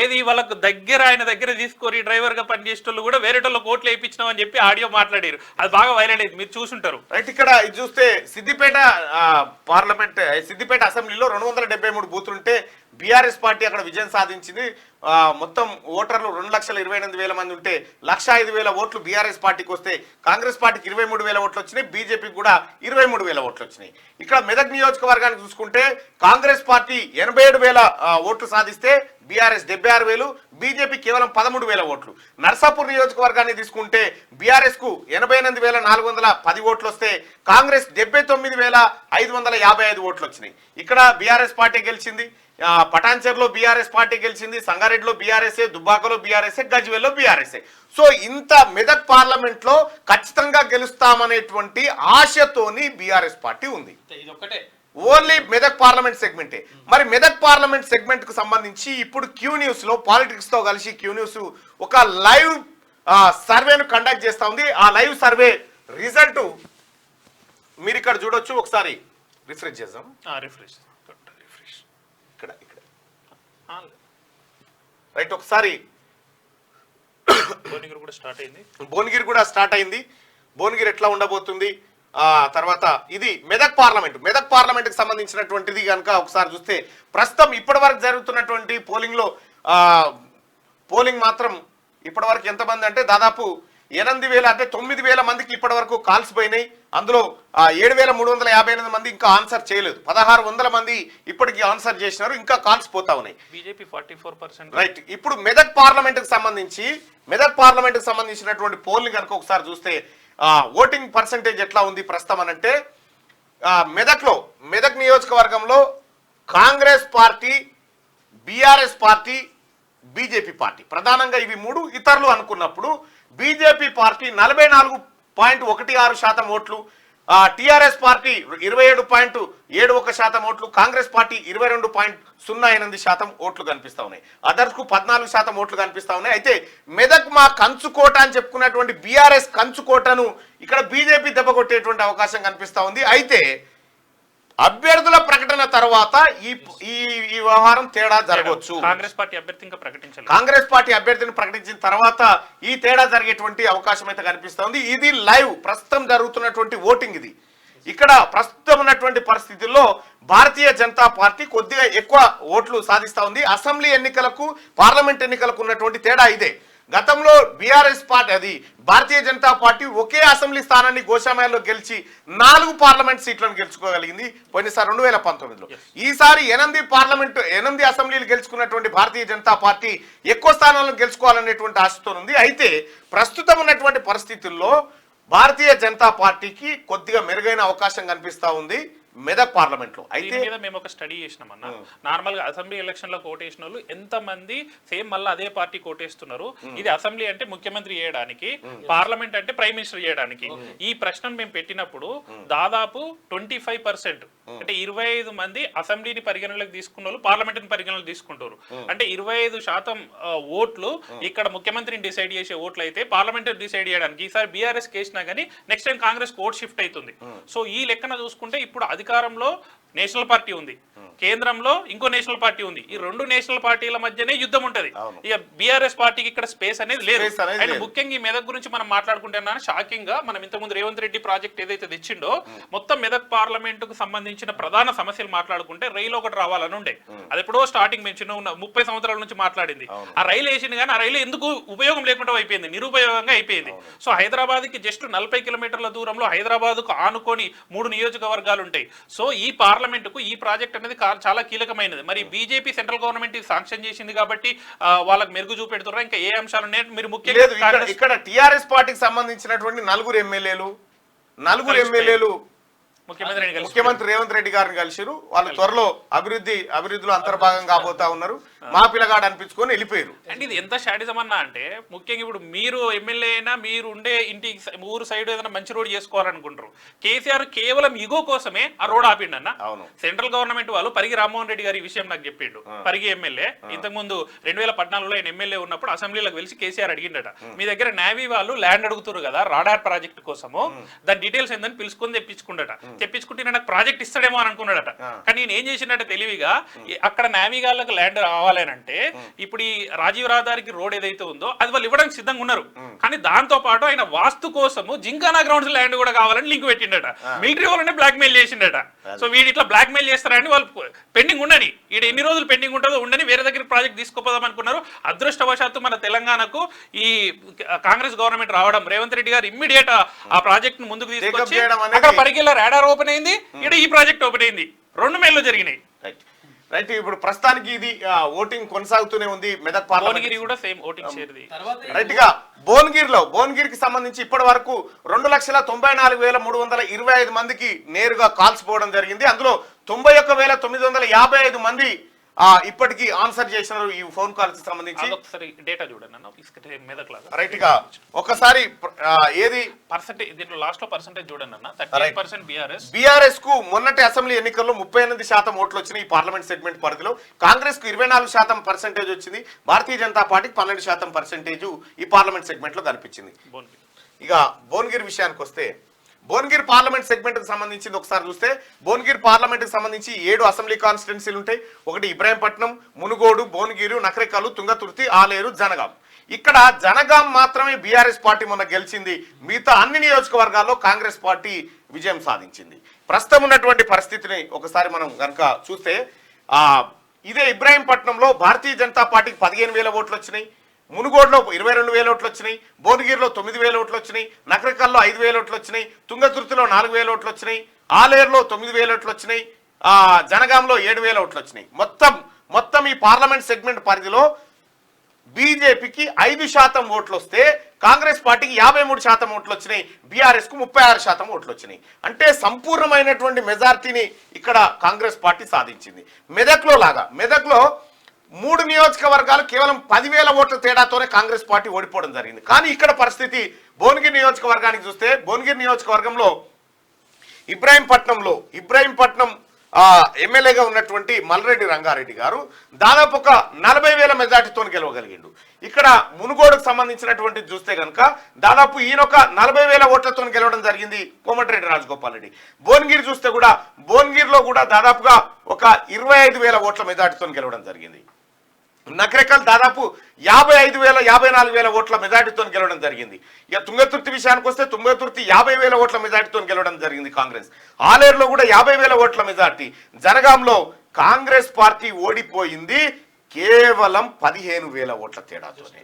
ఏది వాళ్ళకు దగ్గర ఆయన దగ్గర తీసుకొని డ్రైవర్ గా పనిచేసేటోళ్ళు కూడా వేరేటోళ్ళకి ఓట్లు వేయించినాం అని చెప్పి ఆడియో మాట్లాడారు. అది బాగా వైరల్ అయింది, మీరు చూసుంటారు. రైట్, ఇక్కడ ఇది చూస్తే సిద్దిపేట పార్లమెంట్, సిద్దిపేట అసెంబ్లీలో 273 బూతులుంటే బీఆర్ఎస్ పార్టీ అక్కడ విజయం సాధించింది. మొత్తం ఓటర్లు 2,28,000 మంది ఉంటే 1,05,000 ఓట్లు బీఆర్ఎస్ పార్టీకి వస్తే కాంగ్రెస్ పార్టీకి 23,000 ఓట్లు వచ్చినాయి, బీజేపీకి కూడా 23,000 ఓట్లు వచ్చినాయి. ఇక్కడ మెదక్ నియోజకవర్గానికి చూసుకుంటే కాంగ్రెస్ పార్టీ 87,000 ఓట్లు సాధిస్తే బీఆర్ఎస్ 76,000, బీజేపీ కేవలం 13,000 ఓట్లు. నర్సాపూర్ నియోజకవర్గాన్ని తీసుకుంటే బీఆర్ఎస్ కు 88,410 ఓట్లు వస్తే కాంగ్రెస్ 79,555 ఓట్లు వచ్చినాయి. ఇక్కడ బీఆర్ఎస్ పార్టీ గెలిచింది. పటాన్చెరులో బీఆర్ఎస్ పార్టీ గెలిచింది, సంగారెడ్డిలో బీఆర్ఎస్ఏ, దుబ్బాకలో బీఆర్ఎస్ఏ, గజ్వేల్లో బీఆర్ఎస్ఏ. సో ఇంత మెదక్ పార్లమెంట్ లో ఖచ్చితంగా గెలుస్తామనేటువంటి ఆశతోని బీఆర్ఎస్ పార్టీ ఉంది. ఇది ఒక్కటే ఓన్లీ మెదక్ పార్లమెంట్ సెగ్మెంటే. మరి మెదక్ పార్లమెంట్ సెగ్మెంట్ కు సంబంధించి ఇప్పుడు క్యూ న్యూస్ లో పాలిటిక్స్ తో కలిసి క్యూ న్యూస్ ఒక లైవ్ సర్వేను కండక్ట్ చేస్తా ఉంది. ఆ లైవ్ సర్వే రిజల్ట్ మీరు ఇక్కడ చూడొచ్చు. ఒకసారి రిఫ్రెష్ చేద్దాం. రిఫ్రెష్ ఇక్కడ రైట్. ఒకసారి భువనగిరి కూడా స్టార్ట్ అయింది. భువనగిరి ఎట్లా ఉండబోతుంది తర్వాత ఇది మెదక్ పార్లమెంట్ కి సంబంధించినటువంటిది కనుక ఒకసారి చూస్తే ప్రస్తుతం ఇప్పటి వరకు జరుగుతున్నటువంటి పోలింగ్ మాత్రం ఇప్పటి వరకు ఎంతమంది అంటే దాదాపు 8,000 అంటే 9,000 మందికి ఇప్పటి వరకు కాల్స్ పోయినాయి. అందులో 7,358 మంది ఇంకా ఆన్సర్ చేయలేదు. 1,600 మంది ఇప్పటికి ఆన్సర్ చేసినారు, ఇంకా కాల్స్ పోతా ఉన్నాయి. బీజేపీ 44%. రైట్. ఇప్పుడు మెదక్ పార్లమెంట్ కి సంబంధించినటువంటి పోల్ కనుక ఒకసారి చూస్తే ఓటింగ్ పర్సంటేజ్ ఎట్లా ఉంది ప్రస్తుతం అనంటే మెదక్ నియోజకవర్గంలో Congress party, BRS party, BJP party ప్రధానంగా ఇవి మూడు. ఇతరులు అనుకున్నప్పుడు బీజేపీ పార్టీ 44.16% ఓట్లు, టిఆర్ఎస్ పార్టీ 27.71% ఓట్లు, కాంగ్రెస్ పార్టీ 22.08% ఓట్లు కనిపిస్తా ఉన్నాయి. అదర్స్ కు 14% ఓట్లు కనిపిస్తా ఉన్నాయి. అయితే మెదక్ మా కంచుకోట అని చెప్పుకున్నటువంటి బీఆర్ఎస్ కంచుకోటను ఇక్కడ బీజేపీ దెబ్బ కొట్టేటువంటి అవకాశం కనిపిస్తా ఉంది. అయితే అభ్యర్థుల ప్రకటన తర్వాత ఈ వ్యవహారం తేడా జరగవచ్చు. కాంగ్రెస్ పార్టీ అభ్యర్థి ఇంకా ప్రకటించాలి. కాంగ్రెస్ పార్టీ అభ్యర్థిని ప్రకటించిన తర్వాత ఈ తేడా జరిగేటువంటి అవకాశం అయితే కనిపిస్తా ఉంది. ఇది లైవ్ ప్రస్తుతం జరుగుతున్నటువంటి ఓటింగ్. ఇది ఇక్కడ ప్రస్తుతం ఉన్నటువంటి పరిస్థితుల్లో భారతీయ జనతా పార్టీ కొద్దిగా ఎక్కువ ఓట్లు సాధిస్తా ఉంది. అసెంబ్లీ ఎన్నికలకు, పార్లమెంట్ ఎన్నికలకు ఉన్నటువంటి తేడా ఇదే. గతంలో బీఆర్ఎస్ పార్టీ, అది భారతీయ జనతా పార్టీ ఒకే అసెంబ్లీ స్థానాన్ని గోషామయాల్లో గెలిచి 4 పార్లమెంట్ సీట్లను గెలుచుకోగలిగింది పోయినసారి 2019లో. ఈసారి 8 అసెంబ్లీలు గెలుచుకున్నటువంటి భారతీయ జనతా పార్టీ ఎక్కువ స్థానాలను గెలుచుకోవాలనేటువంటి ఆశతో ఉంది. అయితే ప్రస్తుతం ఉన్నటువంటి పరిస్థితుల్లో భారతీయ జనతా పార్టీకి కొద్దిగా మెరుగైన అవకాశం కనిపిస్తా ఉంది మెదక్ పార్లమెంట్ లో. అయితే మేము ఒక స్టడీ చేసినామన్నా, నార్మల్ గా అసెంబ్లీ ఎలక్షన్ లో కోటేసిన వాళ్ళు ఎంత మంది సేమ్ మళ్ళీ అదే పార్టీ కోటేస్తున్నారు. ఇది అసెంబ్లీ అంటే ముఖ్యమంత్రి చేయడానికి, పార్లమెంట్ అంటే ప్రైమ్ మినిస్టర్ చేయడానికి. ఈ ప్రశ్నను మేము పెట్టినప్పుడు దాదాపు 25% అంటే 25 మంది అసెంబ్లీని పరిగణలోకి తీసుకున్న వాళ్ళు పార్లమెంట్ ని పరిగణలోకి తీసుకుంటారు. అంటే 25% ఓట్లు ఇక్కడ ముఖ్యమంత్రిని డిసైడ్ చేసే ఓట్లు అయితే పార్లమెంట్ డిసైడ్ చేయడానికి ఈసారి బీఆర్ఎస్ కేసినా గానీ next time Congress vote shift అవుతుంది. సో ఈ లెక్కన చూసుకుంటే ఇప్పుడు అధికారంలో నేషనల్ పార్టీ ఉంది, కేంద్రంలో ఇంకో నేషనల్ పార్టీ ఉంది. ఈ 2 నేషనల్ పార్టీల మధ్యనే యుద్ధం ఉంటది. ఇక బీఆర్ఎస్ పార్టీకి ఇక్కడ స్పేస్ అనేది లేదు. అండ్ ముఖ్యంగా ఈ మెదక్ గురించి మనం మాట్లాడుకుంటున్నా, షాకింగ్ గా మనం ఇంతకుముందు రేవంత్ రెడ్డి ప్రాజెక్ట్ ఏదైతే తెచ్చిండో మొత్తం మెదక్ పార్లమెంట్ కు సంబంధించిన ప్రధాన సమస్యలు మాట్లాడుకుంటే రైలు ఒకటి రావాలని ఉండే. అది ఎప్పుడో స్టార్టింగ్ మేము చిన్న 30 సంవత్సరాల నుంచి మాట్లాడింది. ఆ రైలు వేసింది కానీ ఆ రైలు ఎందుకు ఉపయోగం లేకుండా అయిపోయింది, నిరుపయోగంగా అయిపోయింది. సో హైదరాబాద్ కి జస్ట్ 40 కిలోమీటర్ల దూరంలో హైదరాబాద్ కు ఆనుకొని 3 నియోజకవర్గాలు ఉంటాయి. సో ఈ పార్లమెంట్ కు ఈ ప్రాజెక్ట్ అనేది చాలా కీలకమైనది. మరి బీజేపీ సెంట్రల్ గవర్నమెంట్ శాంక్షన్ చేసింది కాబట్టి వాళ్ళకి మెరుగు చూపెడుతున్నారు. ఇంకా ఏ అంశాలు ఉన్నాయి మీరు ముఖ్యంగా ఇక్కడ టిఆర్ఎస్ పార్టీకి సంబంధించినటువంటి 4 ఎమ్మెల్యేలు ముఖ్యమంత్రి రేవంత్ రెడ్డి గారిని కలిసిరు. వాళ్ళు త్వరలో అభివృద్ధిలో అంతర్భాగం కాబోతా ఉన్నారు. మా పిల్లగాడు అనిపించుకొని వెళ్ళిపోయారు. అంటే ఇది ఎంత షాడిజం అన్నా అంటే ముఖ్యంగా ఇప్పుడు మీరు ఎమ్మెల్యే అయినా మీరు ఉండే ఇంటి ఊరు సైడ్ ఏదైనా మంచి రోడ్ చేసుకోవాలనుకుంటారు. కేసీఆర్ కేవలం ఇగో కోసమే ఆ రోడ్ ఆపిండి అన్న. సెంట్రల్ గవర్నమెంట్ వాళ్ళు పరిగి రామ్మోహన్ రెడ్డి గారి విషయం నాకు చెప్పిండు. పరిగి ఎమ్మెల్యే ఇంతకుముందు 2014లో ఆయన ఎమ్మెల్యే ఉన్నప్పుడు అసెంబ్లీలోకి వెళ్ళి కేసీఆర్ అడిగిండట, మీ దగ్గర నేవీ వాళ్ళు ల్యాండ్ అడుగుతారు కదా రాడార్ ప్రాజెక్ట్ కోసము, దాని డీటెయిల్స్ ఏందని పిలుచుకొని తెప్పించుకుంటే నాకు ప్రాజెక్ట్ ఇస్తాడేమో అని అనుకున్నాడట. కానీ నేను ఏం చేసిండట తెలివిగా, అక్కడ నేవీ వాళ్ళకి ల్యాండ్ రావాలంటే ఇప్పుడు ఈ రాజీవ్ రహదారికి రోడ్ ఏదైతే ఉందో అది వాళ్ళు ఇవ్వడానికి సిద్ధంగా ఉన్నారు. కానీ దాంతో పాటు ఆయన వాస్తు కోసము జింకానా గ్రౌండ్స్ ల్యాండ్ కూడా కావాలని లింక్ పెట్టిండట. మిలిటరీ వాళ్ళనే బ్లాక్ మెయిల్ చేసిండట. సో వీడు ఇట్లా బ్లాక్ మెయిల్ చేస్తారని వాళ్ళు పెండింగ్ ఉండని, ఈడ ఎన్ని రోజులు పెండింగ్ ఉంటుందో ఉండని వేరే దగ్గర ప్రాజెక్ట్ తీసుకుపోదాం అనుకున్నారు. అదృష్టవశాత్తు మన తెలంగాణకు ఈ కాంగ్రెస్ గవర్నమెంట్ రావడం, రేవంత్ రెడ్డి గారు ఇమ్మీడియట్ ఆ ప్రాజెక్ట్ ను ముందుకు తీసుకొచ్చి అక్కడ పరిగిలో రాడార్ ఓపెన్ అయింది, ఇక్కడ ఈ ప్రాజెక్ట్ ఓపెన్ అయింది. 2 మేళ్ళు జరిగినాయి. రైట్. ఇప్పుడు ప్రస్తుతానికి ఇది ఓటింగ్ కొనసాగుతూనే ఉంది మెదక్ పార్లమెంట్. కూడా సేమ్ ఓటింగ్ షేర్ది. రైట్ గా భువనగిరికి సంబంధించి ఇప్పటి వరకు 2,94,325 మందికి నేరుగా కాల్స్ పోవడం జరిగింది. అందులో 91,955 మంది ఇప్పటికీ ఆన్సర్ చేసినారు ఈ ఫోన్ కాల్స్ సంబంధించి. ఒకసారి డేటా చూడండి అన్న మెదక్ లాగా రైట్ గా ఒకసారి ఏది పర్సెంటేజ్ దీంట్లో లాస్ట్ లో పర్సెంటేజ్ చూడండి అన్న 38% బీఆర్ఎస్ కు మొన్నటి అసెంబ్లీ ఎన్నికల్లో 38% ఓట్లు వచ్చినాయి ఈ పార్లమెంట్ సెగ్మెంట్ పరిధిలో. కాంగ్రెస్ కు 24% పర్సెంటేజ్ వచ్చింది. భారతీయ జనతా పార్టీకి 12% పర్సెంటేజ్ ఈ పార్లమెంట్ సెగ్మెంట్ లో కనిపించింది. ఇక భువనగిరి విషయానికి వస్తే భువనగిరి పార్లమెంట్ సెగ్మెంట్ కి సంబంధించింది ఒకసారి చూస్తే భువనగిరి పార్లమెంట్ కి సంబంధించి 7 అసెంబ్లీ కాన్స్టిట్యున్సీలు ఉంటాయి. ఒకటి ఇబ్రాహీంపట్నం, మునుగోడు, భువనగిరి, నకరేకల్, తుంగతుర్తి, ఆలేరు, జనగాం. ఇక్కడ జనగాం మాత్రమే బీఆర్ఎస్ పార్టీ మొన్న గెలిచింది. మిగతా అన్ని నియోజకవర్గాల్లో కాంగ్రెస్ పార్టీ విజయం సాధించింది. ప్రస్తుతం ఉన్నటువంటి పరిస్థితిని ఒకసారి మనం కనుక చూస్తే ఇదే ఇబ్రాహీంపట్నంలో భారతీయ జనతా పార్టీకి 15,000 ఓట్లు వచ్చినాయి. మునుగోడులో 22,000 ఓట్లు వచ్చినాయి. భువనగిరిలో 9,000 ఓట్లు వచ్చినాయి. నకరికల్లో 5,000 ఓట్లు వచ్చినాయి. తుంగతుర్తిలో 4,000 ఓట్లు వచ్చినాయి. ఆలేరులో 9,000 ఓట్లు వచ్చినాయి. జనగాంలో 7,000 ఓట్లు వచ్చినాయి. మొత్తం ఈ పార్లమెంట్ సెగ్మెంట్ పరిధిలో బీజేపీకి 5% ఓట్లు వస్తే కాంగ్రెస్ పార్టీకి 53% ఓట్లు వచ్చినాయి. బీఆర్ఎస్ కు 36% ఓట్లు వచ్చినాయి. అంటే సంపూర్ణమైనటువంటి మెజార్టీని ఇక్కడ కాంగ్రెస్ పార్టీ సాధించింది. మెదక్లో 3 నియోజకవర్గాలు కేవలం 10,000 ఓట్ల తేడాతోనే కాంగ్రెస్ పార్టీ ఓడిపోవడం జరిగింది. కానీ ఇక్కడ పరిస్థితి భువనగిరి నియోజకవర్గానికి చూస్తే భువనగిరి నియోజకవర్గంలో ఇబ్రాహీంపట్నం ఎమ్మెల్యేగా ఉన్నటువంటి మల్రెడ్డి రంగారెడ్డి గారు దాదాపు ఒక 40,000 మెజార్టీతో గెలవగలిగిండు. ఇక్కడ మునుగోడుకు సంబంధించినటువంటి చూస్తే కనుక దాదాపు ఈయన ఒక 40,000 ఓట్లతో గెలవడం జరిగింది కోమటిరెడ్డి రాజగోపాల్ రెడ్డి. భువనగిరి చూస్తే కూడా భువనగిరిలో కూడా దాదాపుగా ఒక 25,000 ఓట్ల మెజార్టీతో గెలవడం జరిగింది. నకరేకల్ దాదాపు 55,000 54,000 ఓట్ల మెజార్టీతో గెలవడం జరిగింది. ఇక తుంగతుర్తి విషయానికి వస్తే తుంగతుర్తి 50,000 ఓట్ల మెజార్టీతో గెలవడం జరిగింది కాంగ్రెస్. ఆలేరులో కూడా 50,000 ఓట్ల మెజార్టీ. జనగాంలో కాంగ్రెస్ పార్టీ ఓడిపోయింది కేవలం 15,000 ఓట్ల తేడాతోనే.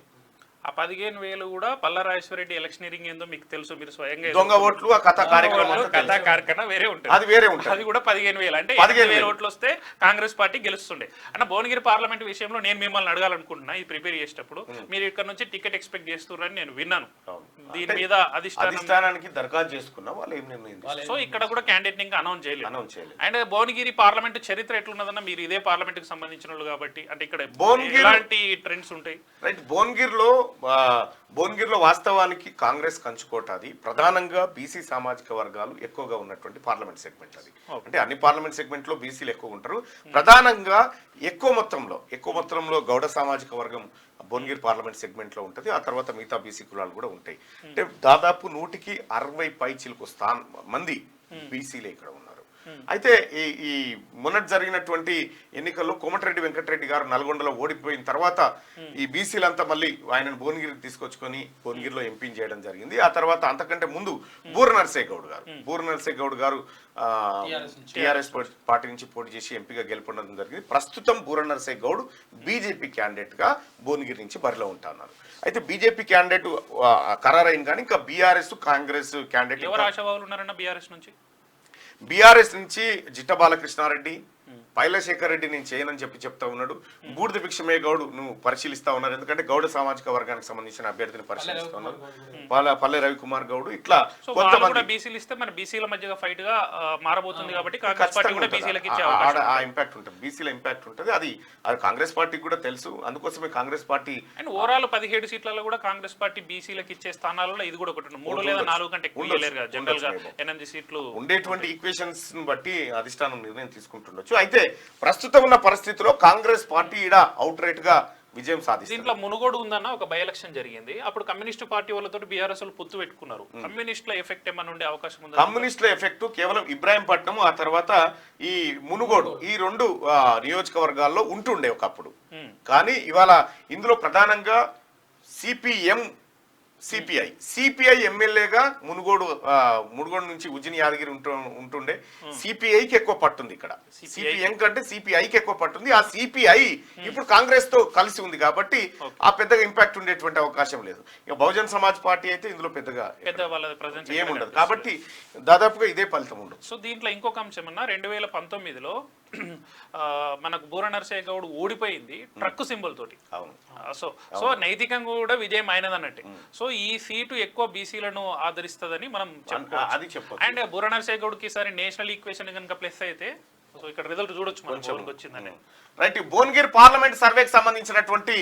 ఆ 15,000 కూడా పల్లారాజేశ్వరరెడ్డి ఎలక్షనీరింగ్ ఏందో మీకు తెలుసు, మీరు స్వయంగా దొంగ ఓట్లు ఆ కథా కార్యక్రమం వేరే ఉంటుంది. అది కూడా 15,000 అంటే 15,000 ఓట్లు వస్తే కాంగ్రెస్ పార్టీ గెలుస్తుండే. అన్న భువనగిరి పార్లమెంట్ విషయంలో నేను మిమ్మల్ని అడగాలనుకుంటున్నా, ఇది ప్రిపేర్ చేసేటప్పుడు మీరు ఇక్కడ నుంచి టికెట్ ఎక్స్పెక్ట్ చేస్తున్నారని నేను విన్నాను. దీని మీద అధిష్టానానికి దరఖాస్తు చేసుకున్నా వాళ్ళు ఏం నిర్ణయం. సో ఇక్కడ కూడా క్యాండిడేట్ ఇంకా అనౌన్స్ చేయలేదు. అండ్ భువనగిరి పార్లమెంట్ చరిత్ర ఎట్లున్నదన్న, మీరు ఇదే పార్లమెంట్ కి సంబంధించిన వాళ్ళు కాబట్టి అంటే ఇక్కడ ఎలాంటి ట్రెండ్స్ ఉంటాయి? రైట్, భువనగిరిలో వాస్తవానికి కాంగ్రెస్ కంచుకోట. అది ప్రధానంగా బీసీ సామాజిక వర్గాలు ఎక్కువగా ఉన్నటువంటి పార్లమెంట్ సెగ్మెంట్. అది అంటే అన్ని పార్లమెంట్ సెగ్మెంట్ లో బీసీలు ఎక్కువ ఉంటారు. ప్రధానంగా ఎక్కువ మొత్తంలో గౌడ సామాజిక వర్గం భువనగిరి పార్లమెంట్ సెగ్మెంట్ లో ఉంటుంది. ఆ తర్వాత మిగతా బీసీ కులాలు కూడా ఉంటాయి. అంటే దాదాపు 160 పైచిలకు మంది బీసీలే ఇక్కడ ఉన్నారు. అయితే ఈ మొన్నటి జరిగినటువంటి ఎన్నికల్లో కోమటిరెడ్డి వెంకటరెడ్డి గారు నల్గొండలో ఓడిపోయిన తర్వాత ఈ బీసీలంతా మళ్ళీ ఆయనను భువనగిరికి తీసుకొచ్చుకొని భువనగిరిలో ఎంపీని చేయడం జరిగింది. ఆ తర్వాత అంతకంటే ముందు బూర నర్సే గౌడ్ గారు టిఆర్ఎస్ పార్టీ నుంచి పోటీ చేసి ఎంపీగా గెలుపొందడం జరిగింది. ప్రస్తుతం బూర నర్సే గౌడ్ బీజేపీ క్యాండిడేట్ గా భువనగిరి నుంచి బరిలో ఉంటున్నారు. అయితే బీజేపీ క్యాండిడేట్ ఖరారైంది, కానీ ఇంకా బీఆర్ఎస్ కాంగ్రెస్ క్యాండిడేట్ ఎవరు ఆశావాహులు ఉన్నారన్న బీఆర్ఎస్ నుంచి? బీఆర్ఎస్ నుంచి జిట్ట బాలకృష్ణారెడ్డి, పైలశేఖర్ రెడ్డి నేను చేయనని చెప్తా ఉన్నాడు. బూడిద భిక్షమే గౌడ్ నువ్వు పరిశీలిస్తా ఉన్నారు, ఎందుకంటే గౌడ సామాజిక వర్గానికి సంబంధించిన అభ్యర్థిని పరిశీలిస్తా ఉన్నారు. పల్లె రవికుమార్ గౌడ్ ఇట్లా కొంతమంది బీసీలు ఇస్తే మన బీసీల మధ్య ఫైట్ గా మారబోతుంది కాబట్టి ఆ ఇంపాక్ట్ ఉంటుంది, బీసీల ఇంపాక్ట్ ఉంటుంది. అది కాంగ్రెస్ పార్టీకి కూడా తెలుసు. అందుకోసమే కాంగ్రెస్ పార్టీ అండ్ ఓవరాల్ 17 సీట్లలో కూడా కాంగ్రెస్ పార్టీ బీసీలకు ఇచ్చే స్థానాలలో ఇది కూడా ఒకటి 3 లేదా 4 కంటే ఎక్కువ జనరల్ గా 8 సీట్లు ఉండేటువంటి ఈక్వేషన్స్ బట్టి అధిష్టానం నిర్ణయం తీసుకుంటుండొచ్చు. అయితే ప్రస్తుతం ఉన్న పరిస్థితిలో కాంగ్రెస్ పార్టీ అవుట్ రైట్ గా విజయం సాధించింది. దీంట్లో మునుగోడు ఉందన్న ఒక బై ఎలక్షన్ జరిగింది. అప్పుడు కమ్యూనిస్ట్ పార్టీ వాళ్ళతో బీఆర్ఎస్ పొత్తు పెట్టుకున్నారు. కమ్యూనిస్టుల ఎఫెక్ట్ ఏమన్నా ఉండే అవకాశం ఉంది? కమ్యూనిస్టుల ఎఫెక్ట్ కేవలం ఇబ్రాహీంపట్నం, ఆ తర్వాత ఈ మునుగోడు, ఈ 2 నియోజకవర్గాల్లో ఉంటుండే ఒకప్పుడు. కానీ ఇవాళ ఇందులో ప్రధానంగా సిపిఐ ఎమ్మెల్యేగా మునుగోడు నుంచి ఉజ్జిని యాదగిరి ఉంటుండే. సిపిఐకి ఎక్కువ పట్టుంది ఇక్కడ. సిపిఎం కంటే సిపిఐకి ఎక్కువ పట్టుంది. ఆ సిపిఐ ఇప్పుడు కాంగ్రెస్ తో కలిసి ఉంది కాబట్టి ఆ పెద్దగా ఇంపాక్ట్ ఉండేటువంటి అవకాశం లేదు. ఇక బహుజన్ సమాజ్ పార్టీ అయితే ఇందులో పెద్దగా ఏముండదు కాబట్టి దాదాపుగా ఇదే ఫలితం ఉండదు. సో దీంట్లో ఇంకొక అంశం అన్న, 2019లో మనకు బూర నర్సే గౌడ్ ఓడిపోయింది ట్రక్ సింబల్ తోటి. సో నైతికంగా కూడా విజయం అయినది అన్నట్టు. సో ఈ సీటు ఎక్కువ బీసీలను ఆదరిస్తుందని మనం చెప్పుకోవచ్చు. అండ్ బూర నర్సే గౌడ్ కి ఈసారి నేషనల్ ఈక్వేషన్ కనుక ప్లస్ అయితే సో ఇక్కడ రిజల్ట్ చూడొచ్చు మనం ఎవరికి వచ్చిందని. రైట్, భువనగిరి పార్లమెంట్ సర్వేకి సంబంధించినటువంటి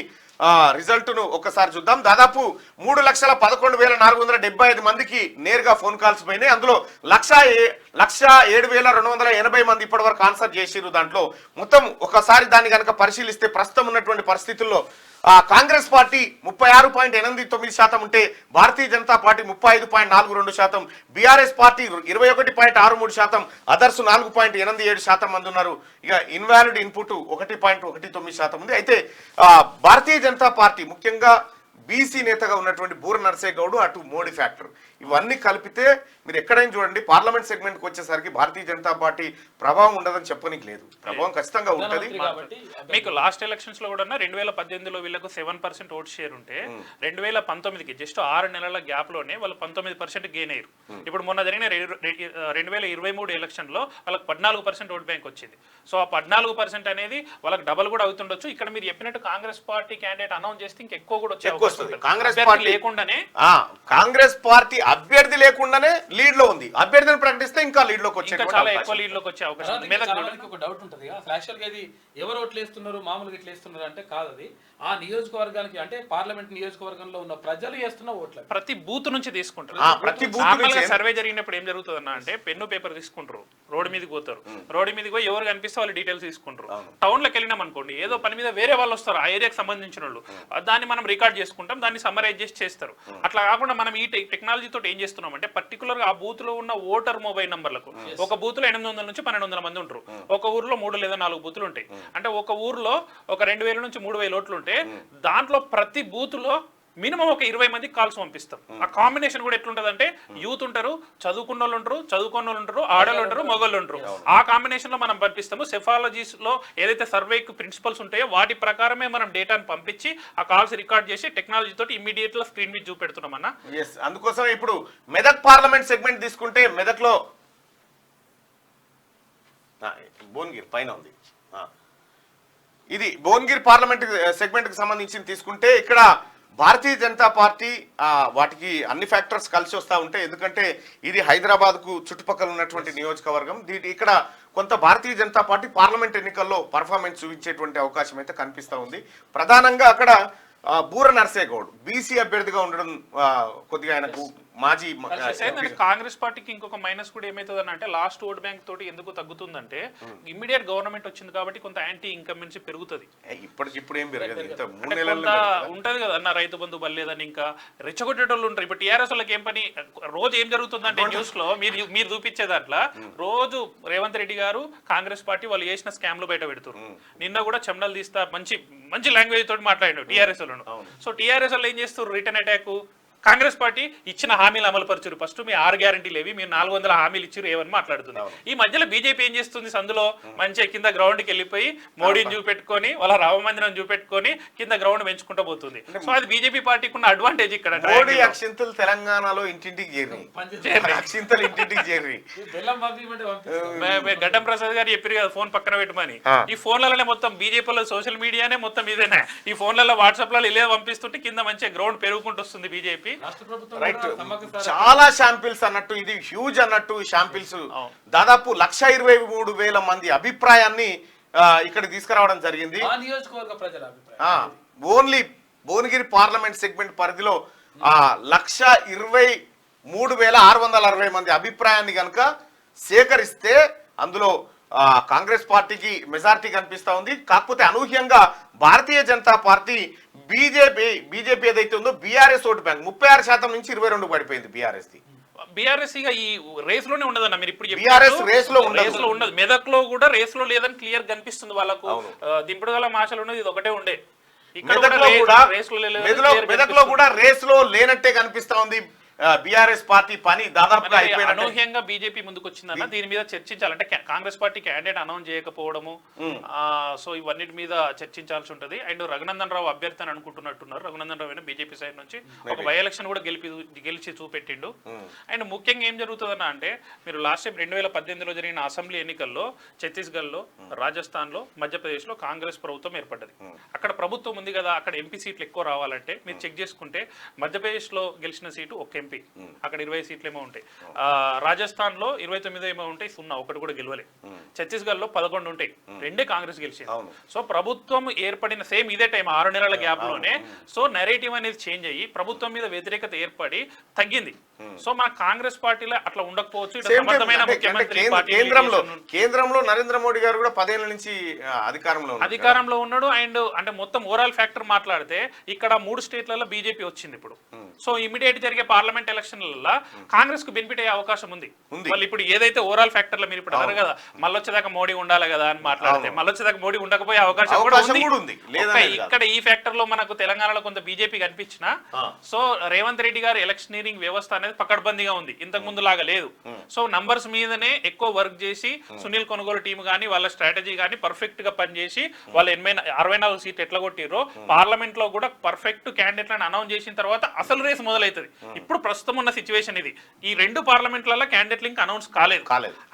రిజల్ట్ ను ఒకసారి చూద్దాం. దాదాపు 3,11,475 మందికి నేరుగా ఫోన్ కాల్స్ పోయినాయి. అందులో 1,07,280 మంది ఇప్పటి వరకు ఆన్సర్ చేసిరు. దాంట్లో మొత్తం ఒకసారి దాన్ని కనుక పరిశీలిస్తే ప్రస్తుతం ఉన్నటువంటి పరిస్థితుల్లో కాంగ్రెస్ పార్టీ 36.89% ఉంటే Bharatiya Janata party 35.42%, BRS party 21.63%, others 4.87% మంది ఉన్నారు. ఇక ఇన్వాలిడ్ ఇన్పుట్ 1.19% ఉంది. అయితే భారతీయ జనతా పార్టీ ముఖ్యంగా బీసీ నేతగా ఉన్నటువంటి బూర నర్సే గౌడ్, అటు మోడీ ఫ్యాక్టర్, ఇవన్నీ కలిపితే మీరు ఎక్కడైనా చూడండి పార్లమెంట్ సెగ్మెంట్కి వచ్చేసరికి భారతీయ జనతా పార్టీ ప్రభావం ఉండదని చెప్పనీకి లేదు. ప్రభావం ఖచ్చితంగా ఉంటుంది. మీకు లాస్ట్ ఎలక్షన్స్ లో కూడా 2018లో వీళ్ళకు 7% ఓట్ షేర్ ఉంటే 2019కి జస్ట్ 6 నెలల గ్యాప్ లోనే వాళ్ళు 19% గెయిన్ అయ్యారు. ఇప్పుడు మొన్న జరిగిన 2023 ఎలక్షన్ లో వాళ్ళకి 14% ఓట్ బ్యాంక్ వచ్చింది. సో ఆ 14% అనేది వాళ్ళకి డబల్ కూడా అవుతుండొచ్చు. ఇక్కడ మీరు చెప్పినట్టు కాంగ్రెస్ పార్టీ క్యాండిడేట్ అనౌన్స్ చేస్తే ఇంకెక్కువ కూడా వచ్చే కాంగ్రెస్ పార్టీ లేకుండానే కాంగ్రెస్ పార్టీ అభ్యర్థి లేకుండానే లీడ్ లో ఉంది. అభ్యర్థిని ప్రకటిస్తే ఇంకా లీడ్ లోకి వచ్చే చాలా ఎక్కువ లీడ్ లోకి వచ్చే అవకాశం ఉంది. ఒక డౌట్ ఉంటుంది అసలు యాక్చువల్గా ఇది ఎవరు ఓట్లు వేస్తున్నారు, మామూలుగా ఇట్లా వేస్తున్నారు అంటే కాదు, అది ఆ నియోజకవర్గానికి అంటే పార్లమెంట్ నియోజకవర్గంలో ఉన్న ప్రజలు వేస్తున్న ఓట్లు ప్రతి బూత్ నుంచి తీసుకుంటారు. ప్రతి బూత్ సర్వే జరిగినప్పుడు ఏం జరుగుతుంది అన్న అంటే పెన్ను పేపర్ తీసుకుంటారు, రోడ్డు మీదకి పోతారు, రోడ్డు మీదకి పోయి ఎవరు కనిపిస్తే వాళ్ళు డీటెయిల్స్ తీసుకుంటారు. టౌన్ లోకి వెళ్ళినాం అనుకోండి, ఏదో పని మీద వేరే వాళ్ళు వస్తారు, ఆ ఏరియాకి సంబంధించిన వాళ్ళు, దాన్ని మనం రికార్డ్ చేసుకుంటాం, దాన్ని సమ్మరైజ్ చేసి చేస్తారు. అట్లా కాకుండా మనం ఈ టెక్నాలజీ తోటి ఏం చేస్తున్నాం అంటే పర్టికులర్ గా ఆ బూత్ లో ఉన్న ఓటర్ మొబైల్ నంబర్లకు ఒక బూత్ లో 800 నుంచి 1,200 మంది ఉంటారు. ఒక ఊర్లో 3 లేదా 4 బూతులు ఉంటాయి. అంటే ఒక ఊర్లో ఒక 2,000 నుంచి 3,000 ఓట్లు ఉంటే దాంట్లో ప్రతి బూత్ లో మినిమం ఒక 20 మందికి కాల్స్ పంపిస్తాం. ఆ కాంబినేషన్ కూడా ఎట్లుంటది అంటే యూత్ ఉంటారు, చదువుకున్న వాళ్ళు ఉంటారు, చదువుకున్న వాళ్ళు ఉంటారు, ఆడలు ఉంటారు, మొగళ్ళు ఉంటారు. ఆ కాంబినేషన్ లో మనం పంపిస్తాము. సెఫాలజీస్ లో ఏదైతే సర్వేకి ప్రిన్సిపల్స్ ఉంటాయో వాటి ప్రకారమే మనం డేటాను పంపించి ఆ కాల్స్ రికార్డ్ చేసి టెక్నాలజీ తోటి ఇమీడియట్ గా స్క్రీన్ మీద చూపెడుతున్నాం అన్న. అందుకోసం ఇప్పుడు మెదక్ పార్లమెంట్ సెగ్మెంట్ తీసుకుంటే మెదక్ లో భువనగిరి పైన ఉంది. ఇది భువనగిరి పార్లమెంట్ సెగ్మెంట్ కి సంబంధించి తీసుకుంటే ఇక్కడ భారతీయ జనతా పార్టీ వాటికి అన్ని ఫ్యాక్టర్స్ కలిసి వస్తూ ఉంటాయి. ఎందుకంటే ఇది హైదరాబాద్ కు చుట్టుపక్కల ఉన్నటువంటి నియోజకవర్గం. ఇక్కడ కొంత భారతీయ జనతా పార్టీ పార్లమెంట్ ఎన్నికల్లో పర్ఫార్మెన్స్ చూపించేటువంటి అవకాశం అయితే కనిపిస్తూ ఉంది. ప్రధానంగా అక్కడ బూర నర్సే గౌడ్ బీసీ అభ్యర్థిగా ఉండడం కొద్దిగా ఆయనకు మాజీ కాంగ్రెస్ పార్టీకి ఇంకొక మైనస్ కూడా ఏమైతుంది అంటే లాస్ట్ ఓట్ బ్యాంక్ తోటి ఎందుకు తగ్గుతుందంటే ఇమ్మీడియట్ గవర్నమెంట్ వచ్చింది కాబట్టి కొంత యాంటీ ఇన్కమెన్సీ పెరుగుతుంది. ఇప్పుడు ఏం పెరగదు, ఉంటది కదా అన్న, రైతు బంధు బలేదని ఇంకా రెచ్చగొట్టేటోళ్ళు ఉంటారు. ఇప్పుడు టీఆర్ఎస్ వాళ్ళకి ఏం పని, రోజు ఏం జరుగుతుందంటే న్యూస్ లో మీరు చూపించే దాంట్లో రోజు రేవంత్ రెడ్డి గారు కాంగ్రెస్ పార్టీ వాళ్ళు చేసిన స్కామ్లు బయట పెడుతున్నారు. నిన్న కూడా చెమడలు తీస్తా మంచి లాంగ్వేజ్ తోటి మాట్లాడినారు టీఆర్ఎస్ వాళ్ళు. సో టీఆర్ఎస్ వాళ్ళు ఏం చేస్తారు, రిటర్న్ అటాక్. కాంగ్రెస్ పార్టీ ఇచ్చిన హామీలు అమలు పరచురు, ఫస్ట్ మీ 6 గ్యారంటీలు ఏవి, మీరు 400 హామీలు ఇచ్చిరు ఏమని మాట్లాడుతుంది. ఈ మధ్యలో బీజేపీ ఏం చేస్తుంది, అందులో మంచిగా కింద గ్రౌండ్కి వెళ్ళిపోయి మోడీని చూపెట్టుకొని వాళ్ళ రామ మందిరం చూపెట్టుకొని కింద గ్రౌండ్ పెంచుకుంటూ పోతుంది. సో అది బీజేపీ పార్టీకి ఉన్న అడ్వాంటేజ్. ఇక్కడ మోడీ అక్షింతలు తెలంగాణలో ఇంటింటికి చేరి అక్షింతలు ఇంటింటికి చేరి గడ్డం ప్రసాద్ గారు చెప్పారు కదా ఫోన్ పక్కన పెట్టమని. ఈ ఫోన్లలోనే మొత్తం బీజేపీలో సోషల్ మీడియానే మొత్తం ఇదేనా, ఈ ఫోన్లలో వాట్సాప్ లో ఇలా పంపిస్తుంటే కింద మంచిగా గ్రౌండ్ పెరుగుకుంటూ వస్తుంది బీజేపీ. రైట్, చాలా శాంపిల్స్ అన్నట్టు, ఇది హ్యూజ్ అన్నట్టు శాంపిల్స్. దాదాపు 1,23,000 మంది అభిప్రాయాన్ని ఇక్కడ తీసుకురావడం జరిగింది. ఓన్లీ భువనగిరి పార్లమెంట్ సెగ్మెంట్ పరిధిలో 1,23,660 మంది అభిప్రాయాన్ని కనుక సేకరిస్తే అందులో కాంగ్రెస్ పార్టీకి మెజారిటీ కనిపిస్తా ఉంది. కాకపోతే అనూహ్యంగా భారతీయ జనతా పార్టీ బీజేపీ ఏదైతే ఉందో బీఆర్ఎస్ ఓటు బ్యాంక్ 36% నుంచి 22 పడిపోయింది బీఆర్ఎస్ ది. బీఆర్ఎస్ ఇక ఈ రేస్ లోనే ఉండదన్న, మీరు ఇప్పుడు బీఆర్ఎస్ రేస్ లో ఉండదు. మెదక్ లో కూడా రేస్ లో లేదని క్లియర్ కనిపిస్తుంది వాళ్ళకు. దింపుడు గల మాటలు ఉన్నది ఇది ఒకటే ఉండే. మెదక్ లో కూడా రేస్ లో లేనట్టే కనిపిస్తా ఉంది బీఆర్ఎస్ పార్టీ పని దాదాపుగా అయిపోయిన. అనూహ్యంగా బీజేపీ ముందుకు వచ్చిందన్న, దీని మీద చర్చించాలంటే కాంగ్రెస్ పార్టీ క్యాండిడేట్ అనౌన్స్ చేయకపోవడము, సో ఇవన్నిటి మీద చర్చించాల్సి ఉంటది. అండ్ రఘునందన్ రావు అభ్యర్థి అని అనుకుంటున్నట్టున్నారు. రఘునందన్ రావు బీజేపీ సైడ్ నుంచి ఒక బై ఎలక్షన్ కూడా గెలిచి చూపెట్టిండు. అండ్ ముఖ్యంగా ఏం జరుగుతుందన్న అంటే మీరు లాస్ట్ టైం 2018లో జరిగిన అసెంబ్లీ ఎన్నికల్లో ఛత్తీస్గఢ్ లో, రాజస్థాన్ లో, మధ్యప్రదేశ్ లో కాంగ్రెస్ ప్రభుత్వం ఏర్పడ్డది. అక్కడ ప్రభుత్వం ఉంది కదా, అక్కడ ఎంపీ సీట్లు ఎక్కువ రావాలంటే మీరు చెక్ చేసుకుంటే మధ్యప్రదేశ్ లో గెలిచిన సీటు ఒక ఎంపీ, అక్కడ 20 సీట్లు ఏమో ఉంటాయి. రాజస్థాన్ లో 29 ఏమో ఉంటాయి, 0 ఒకటి కూడా గెలవలే. ఛత్తీస్గఢ్ లో 11 ఉంటాయి, 2 కాంగ్రెస్ గెలిచింది. సో ప్రభుత్వం ఏర్పడిన సేమ్ ఇదే టైం 6 నెలల గ్యాప్ లోనే సో నెరేటివ్ అనేది చేంజ్ అయ్యి ప్రభుత్వం మీద వ్యతిరేకత ఏర్పడి తగ్గింది. సో మన కాంగ్రెస్ పార్టీలో అట్లా ఉండకపోవచ్చు. సమర్థమైన ముఖ్యమంత్రి కేంద్రంలో నరేంద్ర మోడీ గారు కూడా 10 ఏళ్ల నుంచి అధికారంలో ఉన్నాడు. అండ్ అంటే మొత్తం ఓవరాల్ ఫ్యాక్టర్ మాట్లాడితే ఇక్కడ 3 స్టేట్లలో బీజేపీ వచ్చింది ఇప్పుడు. సో ఇమీడియట్ జరిగే పార్లమెంట్ ఎలక్షన్లలో కాంగ్రెస్ కు బెనిఫిట్ అయ్యే అవకాశం ఉంది. వాళ్ళు ఇప్పుడు ఏదైతే ఓవరాల్ ఫ్యాక్టర్ లో మీరు ఇప్పుడు అన్నారు కదా, మళ్ళొచ్చేదాకా మోడీ ఉండాలి కదా అని మాట్లాడితే మళ్ళొచ్చేదాకా మోడీ ఉండకపోయే అవకాశం కూడా ఉంది. ఇక్కడ ఈ ఫ్యాక్టర్ లో మనకు తెలంగాణలో కొంత బీజేపీ కనిపించినా సో రేవంత్ రెడ్డి గారి ఎలక్షనీరింగ్ వ్యవస్థ అనేది పకడ్బందీగా ఉంది, ఇంతకు ముందు లాగా లేదు. సో నంబర్స్ మీదనే ఎక్కువ వర్క్ చేసి సునీల్ కొనుగోలు టీం గానీ వాళ్ళ స్ట్రాటజీ గానీ పర్ఫెక్ట్ గా పనిచేసి వాళ్ళు 64 సీట్లు ఎట్లా కొట్టిరో పార్లమెంట్ లో కూడా పర్ఫెక్ట్ క్యాండిడేట్లను అనౌన్స్ చేసిన తర్వాత అసలు రేస్ మొదలవుతుంది. ఇప్పుడు ప్రస్తుతం ఉన్న సిచ్యువేషన్ ఇది. ఈ 2 పార్లమెంట్లలో క్యాండిడేట్లు ఇంకా అనౌన్స్ కాలేదు,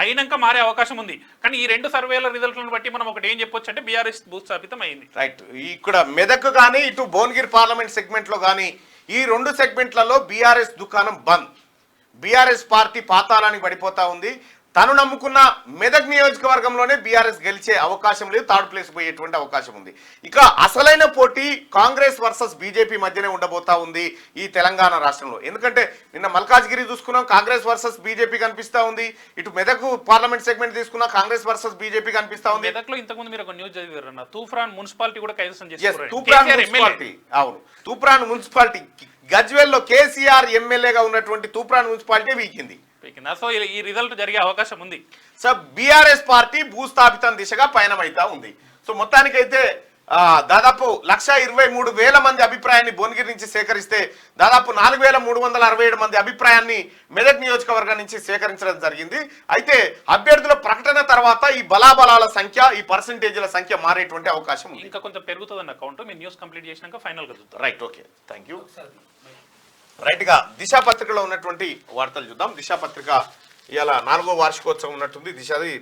అయినాక మారే అవకాశం ఉంది. కానీ ఈ 2 సర్వేల రిజల్ట్లను బట్టి మనం ఒకటి ఏం చెప్పొచ్చు అంటే బీఆర్ఎస్ భూస్థాపితం అయింది. రైట్. ఇక్కడ మెదక్ కానీ ఇటు భువనగిరి పార్లమెంట్ సెగ్మెంట్ లో కానీ ఈ 2 సెగ్మెంట్లలో బీఆర్ఎస్ దుకాణం బంద్. బీఆర్ఎస్ పార్టీ పాతాళానికి పడిపోతా ఉంది. తను నమ్ముకున్న మెదక్ నియోజకవర్గంలోనే బీఆర్ఎస్ గెలిచే అవకాశం లేదు, 3rd ప్లేస్ పోయేటువంటి అవకాశం ఉంది. ఇక అసలైన పోటీ కాంగ్రెస్ వర్సెస్ బీజేపీ మధ్యనే ఉండబోతా ఉంది ఈ తెలంగాణ రాష్ట్రంలో. ఎందుకంటే నిన్న మల్కాజ్గిరి చూసుకున్నాం, కాంగ్రెస్ వర్సెస్ బీజేపీ కనిపిస్తా ఉంది. ఇటు మెదక్ పార్లమెంట్ సెగ్మెంట్ తీసుకున్నా కాంగ్రెస్ వర్సెస్ బీజేపీ కనిపిస్తా ఉంది. మెదక్ లో ఇంతకుముందు మీరు ఒక న్యూస్ చదివారు, తూప్రాన్ మున్సిపాలిటీ కూడా కైవసం చేశారు. తూప్రాన్ మున్సిపాలిటీ, అవును, తూప్రాన్ మున్సిపాలిటీ గజ్వేల్లో కేసీఆర్ ఎమ్మెల్యేగా ఉన్నటువంటి తూప్రాన్ మున్సిపాలిటీ వీకింది. సో ఈ రిజల్ట్ జరిగే అవకాశం ఉంది. సో బీఆర్ఎస్ పార్టీ భూస్థాపితం దిశగా పయనమైతా ఉంది. సో మొత్తానికైతే దాదాపు 1,23,000 మంది అభిప్రాయాన్ని భువనగిరి నుంచి సేకరిస్తే దాదాపు 4,367 మంది అభిప్రాయాన్ని మెదక్ నియోజకవర్గం నుంచి సేకరించడం జరిగింది. అయితే అభ్యర్థుల ప్రకటన తర్వాత ఈ బలాబలాల సంఖ్య, ఈ పర్సంటేజ్ల సంఖ్య మారేటువంటి అవకాశం ఉంది. ఇంకా కొంచెం పెరుగుతుంది అకౌంట్. మీ న్యూస్ కంప్లీట్ చేసినాక ఫైనల్ గా చూద్దాం. Right, okay, thank you. Right గా దిశ పత్రికలో ఉన్నటువంటి వార్తలు చూద్దాం. దిశ పత్రిక ఇవాళ 4వ వార్షికోత్సవం ఉన్నట్టుంది.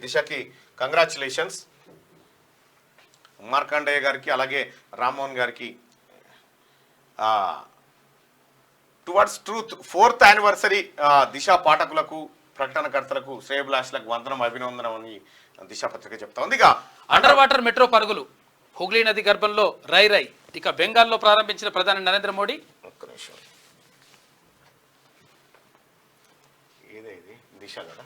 దిశకి కంగ్రాచులేషన్స్. మార్కండేయ గారికి అలాగే రామ్మోహన్ గారికి టువర్డ్స్ ట్రూత్ 4th యానివర్సరీ దిశ పాఠకులకు, ప్రకటనకర్తలకు, శ్రేయభిలాషులకు వందనం, అభినందనం అని దిశ పత్రిక చెప్తా ఉంది. ఇక అండర్ వాటర్ మెట్రో పరుగులు హుగ్లీ నది గర్భంలో రై రై. ఇక బెంగాల్లో ప్రారంభించిన ప్రధాని నరేంద్ర మోడీ. ఒక్క నిమిషం, దిశ కదా.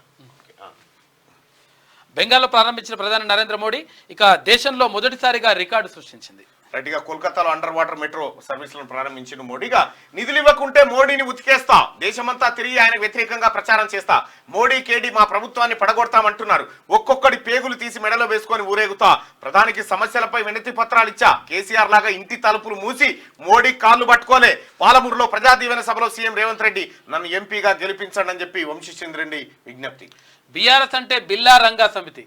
బెంగాల్లో ప్రారంభించిన ప్రధాని నరేంద్ర మోడీ ఇక దేశంలో మొదటిసారిగా రికార్డు సృష్టించింది. రైట్ గా కోల్కతాలో అండర్ వాటర్ మెట్రో సర్వీసులను ప్రారంభించిన మోడీగా నిధులు ఇవ్వకుంటే మోడీని ఉతికేస్తా, దేశమంతా తిరిగి ఆయనకు వ్యతిరేకంగా ప్రచారం చేస్తా, మోడీ కేడీ మా ప్రభుత్వాన్ని పడగొడతామంటున్నారు, ఒక్కొక్కడి పేగులు తీసి మెడలో వేసుకొని ఊరేగుతా, ప్రధానికి సమస్యలపై వినతి పత్రాలు ఇచ్చా, కేసీఆర్ లాగా ఇంటి తలుపులు మూసి మోడీ కాళ్ళు పట్టుకోలే, పాలమూరులో ప్రజా దీవెన సభలో సీఎం రేవంత్ రెడ్డి నన్ను ఎంపీగా గెలిపించండి అని చెప్పి వంశీచంద్రెడ్డి విజ్ఞప్తి. బీఆర్ఎస్ అంటే బిల్లా రంగా సమితి.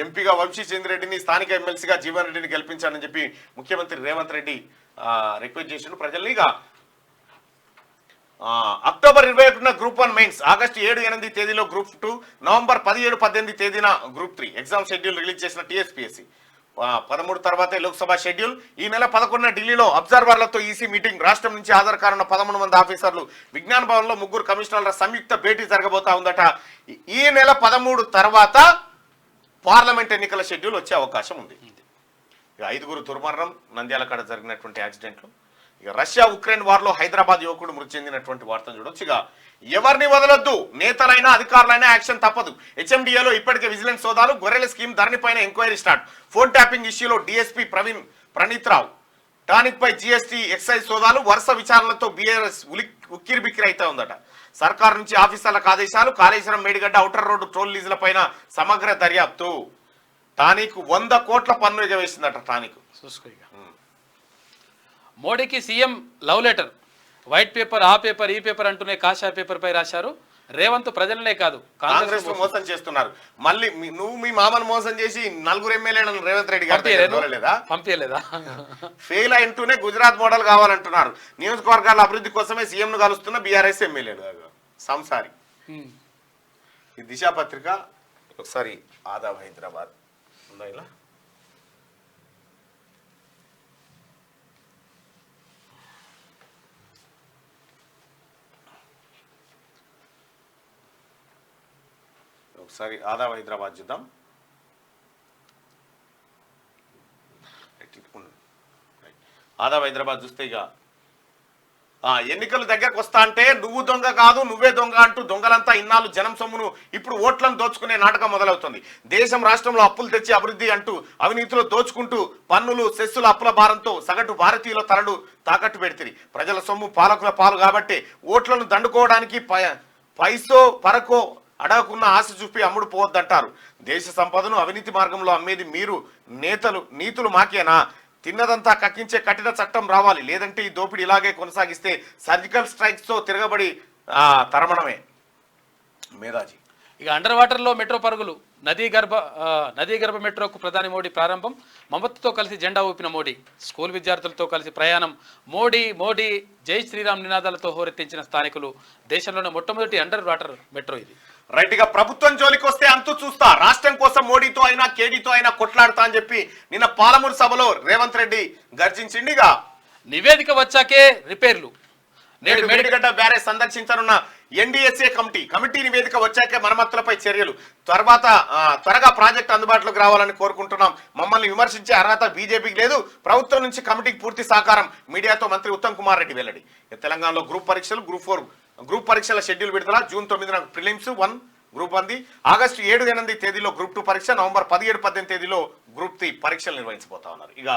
ఎంపీగా వంశీచంద్రెడ్డిని, స్థానిక ఎమ్మెల్సీగా జీవన్ రెడ్డిని గెలిపించాలని చెప్పి ముఖ్యమంత్రి రేవంత్ రెడ్డి రిక్వెస్ట్ చేసిండు ప్రజల్ని. ఇక అక్టోబర్ 21న గ్రూప్ 1 మెయిన్స్, ఆగస్టు 7-8 తేదీలో గ్రూప్ 2, నవంబర్ 17-18 తేదీన గ్రూప్ 3 ఎగ్జామ్ షెడ్యూల్ రిలీజ్ చేసిన టీఎస్పీఎస్సీ. 13 తర్వాతే లోక్సభ షెడ్యూల్. ఈ నెల 11న ఢిల్లీలో అబ్జర్వర్లతో ఈసీ మీటింగ్. రాష్ట్రం నుంచి హాజరు కానున్న 13 మంది ఆఫీసర్లు. విజ్ఞాన భవన్ లో 3 కమిషనర్ల సంయుక్త భేటీ జరగబోతా ఉందట. ఈ నెల 13 తర్వాత పార్లమెంట్ ఎన్నికల షెడ్యూల్ వచ్చే అవకాశం ఉంది. ఇక 5 దుర్మరణం నంద్యాల కాడ జరిగినటువంటి యాక్సిడెంట్లు. ఇక రష్యా ఉక్రెయిన్ వార్లో హైదరాబాద్ యువకుడు మృతి చెందినటువంటి వార్తను చూడొచ్చు. ఇక ఎవరిని వదలొద్దు, నేతలైనా అధికారులైనా యాక్షన్ తప్పదు. హెచ్ఎండిఏలో ఇప్పటికే విజిలెన్స్ సోదాలు, గొర్రెల స్కీమ్ ధరణిపైన ఎంక్వైరీ స్టార్ట్. ఫోన్ ట్యాపింగ్ ఇష్యూలో డీఎస్పీ ప్రణీత్ రావు, టానిక్ పై జీఎస్టీ ఎక్సైజ్ సోదాలు, వరుస విచారణలతో బీఆర్ఎస్ ఉక్కిరిబిక్కిరి అయితే ఉందట. సర్కారు నుంచి ఆఫీసర్లకు ఆదేశాలు, Kaleshwaram Medigadda outer road toll లీజుల పైన సమగ్ర దర్యాప్తు. టానిక్ 100 కోట్ల పన్ను ఎగవేసిందట. టానిక్ మోడీకి CM love letter. White paper, ఆ పేపర్, ఈ పేపర్ అంటూనే కాషాయ పేపర్ పై రాశారు. రేవంత్ ప్రజలనే కాదు కాంగ్రెస్ మోసం చేస్తున్నారు. మళ్ళీ నువ్వు మీ మామను మోసం చేసి 4 ఎమ్మెల్యేలను రేవంత్ రెడ్డి గారు పంపించలేదా? ఫెయిల్ అంటూనే గుజరాత్ మోడల్ కావాలంటున్నారు. నియోజకవర్గాల అభివృద్ధి కోసమే సీఎం ను కలుస్తున్న బీఆర్ఎస్ ఎమ్మెల్యేలు సంసారి. ఈ దిశా పత్రిక ఒకసారి ఆదాబ్ హైదరాబాద్ ఉందా ఇలా. ఒకసారి ఆదాబ్ హైదరాబాద్ చూద్దాం. ఆదాబ్ హైదరాబాద్ చూస్తే ఇక ఎన్నికలు దగ్గరకు వస్తా అంటే నువ్వు దొంగ కాదు నువ్వే దొంగ అంటూ దొంగలంతా ఇన్నాళ్ళు జనం సొమ్మును ఇప్పుడు ఓట్లను దోచుకునే నాటకం మొదలవుతుంది. దేశం రాష్ట్రంలో అప్పులు తెచ్చి అభివృద్ధి అంటూ అవినీతిలో దోచుకుంటూ పన్నులు సెస్సుల అప్పుల భారంతో సగటు భారతీయుల తలలు తాకట్టు పెడితే ప్రజల సొమ్ము పాలకుల పాలు కాబట్టి ఓట్లను దండుకోవడానికి పైసో పరకో అడగకున్న ఆశ చూపి అమ్ముడు పోవద్దంటారు. దేశ సంపదను అవినీతి మార్గంలో అమ్మేది మీరు నీతులు మాకేనా? తిన్నదంతా కక్కించే కఠిన చట్టం రావాలి, లేదంటే ఈ దోపిడీ ఇలాగే కొనసాగిస్తే సర్జికల్ స్ట్రైక్స్ తో తిరగబడి తరమణమే. మేధాజీ ఇక అండర్ వాటర్లో మెట్రో పరుగులు నదీ గర్భ మెట్రోకు ప్రధాని మోడీ ప్రారంభం. మమతతో కలిసి జెండా ఊపిన మోడీ. స్కూల్ విద్యార్థులతో కలిసి ప్రయాణం. మోడీ మోడీ జై శ్రీరామ్ నినాదాలతో హోరెత్తించిన స్థానికులు. దేశంలోనే మొట్టమొదటి అండర్ వాటర్ మెట్రో ఇది. రైట్ గా ప్రభుత్వం జోలికి వస్తే అంతు చూస్తా, రాష్ట్రం కోసం మోడీతో అయినా కేడీతో అయినా కొట్లాడతా అని చెప్పి నిన్న పాలమూరు సభలో రేవంత్ రెడ్డి గర్జించిండిగా. నివేదిక వచ్చాకే రిపేర్లు. నేడు మేడిగడ్డ బ్యారేజ్ సందర్శించనున్న ఎన్డీఎస్ఏ కమిటీ నివేదిక వచ్చాకే మరమ్మతులపై చర్యలు. త్వరగా ప్రాజెక్టు అందుబాటులోకి రావాలని కోరుకుంటున్నాం. మమ్మల్ని విమర్శించే అర్హత బీజేపీకి లేదు. ప్రభుత్వం నుంచి కమిటీకి పూర్తి సహకారం. మీడియాతో మంత్రి ఉత్తమ్ కుమార్ రెడ్డి వెల్లడి. తెలంగాణలో గ్రూప్ పరీక్షలు గ్రూప్ పరీక్షల షెడ్యూల్ విడుదల. జూన్ 9న ప్రిలిమ్స్ 1 గ్రూప్ 1, ఆగస్టు 7-8 తేదీలో గ్రూప్ 2 పరీక్ష, నవంబర్ 17-18 తేదీలో గ్రూప్ 3 పరీక్షలు నిర్వహించబోతా ఉన్నారు. ఇక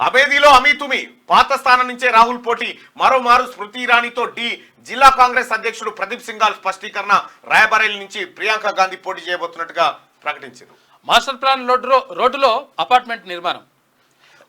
అబేదీలో అమీతుమి పాత స్థానం నుంచే రాహుల్ పోటీ. మరోమారు స్మృతి ఇరానీతో జిల్లా కాంగ్రెస్ అధ్యక్షుడు ప్రదీప్ సింగాల్ స్పష్టీకరణ. రాయబరేలి నుంచి ప్రియాంక గాంధీ పోటీ చేయబోతున్నట్టుగా ప్రకటించారు. మాస్టర్ ప్లాన్ రోడ్డులో అపార్ట్మెంట్ నిర్మాణం.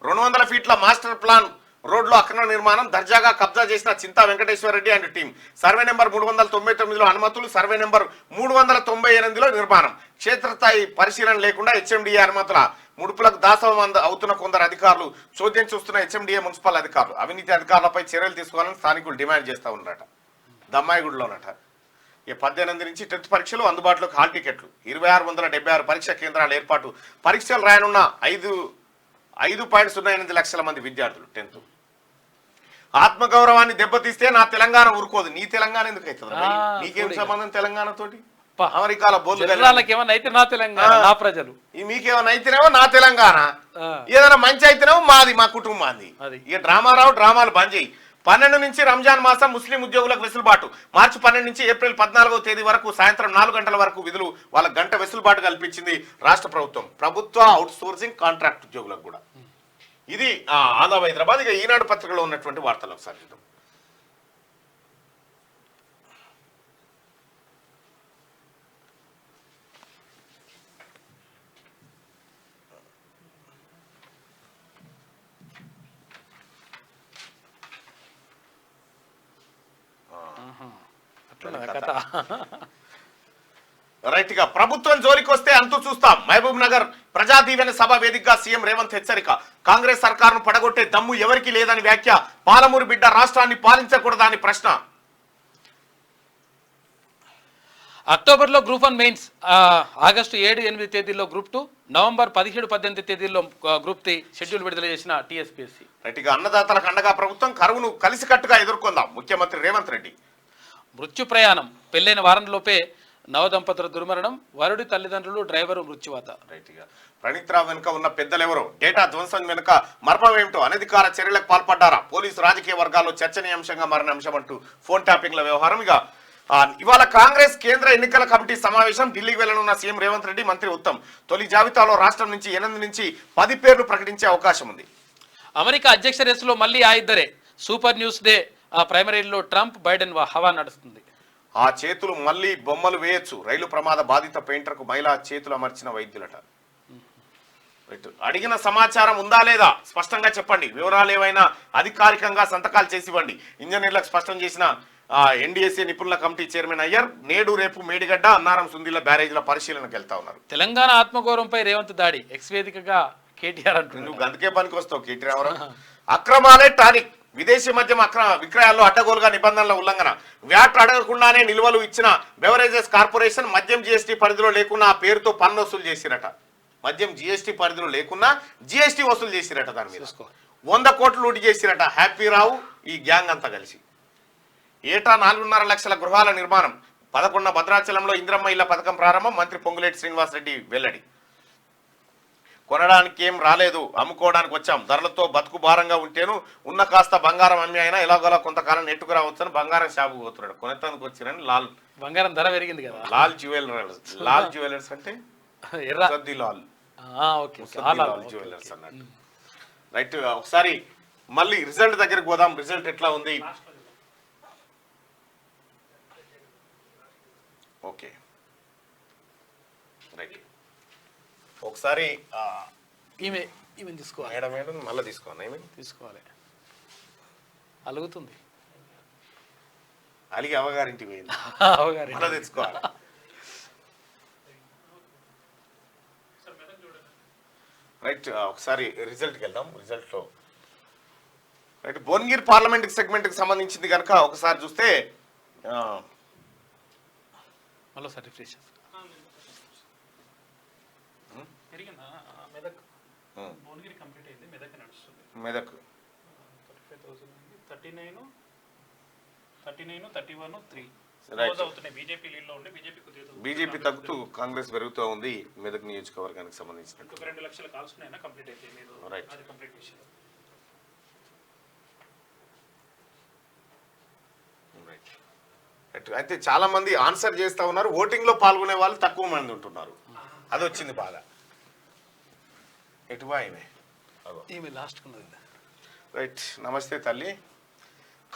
200 ఫీట్ల మాస్టర్ ప్లాన్ రోడ్లో అక్రమ నిర్మాణం. దర్జాగా కబ్జా చేసిన Chinta Venkateswara Reddy and team. Survey number 399లో అనుమతులు, సర్వే నెంబర్ 398లో నిర్మాణం. క్షేత్రస్థాయి పరిశీలన లేకుండా హెచ్ఎండిఏ అనుమతుల. ముడుపులకు దాసవం అవుతున్న కొందరు అధికారులు. చోద్యం చూస్తున్న హెచ్ఎండిఏ మున్సిపల్ అధికారులు. అవినీతి అధికారులపై చర్యలు తీసుకోవాలని స్థానికులు డిమాండ్ చేస్తూ ఉన్నారట. దమ్మాయిగూడలోనట. 18 నుంచి 10th పరీక్షలు అందుబాటులోకి హాల్ టికెట్లు. 2676 పరీక్షా కేంద్రాల ఏర్పాటు. పరీక్షలు రాయనున్న 5.08 లక్షల మంది విద్యార్థులు 10th. ఆత్మగౌరవాన్ని దెబ్బతీస్తే నా తెలంగాణ ఊరుకోదు. నీ తెలంగాణ ఎందుకు అవుతుంది? నీకేం సంబంధం తెలంగాణ తోటి? అమెరికాలో నా తెలంగాణ నా ప్రజలు మీకేమైనా అయితేనేమో నా తెలంగాణ, ఏదైనా మంచి అయితేనేమో మాది, మా కుటుంబాన్ని. ఇక డ్రామాలు బంద్ చేయి. 12 నుంచి రంజాన్ మాసం ముస్లిం ఉద్యోగులకు వెసులుబాటు. మార్చి 12 నుంచి ఏప్రిల్ 14వ తేదీ వరకు సాయంత్రం 4 గంటల వరకు విధులు. వాళ్ళ గంట వెసులుబాటు కల్పించింది రాష్ట్ర ప్రభుత్వం. ప్రభుత్వ అవుట్ సోర్సింగ్ కాంట్రాక్ట్ ఉద్యోగులకు కూడా. ఇది ఆదాబ్ హైదరాబాద్. ఇక ఈనాడు పత్రికలో ఉన్నటువంటి వార్తలు ఒకసారి చూద్దాం. రైట్ గా ప్రభుత్వం జోలికి వస్తే అంతు చూస్తాం. మహబూబ్ నగర్ ప్రజా దీవెన సభ వేదికగా సీఎం రేవంత్ హెచ్చరిక. కాంగ్రెస్ సర్కారును పడగొట్టే దమ్ము ఎవరికి లేదని వ్యాఖ్య. పాలమూరు బిడ్డ రాష్ట్రాన్ని పాలించకూడదా అని ప్రశ్న. అక్టోబర్లో గ్రూప్ 1 మెయిన్స్. ఆగస్టు 7-8 తేదీల్లో గ్రూప్ 2, నవంబర్ 17-18 తేదీల్లో గ్రూప్ 3 షెడ్యూల్ విడుదల చేసిన టీఎస్పీఎస్సీ. రైట్ గా అన్నదాతలకు అండగా ప్రభుత్వం. కరువును కలిసికట్టుగా ఎదుర్కొందాం ముఖ్యమంత్రి రేవంత్ రెడ్డి. మృత్యు ప్రయాణం. పెళ్లైన వారంలోపే నవదంపతుల దుర్మరణం. వరుడి తల్లిదండ్రులు, డ్రైవరు మృత్యువాత. రైట్ గా ప్రణీత్ రావు వెనుక ఉన్న పెద్దలెవరో, డేటా ధ్వంసం వెనుక మర్మం ఏమిటో, అనధికార చర్యలకు పాల్పడ్డారా, పోలీసు రాజకీయ వర్గాల్లో చర్చనీయాంశంగా మారిన అంశం అంటూ ఫోన్ ట్యాపింగ్ల వ్యవహారం. ఇక ఇవాళ కాంగ్రెస్ కేంద్ర ఎన్నికల కమిటీ సమావేశం. ఢిల్లీకి వెళ్లనున్న సీఎం రేవంత్ రెడ్డి, మంత్రి ఉత్తమ్. తొలి జాబితాలో రాష్ట్రం నుంచి 8 నుంచి 10 పేర్లు ప్రకటించే అవకాశం ఉంది. అమెరికా అధ్యక్ష రేసులో మళ్ళీ ఆ ఇద్దరే. సూపర్ న్యూస్ డే ప్రైమరీలో ట్రంప్ బైడెన్ హవా నడుస్తుంది. ఆ చేతులు మళ్ళీ బొమ్మలు వేయొచ్చు. రైలు ప్రమాద బాధిత పెయింటర్కు మహిళా చేతులు అమర్చిన వైద్యులట. అడిగిన సమాచారం ఉందా లేదా స్పష్టంగా చెప్పండి. వివరాలు ఏవైనా అధికారికంగా సంతకాలు చేసి ఇవ్వండి. ఇంజనీర్లకు స్పష్టం చేసిన ఎన్డీఎస్ఏ నిపుణుల కమిటీ చైర్మన్ అయ్యర్. నేడు రేపు మేడిగడ్డ, అన్నారం, సుందిల బ్యారేజ్ల పరిశీలనకు వెళ్తా ఉన్నారు. తెలంగాణ ఆత్మగౌరవంపై రేవంత్ దాడి. ఎక్స్ వేదికగా కేటీఆర్ అంటున్నారు. నువ్వు గందుకే పనికి వస్తావు కేటీఆర్. అక్రమాలే టానిక్. విదేశీ మద్యం విక్రయాల్లో అడ్డగోలుగా నిబంధనల ఉల్లంఘన. వ్యాట్ అడగకుండానే నిల్వలు ఇచ్చిన బెవరేజెస్ కార్పొరేషన్ మద్యం జీఎస్టీ పరిధిలో లేకున్నా ఆ పేరుతో పన్ను వసూలు చేసిరట. మద్యం జీఎస్టీ పరిధిలో లేకున్నా జీఎస్టీ వసూలు చేసిరట. దాని మీద 100 కోట్లు లూటి చేసిరట హ్యాపీ రావు ఈ గ్యాంగ్ అంతా కలిసి. ఏటా 4.5 లక్షల గృహాల నిర్మాణం. 11న భద్రాచలంలో ఇంద్రమ్మ ఇళ్ల పథకం ప్రారంభం, మంత్రి పొంగులేటి శ్రీనివాసరెడ్డి వెల్లడి. కొనడానికి ఏం రాలేదు, అమ్ముకోవడానికి వచ్చాం. ధరలతో బతుకు భారంగా ఉంటేను ఉన్న కాస్త బంగారం అమ్మి అయినా ఎలాగోలా కొంతకాలం నెట్టుకు రావచ్చని బంగారం షాపుకు పోతున్నాడు. కొనటానికి వచ్చిరని బంగారం ధర పెరిగింది కదా. లాల్ జ్యువెలర్స్ అంటే ముసద్ది లాల్ జ్యువెలర్స్ అన్నట్టు. రైట్, ఒకసారి మళ్ళీ రిజల్ట్ దగ్గరికి పోదాం. రిజల్ట్ ఎట్లా ఉంది? ఓకే రైట్, ఒకసారి ఈమె తీసుకోవాలి మేడం మళ్ళీ తీసుకోవాలి. అలుగుతుంది, అలిగి అవగారింటికి పోయింది, అవగారి మళ్ళీ తెచ్చుకోవాలి. రైట్, ఒకసారి రిజల్ట్కి వెళ్దాం. రిజల్ట్లో రైట్, భువనగిరి పార్లమెంట్ సెగ్మెంట్కి సంబంధించింది కనుక ఒకసారి చూస్తే మళ్ళీ రిఫ్రెష్ మెదక్ 39 బీజేపీ తగ్గుతూ కాంగ్రెస్ పెరుగుతూ ఉంది. మెదక్ నియోజకవర్గానికి సంబంధించినట్టు 2 లక్షల కాల్స్ ఉన్నాయన్నా కంప్లీట్ అయితే రైట్. అది కంప్లీట్ చేశారు. అయితే చాలా మంది ఆన్సర్ చేస్తా ఉన్నారు. ఓటింగ్ లో పాల్గొనే వాళ్ళు తక్కువ మంది ఉంటున్నారు. అది వచ్చింది బాగా. ఎటువా ఈమె లాస్ట్ రైట్, నమస్తే తల్లి.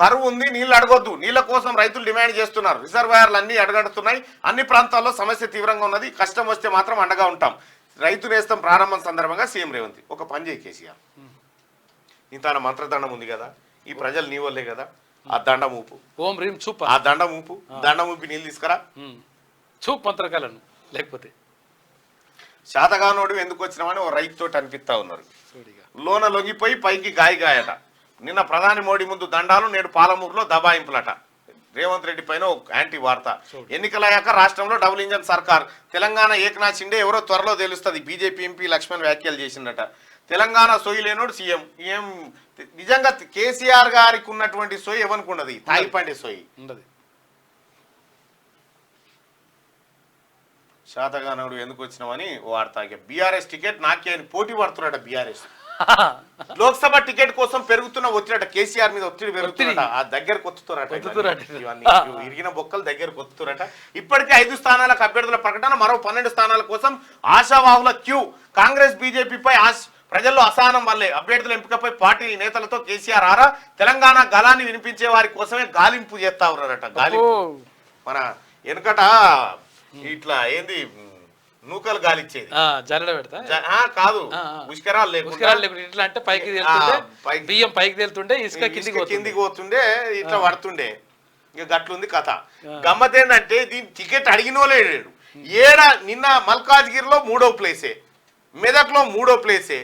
కరువు ఉంది, నీళ్లు అడగొద్దు. నీళ్ల కోసం రైతులు డిమాండ్ చేస్తున్నారు. రిజర్వాయర్లు అన్ని అడగడుతున్నాయి. అన్ని ప్రాంతాల్లో సమస్య తీవ్రంగా ఉన్నది. కష్టం వస్తే మాత్రం అండగా ఉంటాం. రైతు నేస్తం ప్రారంభం సందర్భంగా సీఎం రేవంత్. ఒక పని చేయి కేసీఆర్, ఇంత మంత్రదండం ఉంది కదా, ఈ ప్రజలు నీ వల్లే కదా, ఆ దండం ఊపు, ఓం రీం చూప్, ఆ దండం ఊపి నీళ్ళు తీసుకురా. చూప్ మంత్రకాలను. లేకపోతే శాతగానోడు ఎందుకు వచ్చినామని ఓ రైతు తోటి అనిపిస్తా ఉన్నారు. లోన లొంగిపోయి పైకి గాయగాయట. నిన్న ప్రధాని మోడీ ముందు దండాలు, నేడు పాలమూరులో దబాయింపులట. రేవంత్ రెడ్డి పైన యాంటీ వార్త. ఎన్నికలయ్యాక రాష్ట్రంలో డబుల్ ఇంజన్ సర్కార్. తెలంగాణ ఏకనాథ్ షిండే ఎవరో త్వరలో తెలుస్తుంది. బీజేపీ ఎంపీ లక్ష్మణ్ వ్యాఖ్యలు చేసిందట. తెలంగాణ సోయి లేనోడు సీఎం. ఏం నిజంగా కేసీఆర్ గారికి ఉన్నటువంటి సోయి ఎవరికి ఉండదు, తాగిపండే సోయి ఉండదు. శాతగానోడు ఎందుకు వచ్చినామని వార్త. బీఆర్ఎస్ టికెట్ నాకే అని పోటీ పడుతున్నాడ. బీఆర్ఎస్ లోక్సభ టికెట్ కోసం పెరుగుతున్న ఒత్తిడి, కేసీఆర్ మీద ఒత్తిడి పెరుగుతున్నట. ఆ దగ్గరకు ఒత్తుతారట. ఇవన్నీ ఇరిగిన బొక్కలు దగ్గరకు ఒత్తుతారట. ఇప్పటికే 5 స్థానాలకు అభ్యర్థుల ప్రకటన, మరో 12 స్థానాల కోసం ఆశావాహుల క్యూ. కాంగ్రెస్ బీజేపీపై ప్రజల్లో అసహనం వల్లే అభ్యర్థుల ఎంపికపై పార్టీ నేతలతో కేసీఆర్ ఆరా. తెలంగాణ గలాన్ని వినిపించే వారి కోసమే గాలింపు చేస్తా ఉన్నారట. గాలింపు మన వెనుకట ఇట్లా ఏంది నూకలు గాలిచ్చేది, కాదు పుష్కరాలు లేకుండా ఇట్లా అంటే పైకి తేలుతుండే, బియ్యం పైకి తేలుతుండే, ఇసుక కిందికి పోతుండే, ఇట్లా పడుతుండే. ఇక గట్లుంది కథ. గమ్మత్ ఏంటంటే దీని టికెట్ అడిగినోలేడు. నిన్న మల్కాజ్గిరిలో 3వ ప్లేసే, మెదక్లో 3వ ప్లేసే,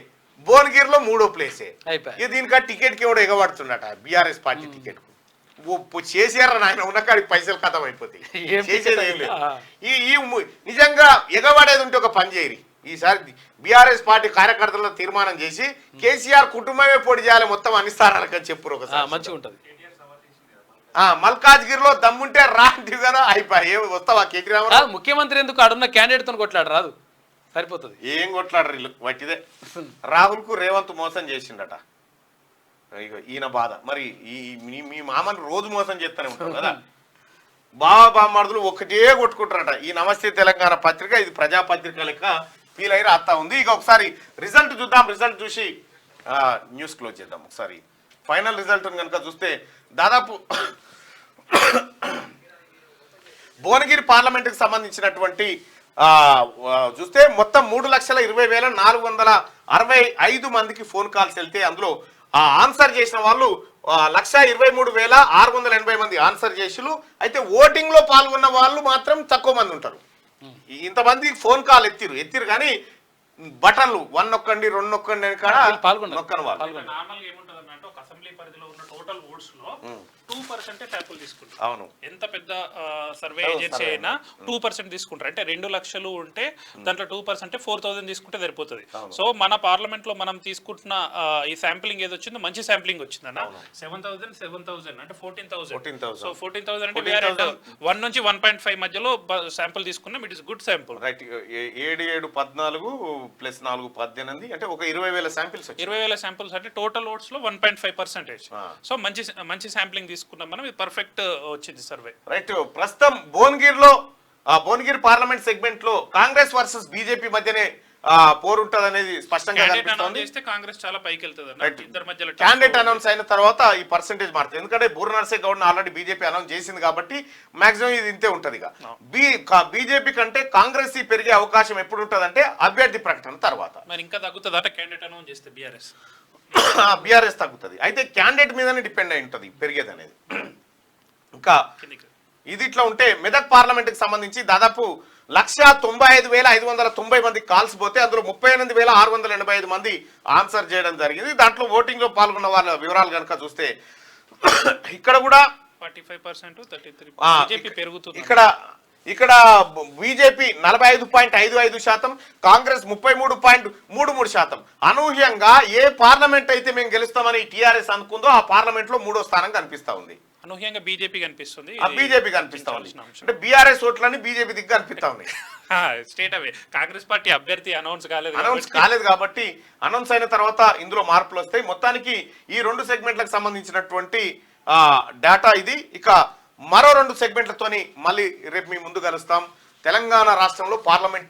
భువనగిరిలో 3వ ప్లేసే. ఇక దీనికి టికెట్కి ఎవడో ఎగబడుతుండట బీఆర్ఎస్ పార్టీ టికెట్. చేసారా నాయన, ఉన్నకాడికి పైసలు ఖతం అయిపోతాయి. చేసేది ఏం లేదు. ఈ నిజంగా ఎగబడేది ఉంటే ఒక పని చేయరి. ఈసారి బీఆర్ఎస్ పార్టీ కార్యకర్తలను తీర్మానం చేసి కేసీఆర్ కుటుంబమే పోటీ చేయాలి మొత్తం అన్ని స్థానాలకని చెప్పురు. ఒకసారి మంచిగా ఉంటుంది. మల్కాజ్గిరిలో దమ్ముంటే రాంటివి కదా, అయిపోయి వస్తావా కేటీ రామారావు? ముఖ్యమంత్రి ఎందుకు ఆడున్న క్యాండిడేట్ తో కొట్లాడు రాదు, సరిపోతుంది. ఏం కొట్లాడరు వీళ్ళు వట్టిదే. రాహుల్ కు రేవంత్ మోసం చేసిండట. ఈయన బాధ. మరి మీ మామని రోజు మోసం చేస్తూనే ఉంటారు కదా. బామర్దులు ఒకటే కొట్టుకుంటారట. ఈ నమస్తే తెలంగాణ పత్రిక ఇది ప్రజాపత్రిక లెక్క ఫీల్ అయ్యి రాస్తా ఉంది. ఇక ఒకసారి రిజల్ట్ చూద్దాం. రిజల్ట్ చూసి న్యూస్ క్లోజ్ చేద్దాం. ఒకసారి ఫైనల్ రిజల్ట్ కనుక చూస్తే దాదాపు భువనగిరి పార్లమెంటుకి సంబంధించినటువంటి చూస్తే మొత్తం 3,20,465 మందికి ఫోన్ కాల్స్ వెళ్తే అందులో ఆన్సర్ చేసిన వాళ్ళు 1,23,680 మంది ఆన్సర్ చేసిలు. అయితే ఓటింగ్ లో పాల్గొన్న వాళ్ళు మాత్రం తక్కువ మంది ఉంటారు. ఇంతమంది ఫోన్ కాల్ ఎత్తిరు కానీ బటన్లు 1 నొక్కండి 2 నొక్కండి అని కాడ నొక్కని వాళ్ళు. నార్మల్గా ఏముంటది అంటే ఒక అసెంబ్లీ పరిధిలో ఉన్న టోటల్ ఓట్స్ లో 2% ట్యాపులు తీసుకుంటారు. అవును. ఎంత పెద్ద సర్వే ఏజెన్సీ అయినా 2% తీసుకుంటారు. అంటే 2 లక్షలు ఉంటే దాంట్లో 2% 4,000 తీసుకుంటే సరిపోతుంది. సో మన పార్లమెంట్ లో మనం తీసుకుంటున్న ఈ శాంప్లింగ్ ఏది వచ్చిందో మంచి శాంప్లింగ్ వచ్చిందన్న. 7,000 అంటే 14,000. సో 14,000 అంటే వీఆర్ 1 నుంచి 1.5 మధ్యలో శాంపుల్ తీసుకున్నాం. It is good sample. Right. 7 14 plus 4 18 అంటే ఒక 20,000 శాంపిల్స్. 20,000 శాంపుల్స్ అంటే టోటల్ ఓట్స్ లో 1.5%. సో మంచి శాంప్లింగ్ తీసుకున్నాం మనం. ఇది పర్ఫెక్ట్ వచ్చింది సర్వే. రైట్. ప్రస్తుతం భువనగిరి పార్లమెంట్ సెగ్మెంట్ లో కాంగ్రెస్ వర్సెస్ బీజేపీ మధ్యనే పోరు ఉంటది అనేది స్పష్టంగా కనిపిస్తోంది. కాంగ్రెస్ చాలా పైకి వెళ్తుంది. క్యాండిడేట్ అనౌన్స్ అయిన తర్వాత ఈ పర్సెంటేజ్ మారుతుంది. ఎందుకంటే బూర నర్సే గౌడ్ ఆల్రెడీ బీజేపీ అనౌన్స్ చేసింది కాబట్టి మాక్సిమం ఇది ఇంతే ఉంటది. బీజేపీ కంటే కాంగ్రెస్ పెరిగే అవకాశం ఎప్పుడు ఉంటది అంటే అభ్యర్థి ప్రకటన తర్వాత. మరి ఇంకా తగ్గుతుంది అంటే క్యాండిడేట్ అనౌన్స్ చేస్తే బీఆర్ఎస్ తగ్గుతుంది. అయితే క్యాండిడేట్ మీదనే డిపెండ్ అయి ఉంటది పెరిగేది అనేది. ఇంకా ఇది ఇట్లా ఉంటే మెదక్ పార్లమెంట్ కి సంబంధించి దాదాపు 195,590 మంది కాల్స్ పోతే అందులో 38,685 మంది ఆన్సర్ చేయడం జరిగింది. దాంట్లో ఓటింగ్ లో పాల్గొన్న వాళ్ళ వివరాలు కనుక చూస్తే ఇక్కడ కూడా 45%, 33% పెరుగుతుంది. ఇక్కడ బీజేపీ 45.55%, కాంగ్రెస్ 33.33%. అనూహ్యంగా ఏ పార్లమెంట్ అయితే మేము గెలుస్తామని టీఆర్ఎస్ అనుకుందో ఆ పార్లమెంట్ లో 3వ స్థానం కనిపిస్తా ఉంది. అనూహ్యంగా బీజేపీ కనిపిస్తుంది. బీజేపీ కనిపిస్తా ఉంది అంటే బీఆర్ఎస్ ఓట్లని బీజేపీ దిగ్గు కనిపిస్తా ఉన్నాయి. స్టేట్ అవే కాంగ్రెస్ పార్టీ అభ్యర్థి అనౌన్స్ కాలేదు కాబట్టి అనౌన్స్ అయిన తర్వాత ఇందులో మార్పులు వస్తాయి. మొత్తానికి ఈ 2 సెగ్మెంట్లకు సంబంధించినటువంటి డేటా ఇది. ఇక మరో 2 సెగ్మెంట్లతోని మళ్ళీ రేపు మీ ముందు కలుస్తాం. తెలంగాణ రాష్ట్రంలో పార్లమెంట్